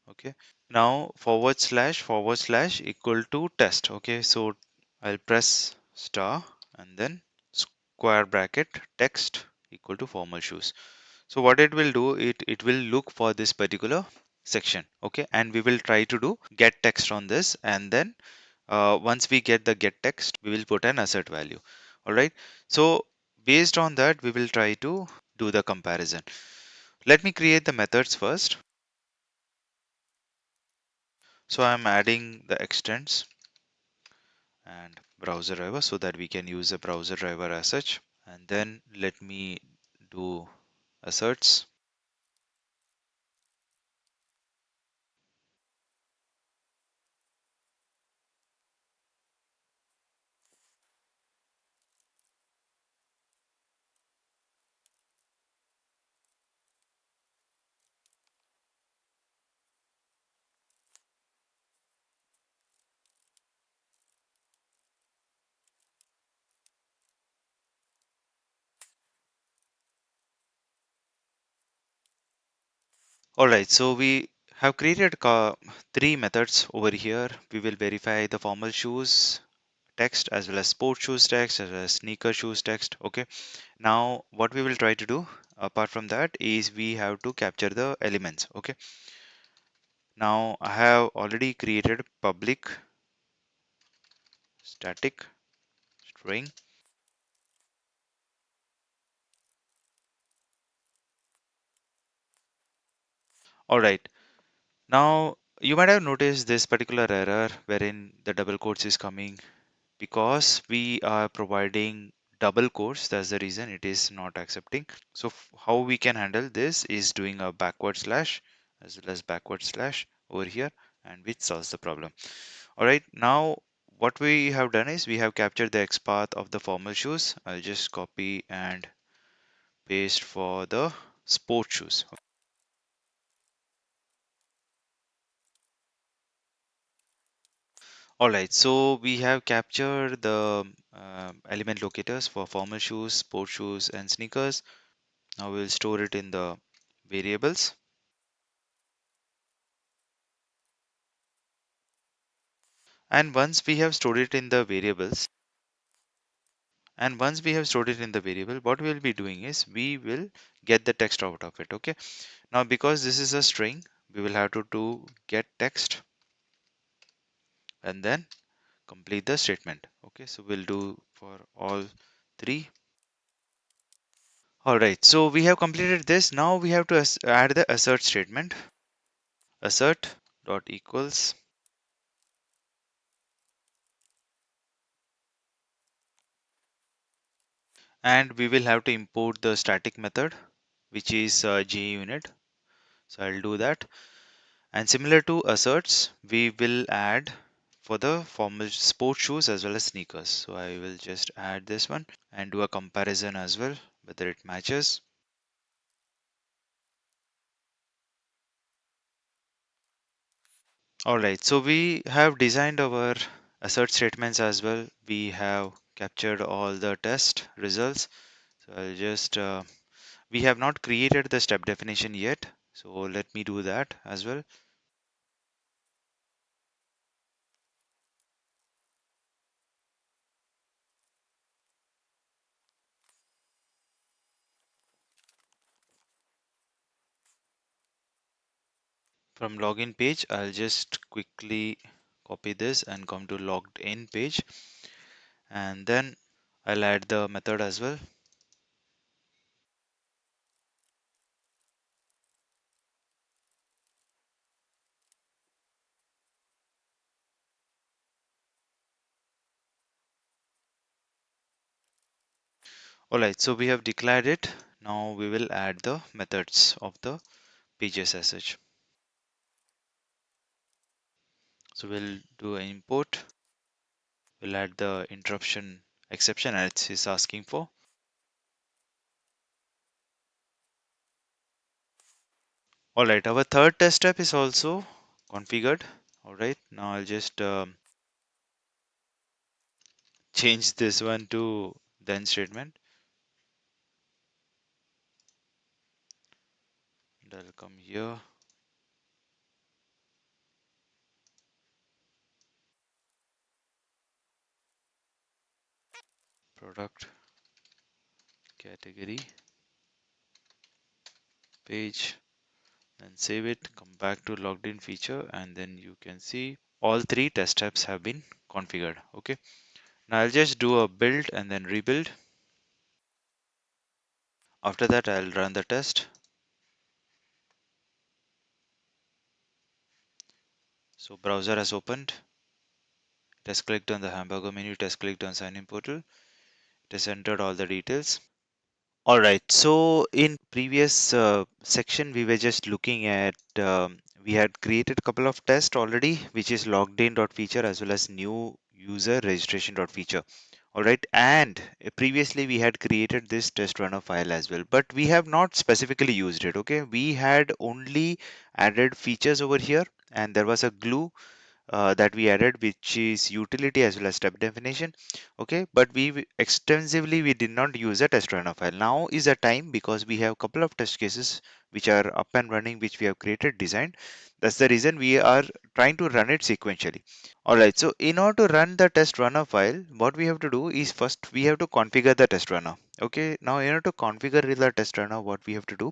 Okay, now forward slash equal to test. Okay, so I'll press star and then square bracket text equal to formal shoes. So what it will do, it will look for this particular section. Okay, and we will try to do get text on this, and then once we get the get text, we will put an assert value. All right, so based on that, we will try to do the comparison. Let me create the methods first. So I'm adding the extents and browser driver so that we can use a browser driver as such. And then let me do asserts. All right, so we have created three methods over here. We will verify the formal shoes text as well as sport shoes text as well as sneaker shoes text. Okay, now what we will try to do apart from that is we have to capture the elements. Okay, now I have already created public static string. All right, now you might have noticed this particular error wherein the double quotes is coming because we are providing double quotes. That's the reason it is not accepting. So how we can handle this is doing a backward slash as well as backward slash over here, and which solves the problem. All right, now what we have done is we have captured the XPath of the formal shoes. I'll just copy and paste for the sport shoes. All right, so we have captured the element locators for formal shoes, sport shoes, and sneakers. Now we'll store it in the variables. And once we have stored it in the variables, what we'll be doing is we will get the text out of it. Okay. Now because this is a string, we will have to do get text and then complete the statement. Okay. So we'll do for all three. All right. So we have completed this. Now we have to add the assert statement. Assert dot equals, and we will have to import the static method, which is JUnit. So I'll do that. And similar to asserts, we will add for the formal sport shoes as well as sneakers. So I will just add this one and do a comparison as well, whether it matches. All right, so we have designed our assert statements as well. We have captured all the test results. So I'll just, we have not created the step definition yet. So let me do that as well. From login page, I'll just quickly copy this and come to logged in page, and then I'll add the method as well. Alright, so we have declared it. Now we will add the methods of the pages as such. So we'll do an import. We'll add the interruption exception as it's asking for. Alright, our third test step is also configured. Alright, now I'll just change this one to then statement. And I'll come here. Product category page, then save it, come back to logged in feature, and then you can see all three test steps have been configured. Okay, now I'll just do a build and then rebuild. After that, I'll run the test. So browser has opened. It has clicked on the hamburger menu. It has clicked on sign in portal. It has entered all the details. All right. So in previous section, we were just looking at we had created a couple of tests already, which is logged in dot feature as well as new user registration dot feature. All right. And previously we had created this test runner file as well, but we have not specifically used it. Okay. We had only added features over here, and there was a glue that we added, which is utility as well as step definition. Okay, but extensively we did not use a test runner file. Now is the time, because we have a couple of test cases which are up and running, which we have created, designed. That's the reason we are trying to run it sequentially. Alright, so in order to run the test runner file, what we have to do is first we have to configure the test runner. Okay, now in order to configure the test runner, what we have to do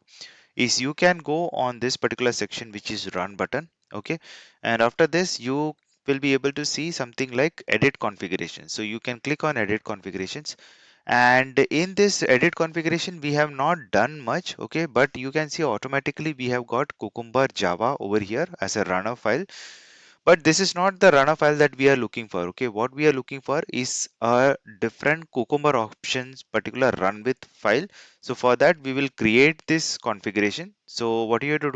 is you can go on this particular section, which is run button. Okay, and after this you will be able to see something like edit configuration. So you can click on edit configurations, and in this edit configuration we have not done much. Okay, but you can see automatically we have got Cucumber Java over here as a runner file, but this is not the runner file that we are looking for. Okay, what we are looking for is a different Cucumber options particular run with file. So for that we will create this configuration. So what you have to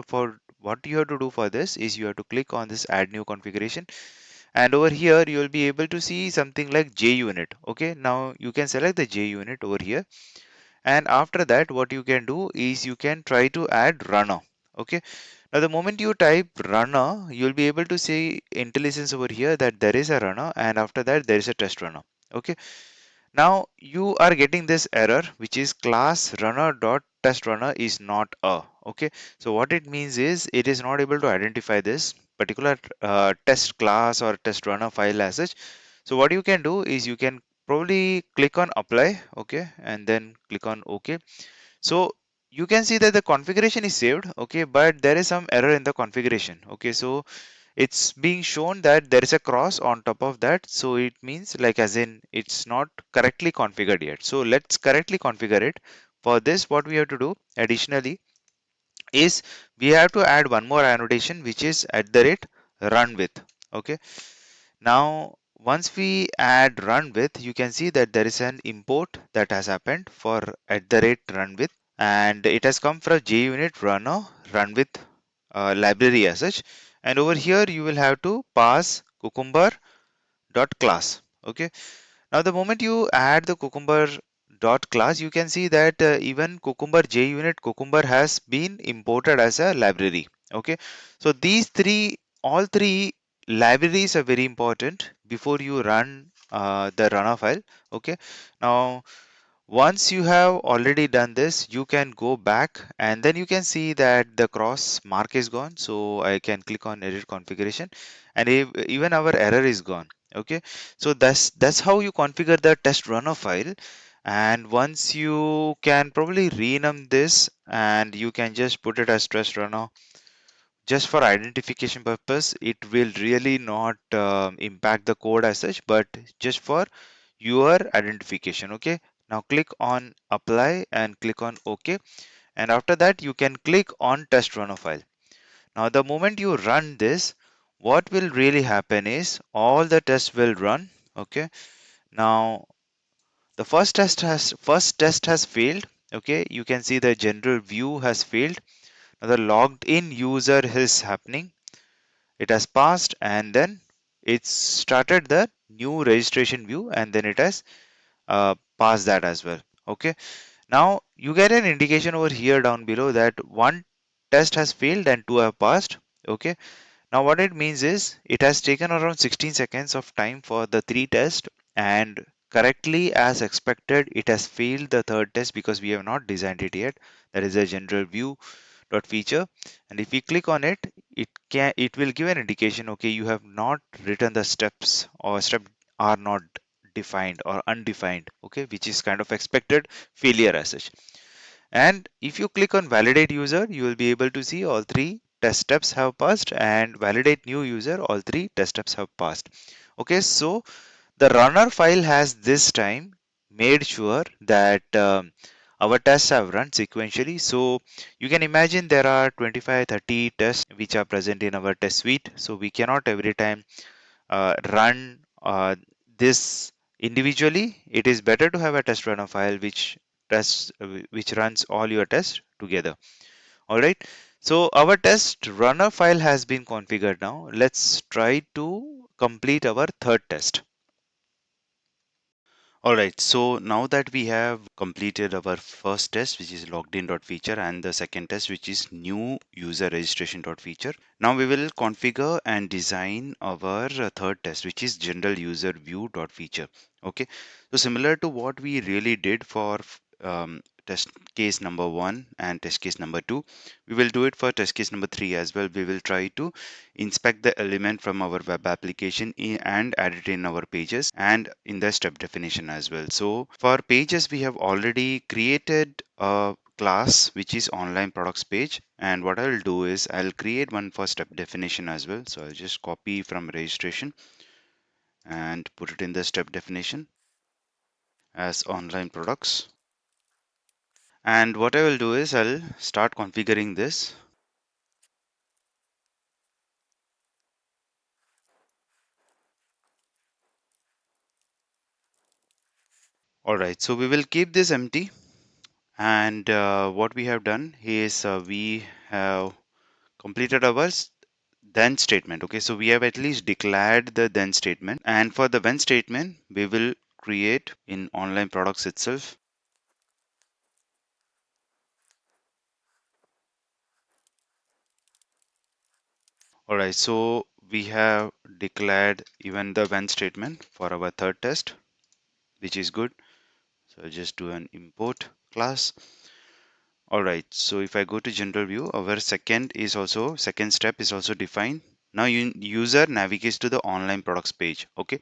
do for this is you have to click on this add new configuration, and over here you will be able to see something like JUnit. Okay, now you can select the JUnit over here, and after that what you can do is you can try to add runner. Okay, now the moment you type runner, you'll be able to see intelligence over here that there is a runner, and after that there is a test runner. Okay, now you are getting this error, which is class runner dot test runner is not a. Okay, so what it means is it is not able to identify this particular test class or test runner file as such. So what you can do is you can probably click on apply. Okay, and then click on OK. So you can see that the configuration is saved. Okay, but there is some error in the configuration. Okay, so it's being shown that there is a cross on top of that, so it means like as in it's not correctly configured yet. So let's correctly configure it. For this, what we have to do additionally is we have to add one more annotation, which is at the rate run with. Okay, now once we add run with, you can see that there is an import that has happened for at the rate run with, and it has come from JUnit runner run with library as such. And over here you will have to pass cucumber dot class. Okay, now the moment you add the cucumber dot class, you can see that even cucumber JUnit cucumber has been imported as a library. Okay, so these all three libraries are very important before you run the runner file. Okay, now once you have already done this, you can go back and then you can see that the cross mark is gone. So I can click on edit configuration, and even our error is gone. Okay, so that's how you configure the test runner file. And once you can probably rename this, and you can just put it as test runner just for identification purpose. It will really not impact the code as such, but just for your identification. Okay, now click on apply and click on OK, and after that you can click on test runner file. Now the moment you run this, what will really happen is all the tests will run. Okay, now the first test has failed. Okay, you can see the general view has failed. Now the logged in user is happening, it has passed, and then it started the new registration view, and then it has passed that as well. Okay, now you get an indication over here down below that one test has failed and two have passed. Okay, now what it means is it has taken around 16 seconds of time for the three tests, and correctly as expected it has failed the third test because we have not designed it yet. That is a general view dot feature, and if we click on it, it will give an indication, okay, you have not written the steps, or step are not defined or undefined. Okay, which is kind of expected failure as such. And if you click on validate user, you will be able to see all three test steps have passed, and validate new user, all three test steps have passed. Okay, so the runner file has this time made sure that our tests have run sequentially. So you can imagine there are 25-30 tests which are present in our test suite. So we cannot every time run this individually. It is better to have a test runner file which runs all your tests together. All right. So our test runner file has been configured now. Let's try to complete our third test. All right, so now that we have completed our first test, which is logged in.feature, and the second test, which is new user registration.feature, now we will configure and design our third test, which is general user view.feature. Okay, so similar to what we really did for test case number 1 and test case number 2, we will do it for test case number 3 as well. We will try to inspect the element from our web application and add it in our pages and in the step definition as well. So for pages, we have already created a class which is online products page, and what I'll do is I'll create one for step definition as well. So I'll just copy from registration and put it in the step definition as online products. And what I will do is I'll start configuring this. All right, so we will keep this empty. And what we have done is we have completed our then statement. Okay, so we have at least declared the then statement. And for the when statement, we will create in online products itself. All right, so we have declared even the when statement for our third test, which is good. So I'll just do an import class. All right, so if I go to general view, our second step is also defined. Now user navigates to the online products page. Okay,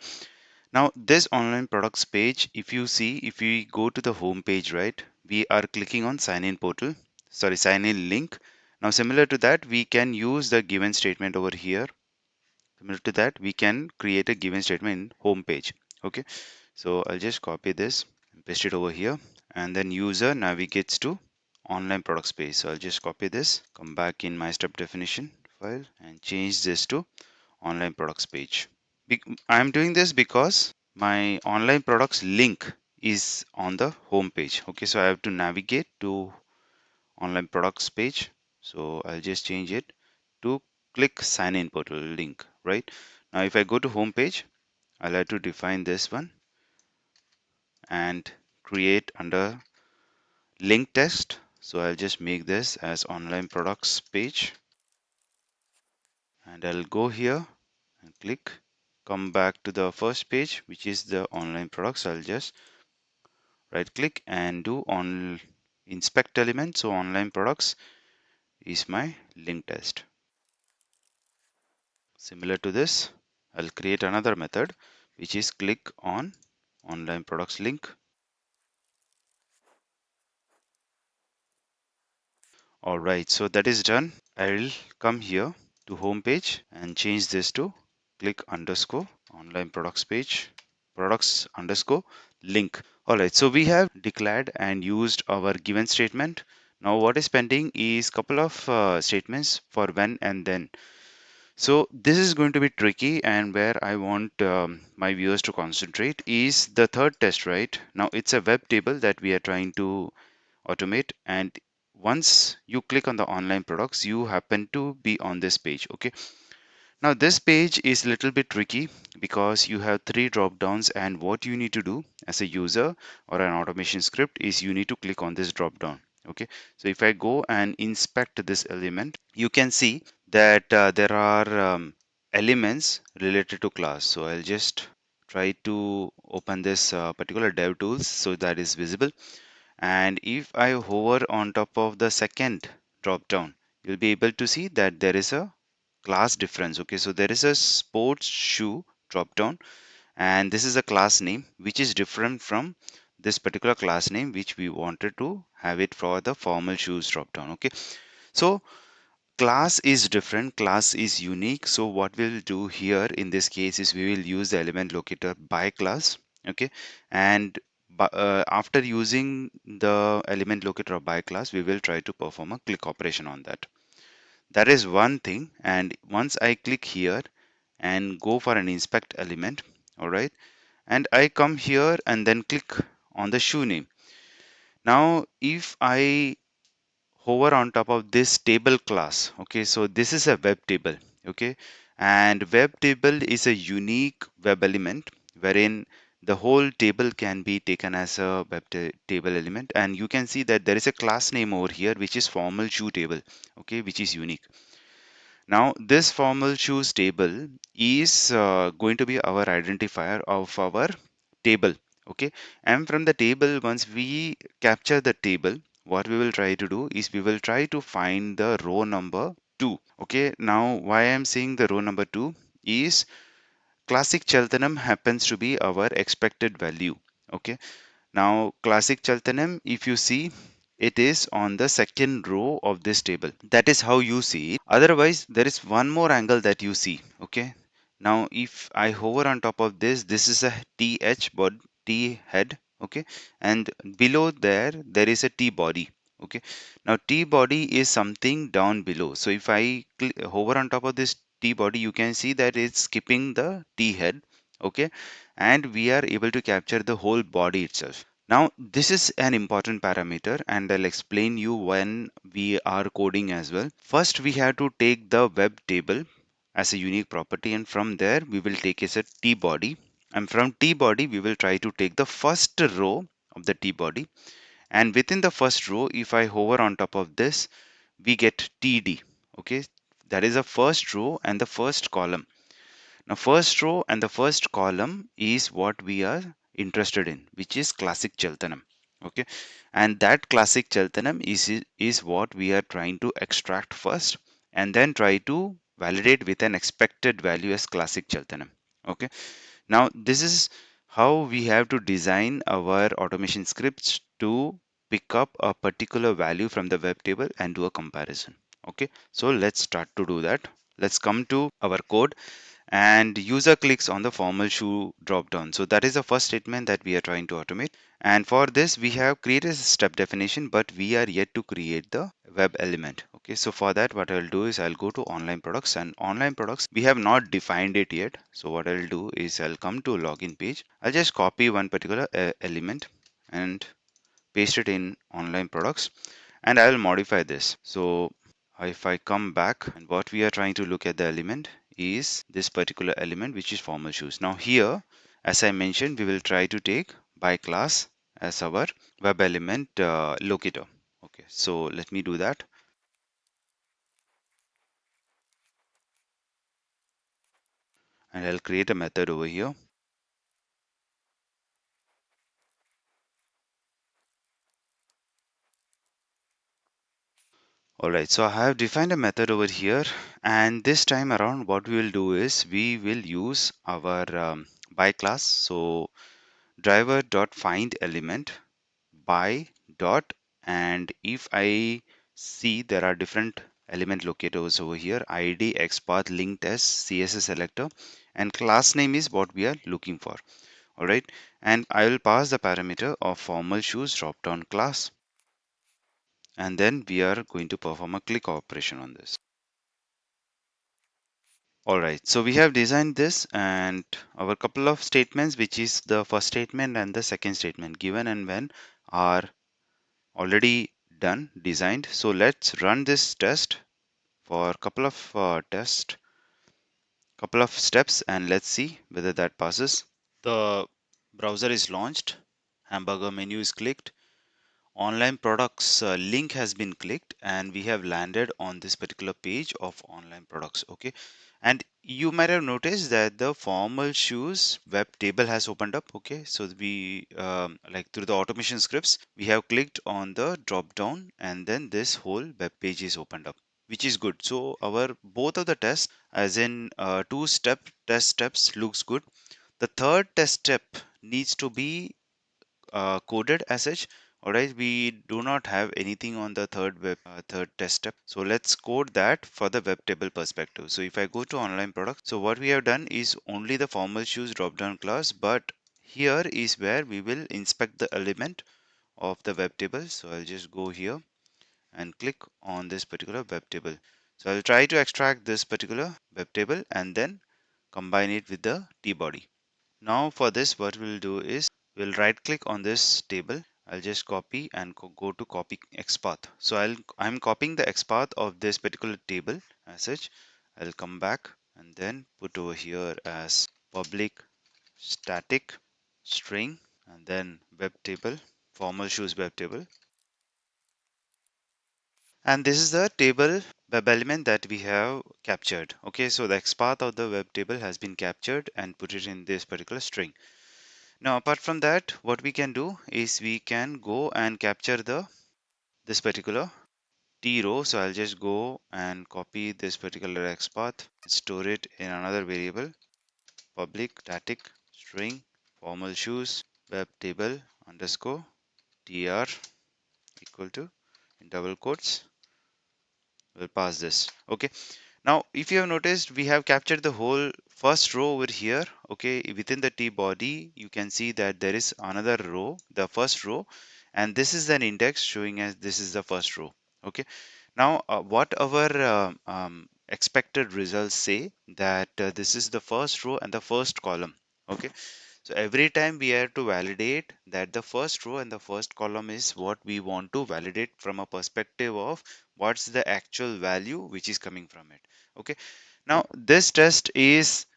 now this online products page, if you see, if we go to the home page, right, we are clicking on sign in link. Now similar to that, we can use the given statement over here. Similar to that, we can create a given statement in home page. Okay, so I'll just copy this and paste it over here, and then user navigates to online products page. So I'll just copy this, come back in my step definition file and change this to online products page. I'm doing this because my online products link is on the home page. Okay, so I have to navigate to online products page. So I'll just change it to click sign in portal link, right? Now if I go to home page, I'll have to define this one and create under link test. So I'll just make this as online products page, and I'll go here and click, come back to the first page, which is the online products. I'll just right click and do on inspect element. So online products is my link test. Similar to this, I'll create another method which is click on online products link. All right, so that is done. I'll come here to home page and change this to click underscore online products page, products underscore link. All right, so we have declared and used our given statement. Now what is pending is couple of statements for when and then. So this is going to be tricky, and where I want my viewers to concentrate is the third test, right? Now it's a web table that we are trying to automate, and once you click on the online products, you happen to be on this page. Okay, now this page is a little bit tricky because you have three drop downs, and what you need to do as a user or an automation script is you need to click on this drop down. Okay, so if I go and inspect this element, you can see that there are elements related to class. So I'll just try to open this particular dev tools so that is visible. And if I hover on top of the second drop down, you'll be able to see that there is a class difference. Okay, so there is a sports shoe drop down, and this is a class name which is different from this particular class name which we wanted to have it for the formal shoes drop down. Okay, so class is different, class is unique. So what we'll do here in this case is we will use the element locator by class. Okay, and after using the element locator by class, we will try to perform a click operation on that. That is one thing. And once I click here and go for an inspect element, all right, and I come here and then click on the shoe name. Now if I hover on top of this table class, okay, so this is a web table. Okay, and web table is a unique web element wherein the whole table can be taken as a table element, and you can see that there is a class name over here which is formal shoe table, okay, which is unique. Now this formal shoes table is going to be our identifier of our table, okay. And from the table, once we capture the table, what we will try to do is we will try to find the row number 2, okay. Now why I'm saying the row number 2 is classic Cheltenham happens to be our expected value, okay. Now classic Cheltenham, if you see, it is on the second row of this table. That is how you see it. Otherwise, there is one more angle that you see, okay. Now if I hover on top of this, this is a th body, t head, okay, and below there is a t body, okay. Now t body is something down below, so if I hover on top of this t body, you can see that it's skipping the t head, okay, and we are able to capture the whole body itself. Now, this is an important parameter, and I'll explain you when we are coding as well. First, we have to take the web table as a unique property, and from there we will take as a t body, and from t body we will try to take the first row of the t body, and within the first row, if I hover on top of this, we get td, okay. That is the first row and the first column. Now, first row and the first column is what we are interested in, which is classic Cheltenham. Okay, and that classic Cheltenham is what we are trying to extract first, and then try to validate with an expected value as classic Cheltenham. Okay, now this is how we have to design our automation scripts to pick up a particular value from the web table and do a comparison. Okay, so let's start to do that. Let's come to our code, and user clicks on the formal shoe drop down. So that is the first statement that we are trying to automate. And for this, we have created a step definition, but we are yet to create the web element. Okay, so for that, what I'll do is I'll go to online products, and online products, we have not defined it yet. So what I'll do is I'll come to login page. I'll just copy one particular element and paste it in online products, and I will modify this. So if I come back, and what we are trying to look at the element is this particular element, which is formal shoes. Now here, as I mentioned, we will try to take by class as our web element locator. Okay, so let me do that, and I'll create a method over here. All right, so I have defined a method over here, and this time around what we will do is we will use our by class. So driver dot find element by dot, and if I see there are different element locators over here, id, xpath, link test, css selector, and class name is what we are looking for. All right, and I will pass the parameter of formal shoes drop down class, and then we are going to perform a click operation on this. All right, so we have designed this, and our couple of statements, which is the first statement and the second statement, given and when, are already done, designed. So let's run this test for a couple of steps, and let's see whether that passes. The browser is launched, hamburger menu is clicked, online products link has been clicked, and we have landed on this particular page of online products. Okay, and you might have noticed that the formal shoes web table has opened up. Okay, so we like through the automation scripts, we have clicked on the drop down, and then this whole web page is opened up, which is good. So our both of the tests, as in two-step test steps, looks good. The third test step needs to be coded as such. All right, we do not have anything on the third test step, so let's code that for the web table perspective. So if I go to online product, so what we have done is only the formal shoes drop down class, but here is where we will inspect the element of the web table. So I'll just go here and click on this particular web table. So I'll try to extract this particular web table and then combine it with the t body. Now for this, what we'll do is we'll right click on this table. I'll just copy and go to copy XPath. So I'm copying the XPath of this particular table as such. I'll come back and then put over here as public static string, and then web table, formal shoes web table. And this is the table web element that we have captured. Okay, so the XPath of the web table has been captured and put it in this particular string. Now, apart from that, what we can do is we can go and capture this particular T row. So I'll just go and copy this particular XPath, store it in another variable, public static string formal shoes web table underscore tr equal to, in double quotes, we'll pass this. Okay. Now, if you have noticed, we have captured the whole first row over here. Okay, within the T body, you can see that there is another row, the first row, and this is an index showing as this is the first row. Okay, now what our expected results say that this is the first row and the first column. Okay, so every time we have to validate that the first row and the first column is what we want to validate from a perspective of what's the actual value which is coming from it. Okay, now this test is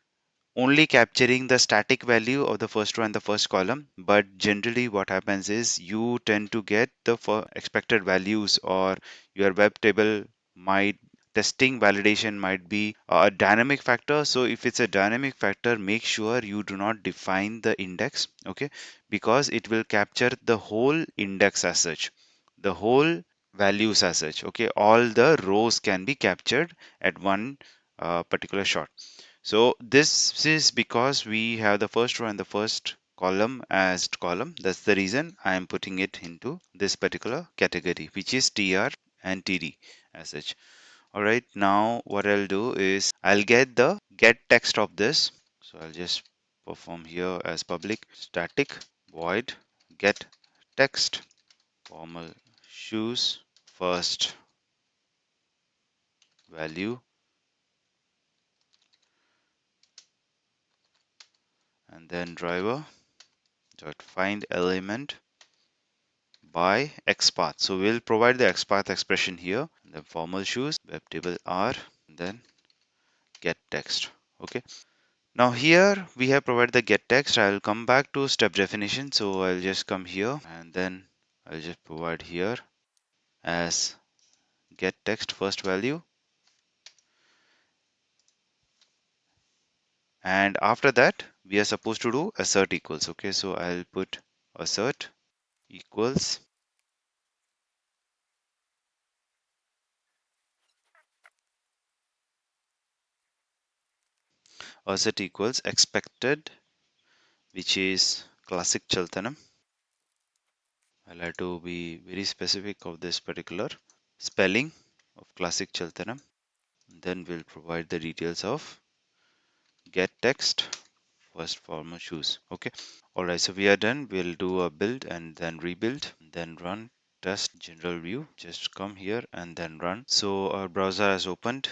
only capturing the static value of the first row and the first column, but generally what happens is you tend to get the expected values, or your web table might testing validation might be a dynamic factor. So if it's a dynamic factor, make sure you do not define the index. Okay, because it will capture the whole index as such, the whole values as such. Okay, all the rows can be captured at one particular shot. So this is because we have the first row and the first column as column. That's the reason I am putting it into this particular category, which is tr and td as such. All right, now what I'll do is I'll get the get text of this. So I'll just perform here as public static void get text formal shoes first value, and then driver dot find element by XPath. So we'll provide the XPath expression here, the formal shoes, web table R, and then get text. Okay. Now here we have provided the get text. I'll come back to step definition. So I'll just come here and then I'll just provide here as get text first value. And after that, we are supposed to do assert equals. Okay. So I'll put assert equals expected, which is classic Chaltanam. I'll have to be very specific of this particular spelling of classic Chaltanam. Then we'll provide the details of get text first formal shoes. Okay. Alright, so we are done. We'll do a build and then rebuild, then run test general view. Just come here and then run. So our browser has opened.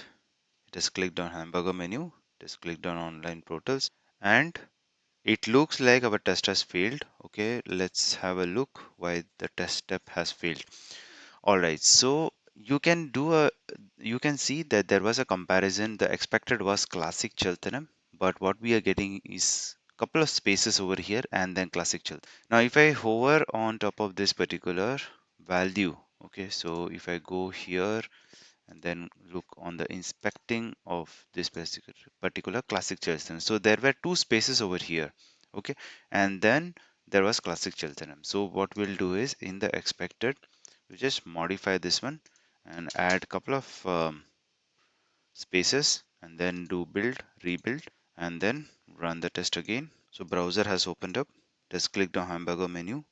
It has clicked on hamburger menu. It has clicked on online portals, and it looks like our test has failed. Okay, let's have a look why the test step has failed. All right, so you can see that there was a comparison. The expected was classic Cheltenham, but what we are getting is a couple of spaces over here and then classic Chel. Now, if I hover on top of this particular value, okay, so if I go here and then look on the inspecting of this particular classic Cheltenham, so there were two spaces over here, okay, and then there was classic Cheltenham. So what we'll do is in the expected, we just modify this one and add a couple of spaces and then do build, rebuild, and then run the test again. So browser has opened up. Just clicked on hamburger menu,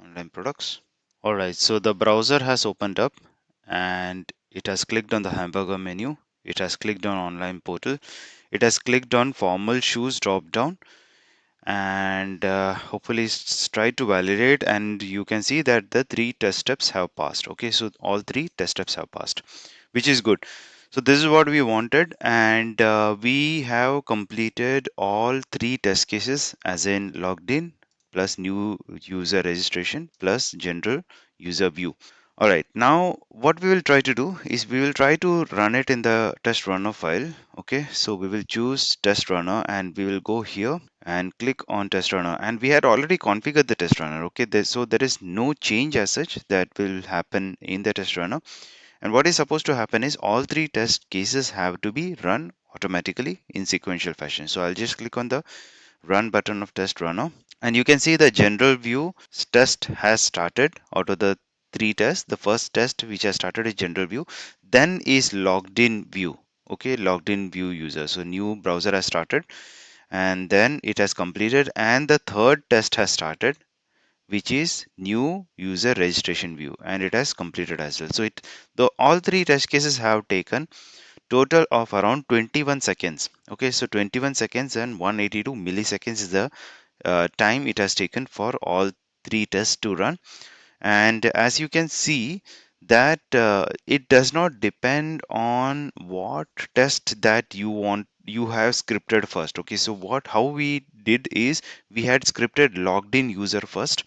online products. All right, so the browser has opened up and it has clicked on the hamburger menu. It has clicked on online portal. It has clicked on formal shoes drop down, and hopefully try to validate, and you can see that the three test steps have passed. Okay, so all three test steps have passed, which is good. So this is what we wanted, and we have completed all three test cases, as in logged in plus new user registration plus general user view. All right, now what we will try to do is we will try to run it in the test runner file. Okay, so we will choose test runner and we will go here and click on test runner, and we had already configured the test runner. Okay, so there is no change as such that will happen in the test runner. And what is supposed to happen is all three test cases have to be run automatically in sequential fashion. So I'll just click on the run button of test runner, and you can see the general view test has started. Out of the three tests, the first test which has started is general view, then is logged in view. Okay, logged in view user, so new browser has started, and then it has completed, and the third test has started, which is new user registration view, and it has completed as well. So all three test cases have taken total of around 21 seconds. Okay, so 21 seconds and 182 milliseconds is the time it has taken for all three tests to run. And as you can see that it does not depend on what test that you have scripted first. Okay, so how we did is we had scripted logged in user first,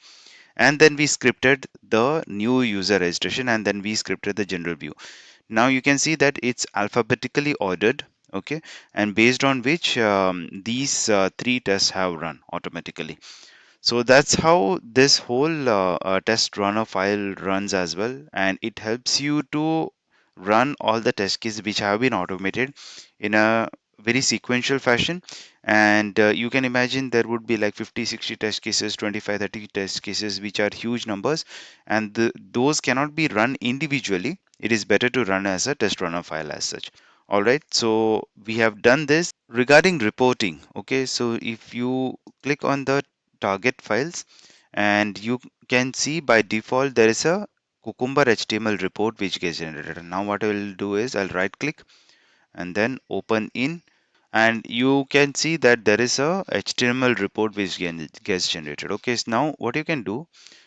and then we scripted the new user registration, and then we scripted the general view. Now you can see that it's alphabetically ordered. Okay, and based on which these three tests have run automatically. So that's how this whole test runner file runs as well, and it helps you to run all the test cases which have been automated in a very sequential fashion. And you can imagine there would be like 50, 60 test cases, 25, 30 test cases, which are huge numbers, and those cannot be run individually. It is better to run as a test runner file as such. All right, so we have done this regarding reporting. Okay, so if you click on the target files, and you can see by default there is a Cucumber HTML report which gets generated. Now what I will do is I'll right click and then open in, and you can see that there is a HTML report which gets generated. Okay, so now what you can do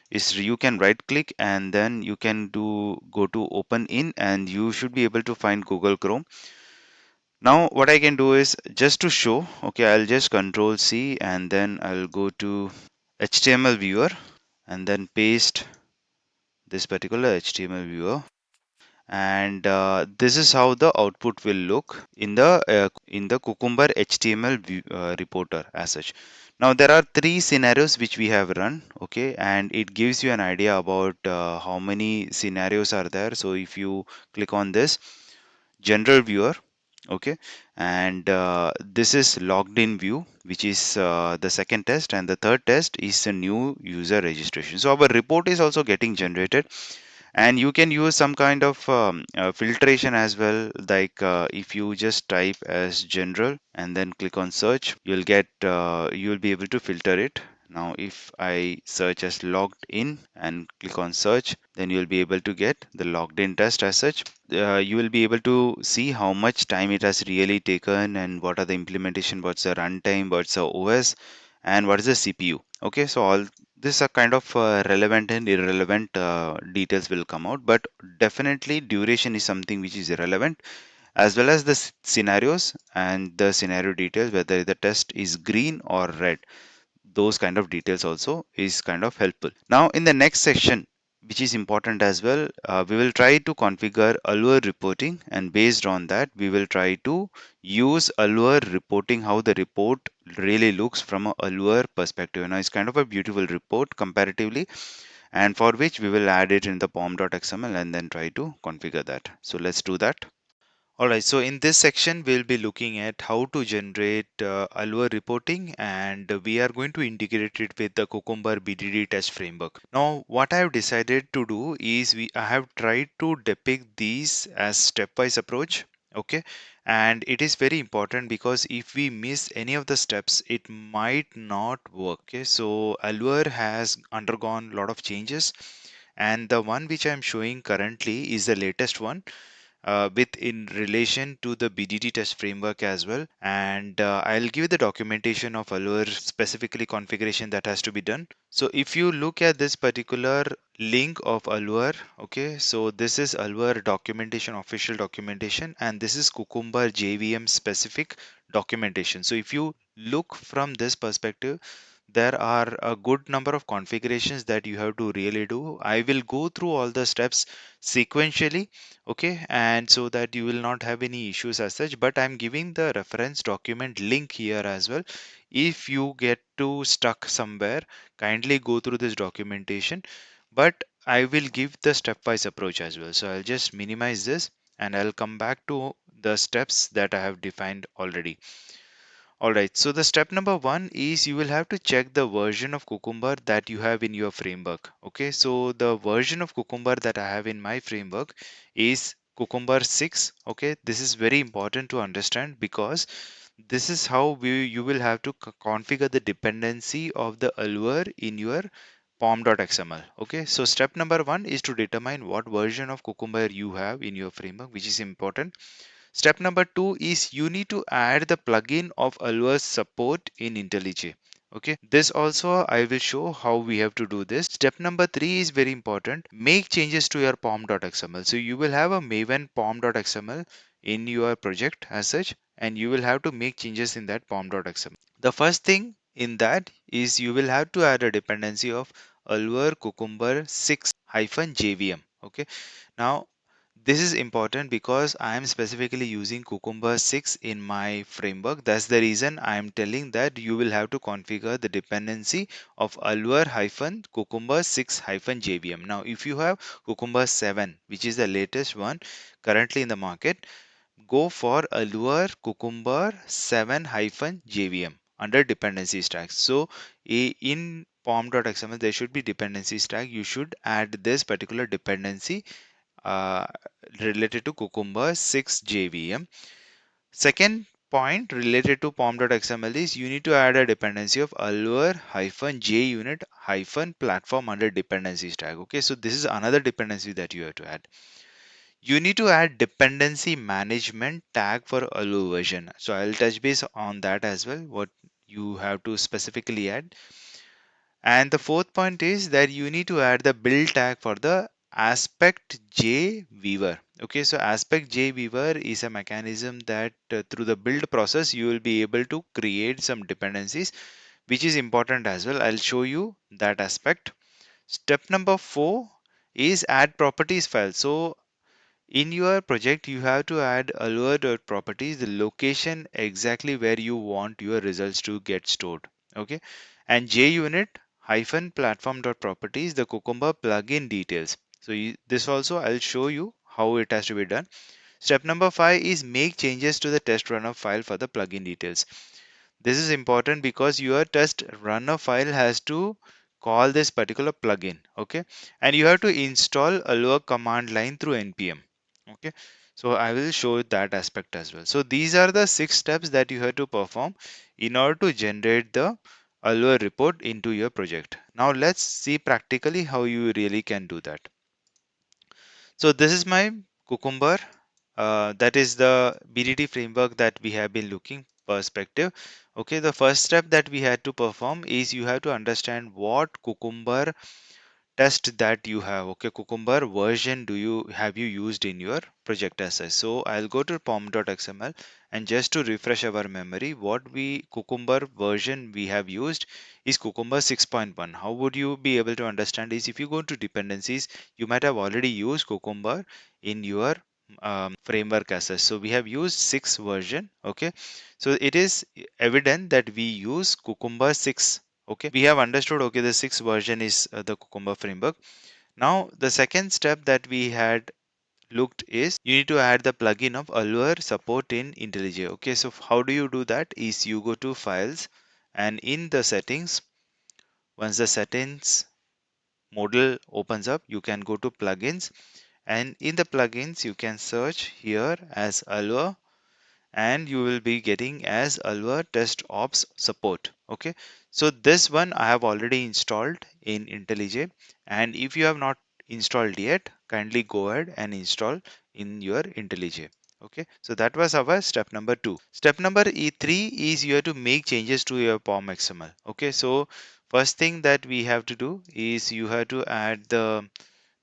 is you can right click and then you can go to open in, and you should be able to find Google Chrome. Now what I can do is just to show, okay, I'll just control C and then I'll go to HTML viewer and then paste this particular HTML viewer, and this is how the output will look in the Cucumber HTML reporter as such. Now there are three scenarios which we have run, okay, and it gives you an idea about how many scenarios are there. So if you click on this general viewer, okay, and this is logged in view, which is the second test, and the third test is a new user registration. So our report is also getting generated, and you can use some kind of filtration as well, like if you just type as general and then click on search, you'll be able to filter it. Now if I search as logged in and click on search, then you'll be able to get the logged in test as such. You will be able to see how much time it has really taken, and what are the implementation, what's the runtime, what's the OS, and what is the CPU. Okay, so all this are kind of relevant and irrelevant details will come out, but definitely duration is something which is irrelevant, as well as the scenarios and the scenario details, whether the test is green or red. Those kind of details also is kind of helpful. Now in the next section, which is important as well, we will try to configure Allure reporting, and based on that we will try to use Allure reporting, how the report really looks from a Allure perspective. Now it's kind of a beautiful report comparatively, and for which we will add it in the pom.xml and then try to configure that. So let's do that. Alright, so in this section, we'll be looking at how to generate Allure reporting, and we are going to integrate it with the Cucumber BDD test framework. Now, what I have decided to do is I have tried to depict these as stepwise approach. Okay, and it is very important because if we miss any of the steps, it might not work. Okay, so Allure has undergone a lot of changes, and the one which I'm showing currently is the latest one with in relation to the BDD test framework as well. And I'll give you the documentation of Allure specifically configuration that has to be done. So if you look at this particular link of Allure, okay, so this is Allure documentation, official documentation, and this is Cucumber JVM specific documentation. So if you look from this perspective, there are a good number of configurations that you have to really do. I will go through all the steps sequentially, okay, and so that you will not have any issues as such, but I'm giving the reference document link here as well. If you get to stuck somewhere, kindly go through this documentation, but I will give the stepwise approach as well. So I'll just minimize this and I'll come back to the steps that I have defined already. All right, so the step number one is you will have to check the version of Cucumber that you have in your framework. Okay, so the version of Cucumber that I have in my framework is Cucumber 6. Okay, this is very important to understand because this is how you will have to configure the dependency of the Allure in your pom.xml. Okay, so step number one is to determine what version of Cucumber you have in your framework, which is important. Step number two is you need to add the plugin of Allure support in IntelliJ. Okay, this also I will show how we have to do this. Step number three is very important. Make changes to your pom.xml. So you will have a Maven pom.xml in your project as such, and you will have to make changes in that pom.xml. The first thing in that is you will have to add a dependency of Allure Cucumber 6-JVM. Okay, now this is important because I am specifically using Cucumber 6 in my framework. That's the reason I am telling that you will have to configure the dependency of Allure-Cucumber 6-JVM. Now, if you have Cucumber 7, which is the latest one currently in the market, go for Allure Cucumber 7-JVM under dependency stack. So in pom.xml, there should be dependency stack. You should add this particular dependency uh, related to Cucumber 6 JVM. Second point related to pom.xml is you need to add a dependency of Allure-JUnit-platform under dependency stack. Okay, so this is another dependency that you have to add. You need to add dependency management tag for Allure version. So I'll touch base on that as well, what you have to specifically add. And the fourth point is that you need to add the build tag for the aspect J Weaver. Okay, so aspect J Weaver is a mechanism that through the build process you will be able to create some dependencies, which is important as well. I'll show you that aspect. Step number 4 is add properties file. So in your project, you have to add allure.properties, the location exactly where you want your results to get stored. Okay, and junit hyphen platform.properties, the Cucumber plugin details. So this also I'll show you how it has to be done. Step number 5 is make changes to the test runner file for the plugin details. This is important because your test runner file has to call this particular plugin. Okay, and you have to install Allure command line through npm. Okay, so I will show that aspect as well. So these are the 6 steps that you have to perform in order to generate the Allure report into your project. Now let's see practically how you really can do that. So this is my Cucumber. That is the BDD framework that we have been looking perspective. Okay, the first step that we had to perform is you have to understand what Cucumber test that you have. Okay, Cucumber version do you have you used in your project as such. So I'll go to pom.xml, and just to refresh our memory, what we Cucumber version we have used is Cucumber 6.1. How would you be able to understand is if you go to dependencies, you might have already used Cucumber in your framework as such. So we have used 6 version. Okay, so it is evident that we use Cucumber 6. Okay, we have understood, okay, the 6th version is the Cucumber framework. Now the second step that we had looked is you need to add the plugin of Allure support in IntelliJ. Okay, so how do you do that is you go to files, and in the settings, once the settings modal opens up, you can go to plugins, and in the plugins you can search here as Allure, and you will be getting as Allure test ops support. Okay, so this one I have already installed in IntelliJ, and if you have not installed yet, kindly go ahead and install in your IntelliJ. Okay, so that was our step number 2. Step number 3 is you have to make changes to your pom xml. Okay, so first thing that we have to do is you have to add the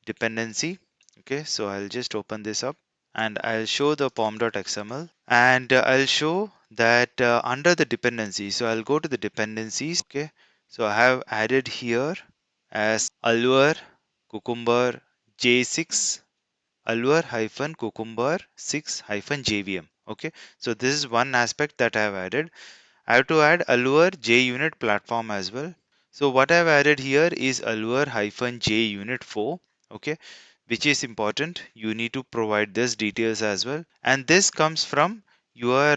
dependency. Okay, so I'll just open this up and I'll show the pom.xml, and I'll show that under the dependency. So I'll go to the dependencies. Okay, So I have added here as Allure Cucumber J6 Allure hyphen Cucumber 6 hyphen JVM. Okay, so this is one aspect that I have added. I have to add Allure JUnit platform as well. So what I've added here is Allure hyphen JUnit 4. Okay, which is important. You need to provide this details as well. And this comes from your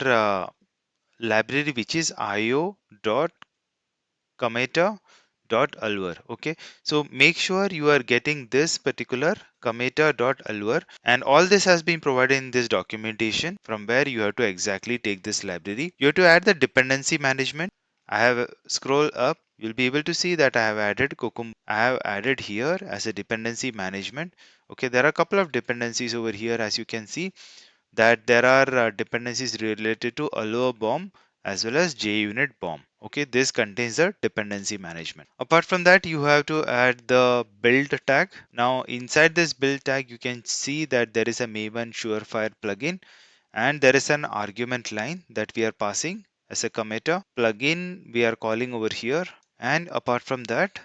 library, which is io.commeta.allure. Okay, so make sure you are getting this particular commeta.allure, and all this has been provided in this documentation from where you have to exactly take this library. You have to add the dependency management. I have scroll up, you'll be able to see that I have added Cucumber. I have added here as a dependency management. Okay, there are a couple of dependencies over here, as you can see that there are dependencies related to Allure bomb as well as JUnit bomb. Okay, this contains the dependency management. Apart from that, you have to add the build tag. Now inside this build tag, you can see that there is a Maven Surefire plugin, and there is an argument line that we are passing as a commita. Plugin we are calling over here, and apart from that,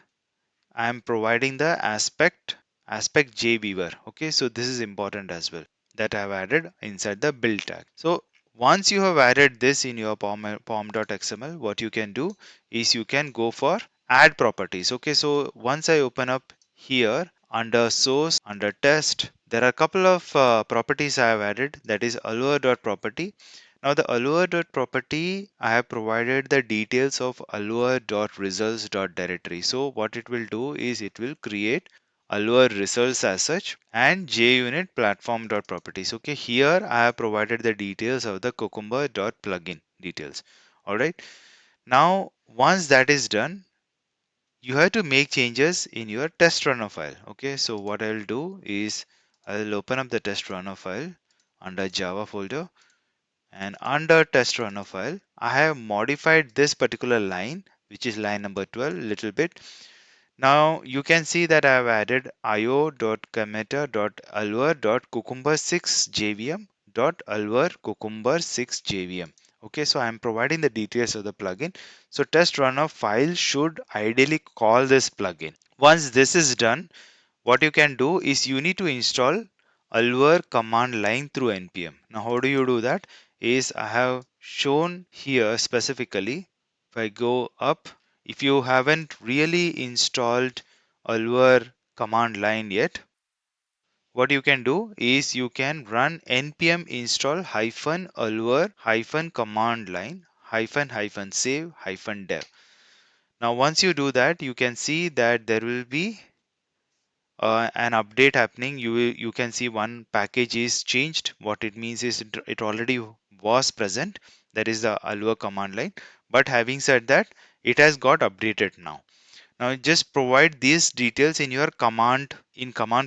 I am providing the aspect JWeaver. Okay, so this is important as well, that I have added inside the build tag. So once you have added this in your pom.xml, what you can do is you can go for add properties. Okay, so once I open up here under source, under test, there are a couple of properties I have added, that is allure.property. Now the allure.property, I have provided the details of allure.results.directory. So what it will do is it will create Allure results as such, and JUnit platform.properties. Okay, here I have provided the details of the Cucumber.plugin details. Alright, now once that is done, you have to make changes in your test runner file. Okay, so what I'll do is I'll open up the test runner file under Java folder, and under test runner file I have modified this particular line, which is line number 12, little bit. Now you can see that I have added io.commeta.allure.cucumber6jvm.allure cucumber6jvm. Okay, so I am providing the details of the plugin. So test runner file should ideally call this plugin. Once this is done, what you can do is you need to install Allure command line through npm. Now how do you do that? Is I have shown here specifically. If I go up, if you haven't really installed Allure command line yet, what you can do is you can run npm install hyphen allure hyphen command line hyphen save hyphen dev. Now once you do that, you can see that there will be an update happening. You can see one package is changed. What it means is it already was present, that is the Allure command line, but having said that, it has got updated now. Now just provide these details in your command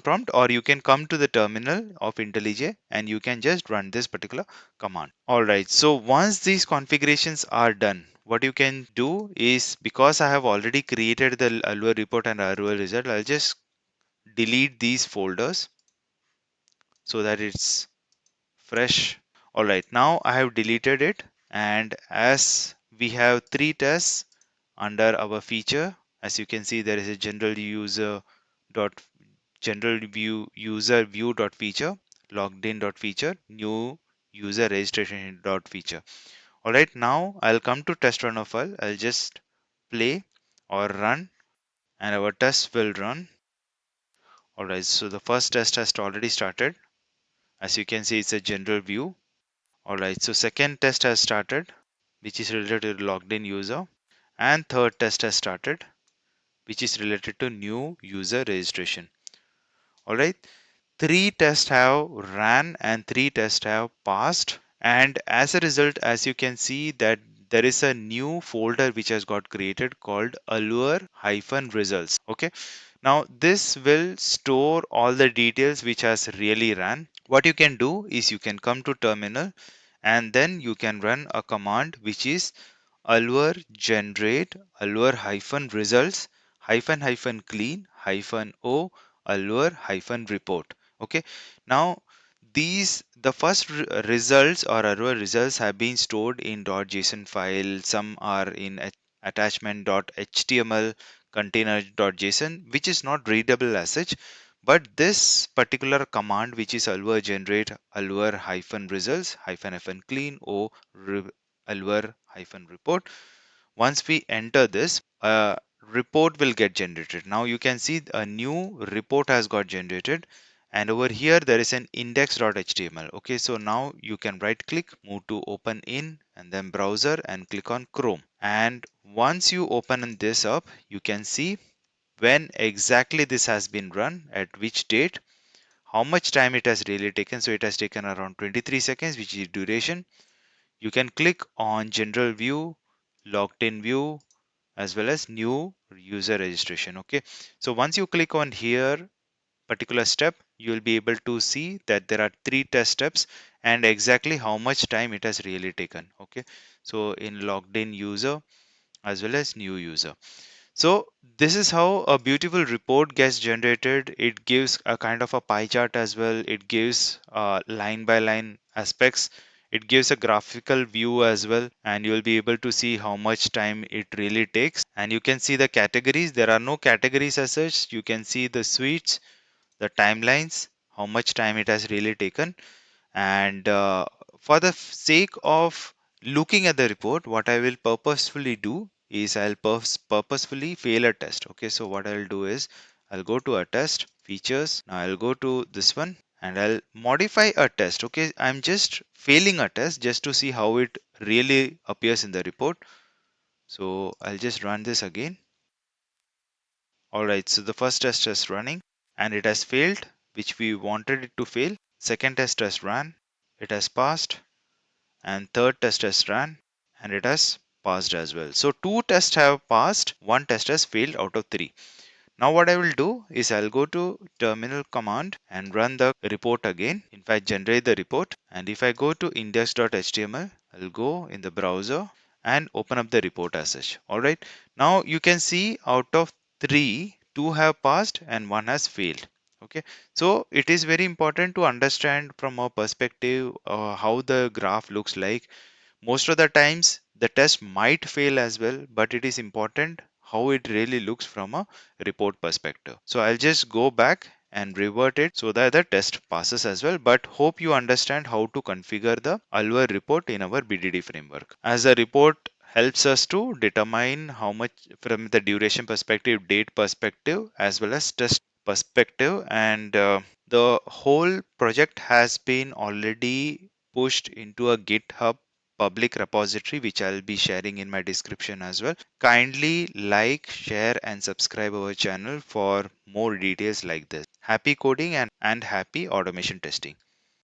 prompt, or you can come to the terminal of IntelliJ and you can just run this particular command. Alright, so once these configurations are done, what you can do is, because I have already created the Allure report and Allure result, I'll just delete these folders so that it's fresh. Alright, now I have deleted it, and as we have three tests under our feature, as you can see, there is a dot general view user view dot feature, logged in dot feature, new user registration dot feature. Alright, now I'll come to test runner file. I'll just play or run, and our test will run. Alright, so the first test has already started. As you can see, it's a general view. Alright, so second test has started, which is related to logged in user, and third test has started, which is related to new user registration. Alright, three tests have ran and three tests have passed, and as a result, as you can see that there is a new folder which has got created called allure-results. Okay, now this will store all the details which has really ran. What you can do is you can come to terminal, and then you can run a command which is allure generate allure hyphen results hyphen clean hyphen o allure hyphen report. Okay, now these the first results or allure results have been stored in .json file, some are in attachment.html, container.json, which is not readable as such. But this particular command, which is Allure generate Allure hyphen results hyphen fn clean o Allure hyphen report. Once we enter this, a report will get generated. Now you can see a new report has got generated, and over here there is an index.html. Okay, so now you can right click, move to open in, and then browser, and click on Chrome. And once you open this up, you can see when exactly this has been run, at which date, how much time it has really taken. So it has taken around 23 seconds, which is duration. You can click on general view, logged in view, as well as new user registration. Okay, so once you click on here particular step, you will be able to see that there are 3 test steps and exactly how much time it has really taken. Okay, so in logged in user as well as new user. So this is how a beautiful report gets generated. It gives a kind of a pie chart as well. It gives line by line aspects. It gives a graphical view as well, and you'll be able to see how much time it really takes. And you can see the categories. There are no categories as such. You can see the suites, the timelines, how much time it has really taken. And for the sake of looking at the report, what I will purposefully do is I'll purposefully fail a test. Okay, so what I'll do is I'll go to a test features. Now I'll go to this one and I'll modify a test. Okay, I'm just failing a test just to see how it really appears in the report. So I'll just run this again. All right, so the first test is running and it has failed, which we wanted it to fail. Second test has run, it has passed, and third test has run and it has passed as well. So 2 tests have passed, 1 test has failed out of 3. Now what I will do is I'll go to terminal command and run the report again. In fact, generate the report. And if I go to index.html, I'll go in the browser and open up the report as such. All right. Now you can see out of 3, 2 have passed and 1 has failed. Okay. So it is very important to understand from a perspective how the graph looks like. Most of the times the test might fail as well, but it is important how it really looks from a report perspective. So I'll just go back and revert it so that the test passes as well, but hope you understand how to configure the Allure report in our BDD framework. As a report helps us to determine how much from the duration perspective, date perspective, as well as test perspective, and the whole project has been already pushed into a GitHub public repository, which I'll be sharing in my description as well. Kindly like, share, and subscribe our channel for more details like this. Happy coding and happy automation testing.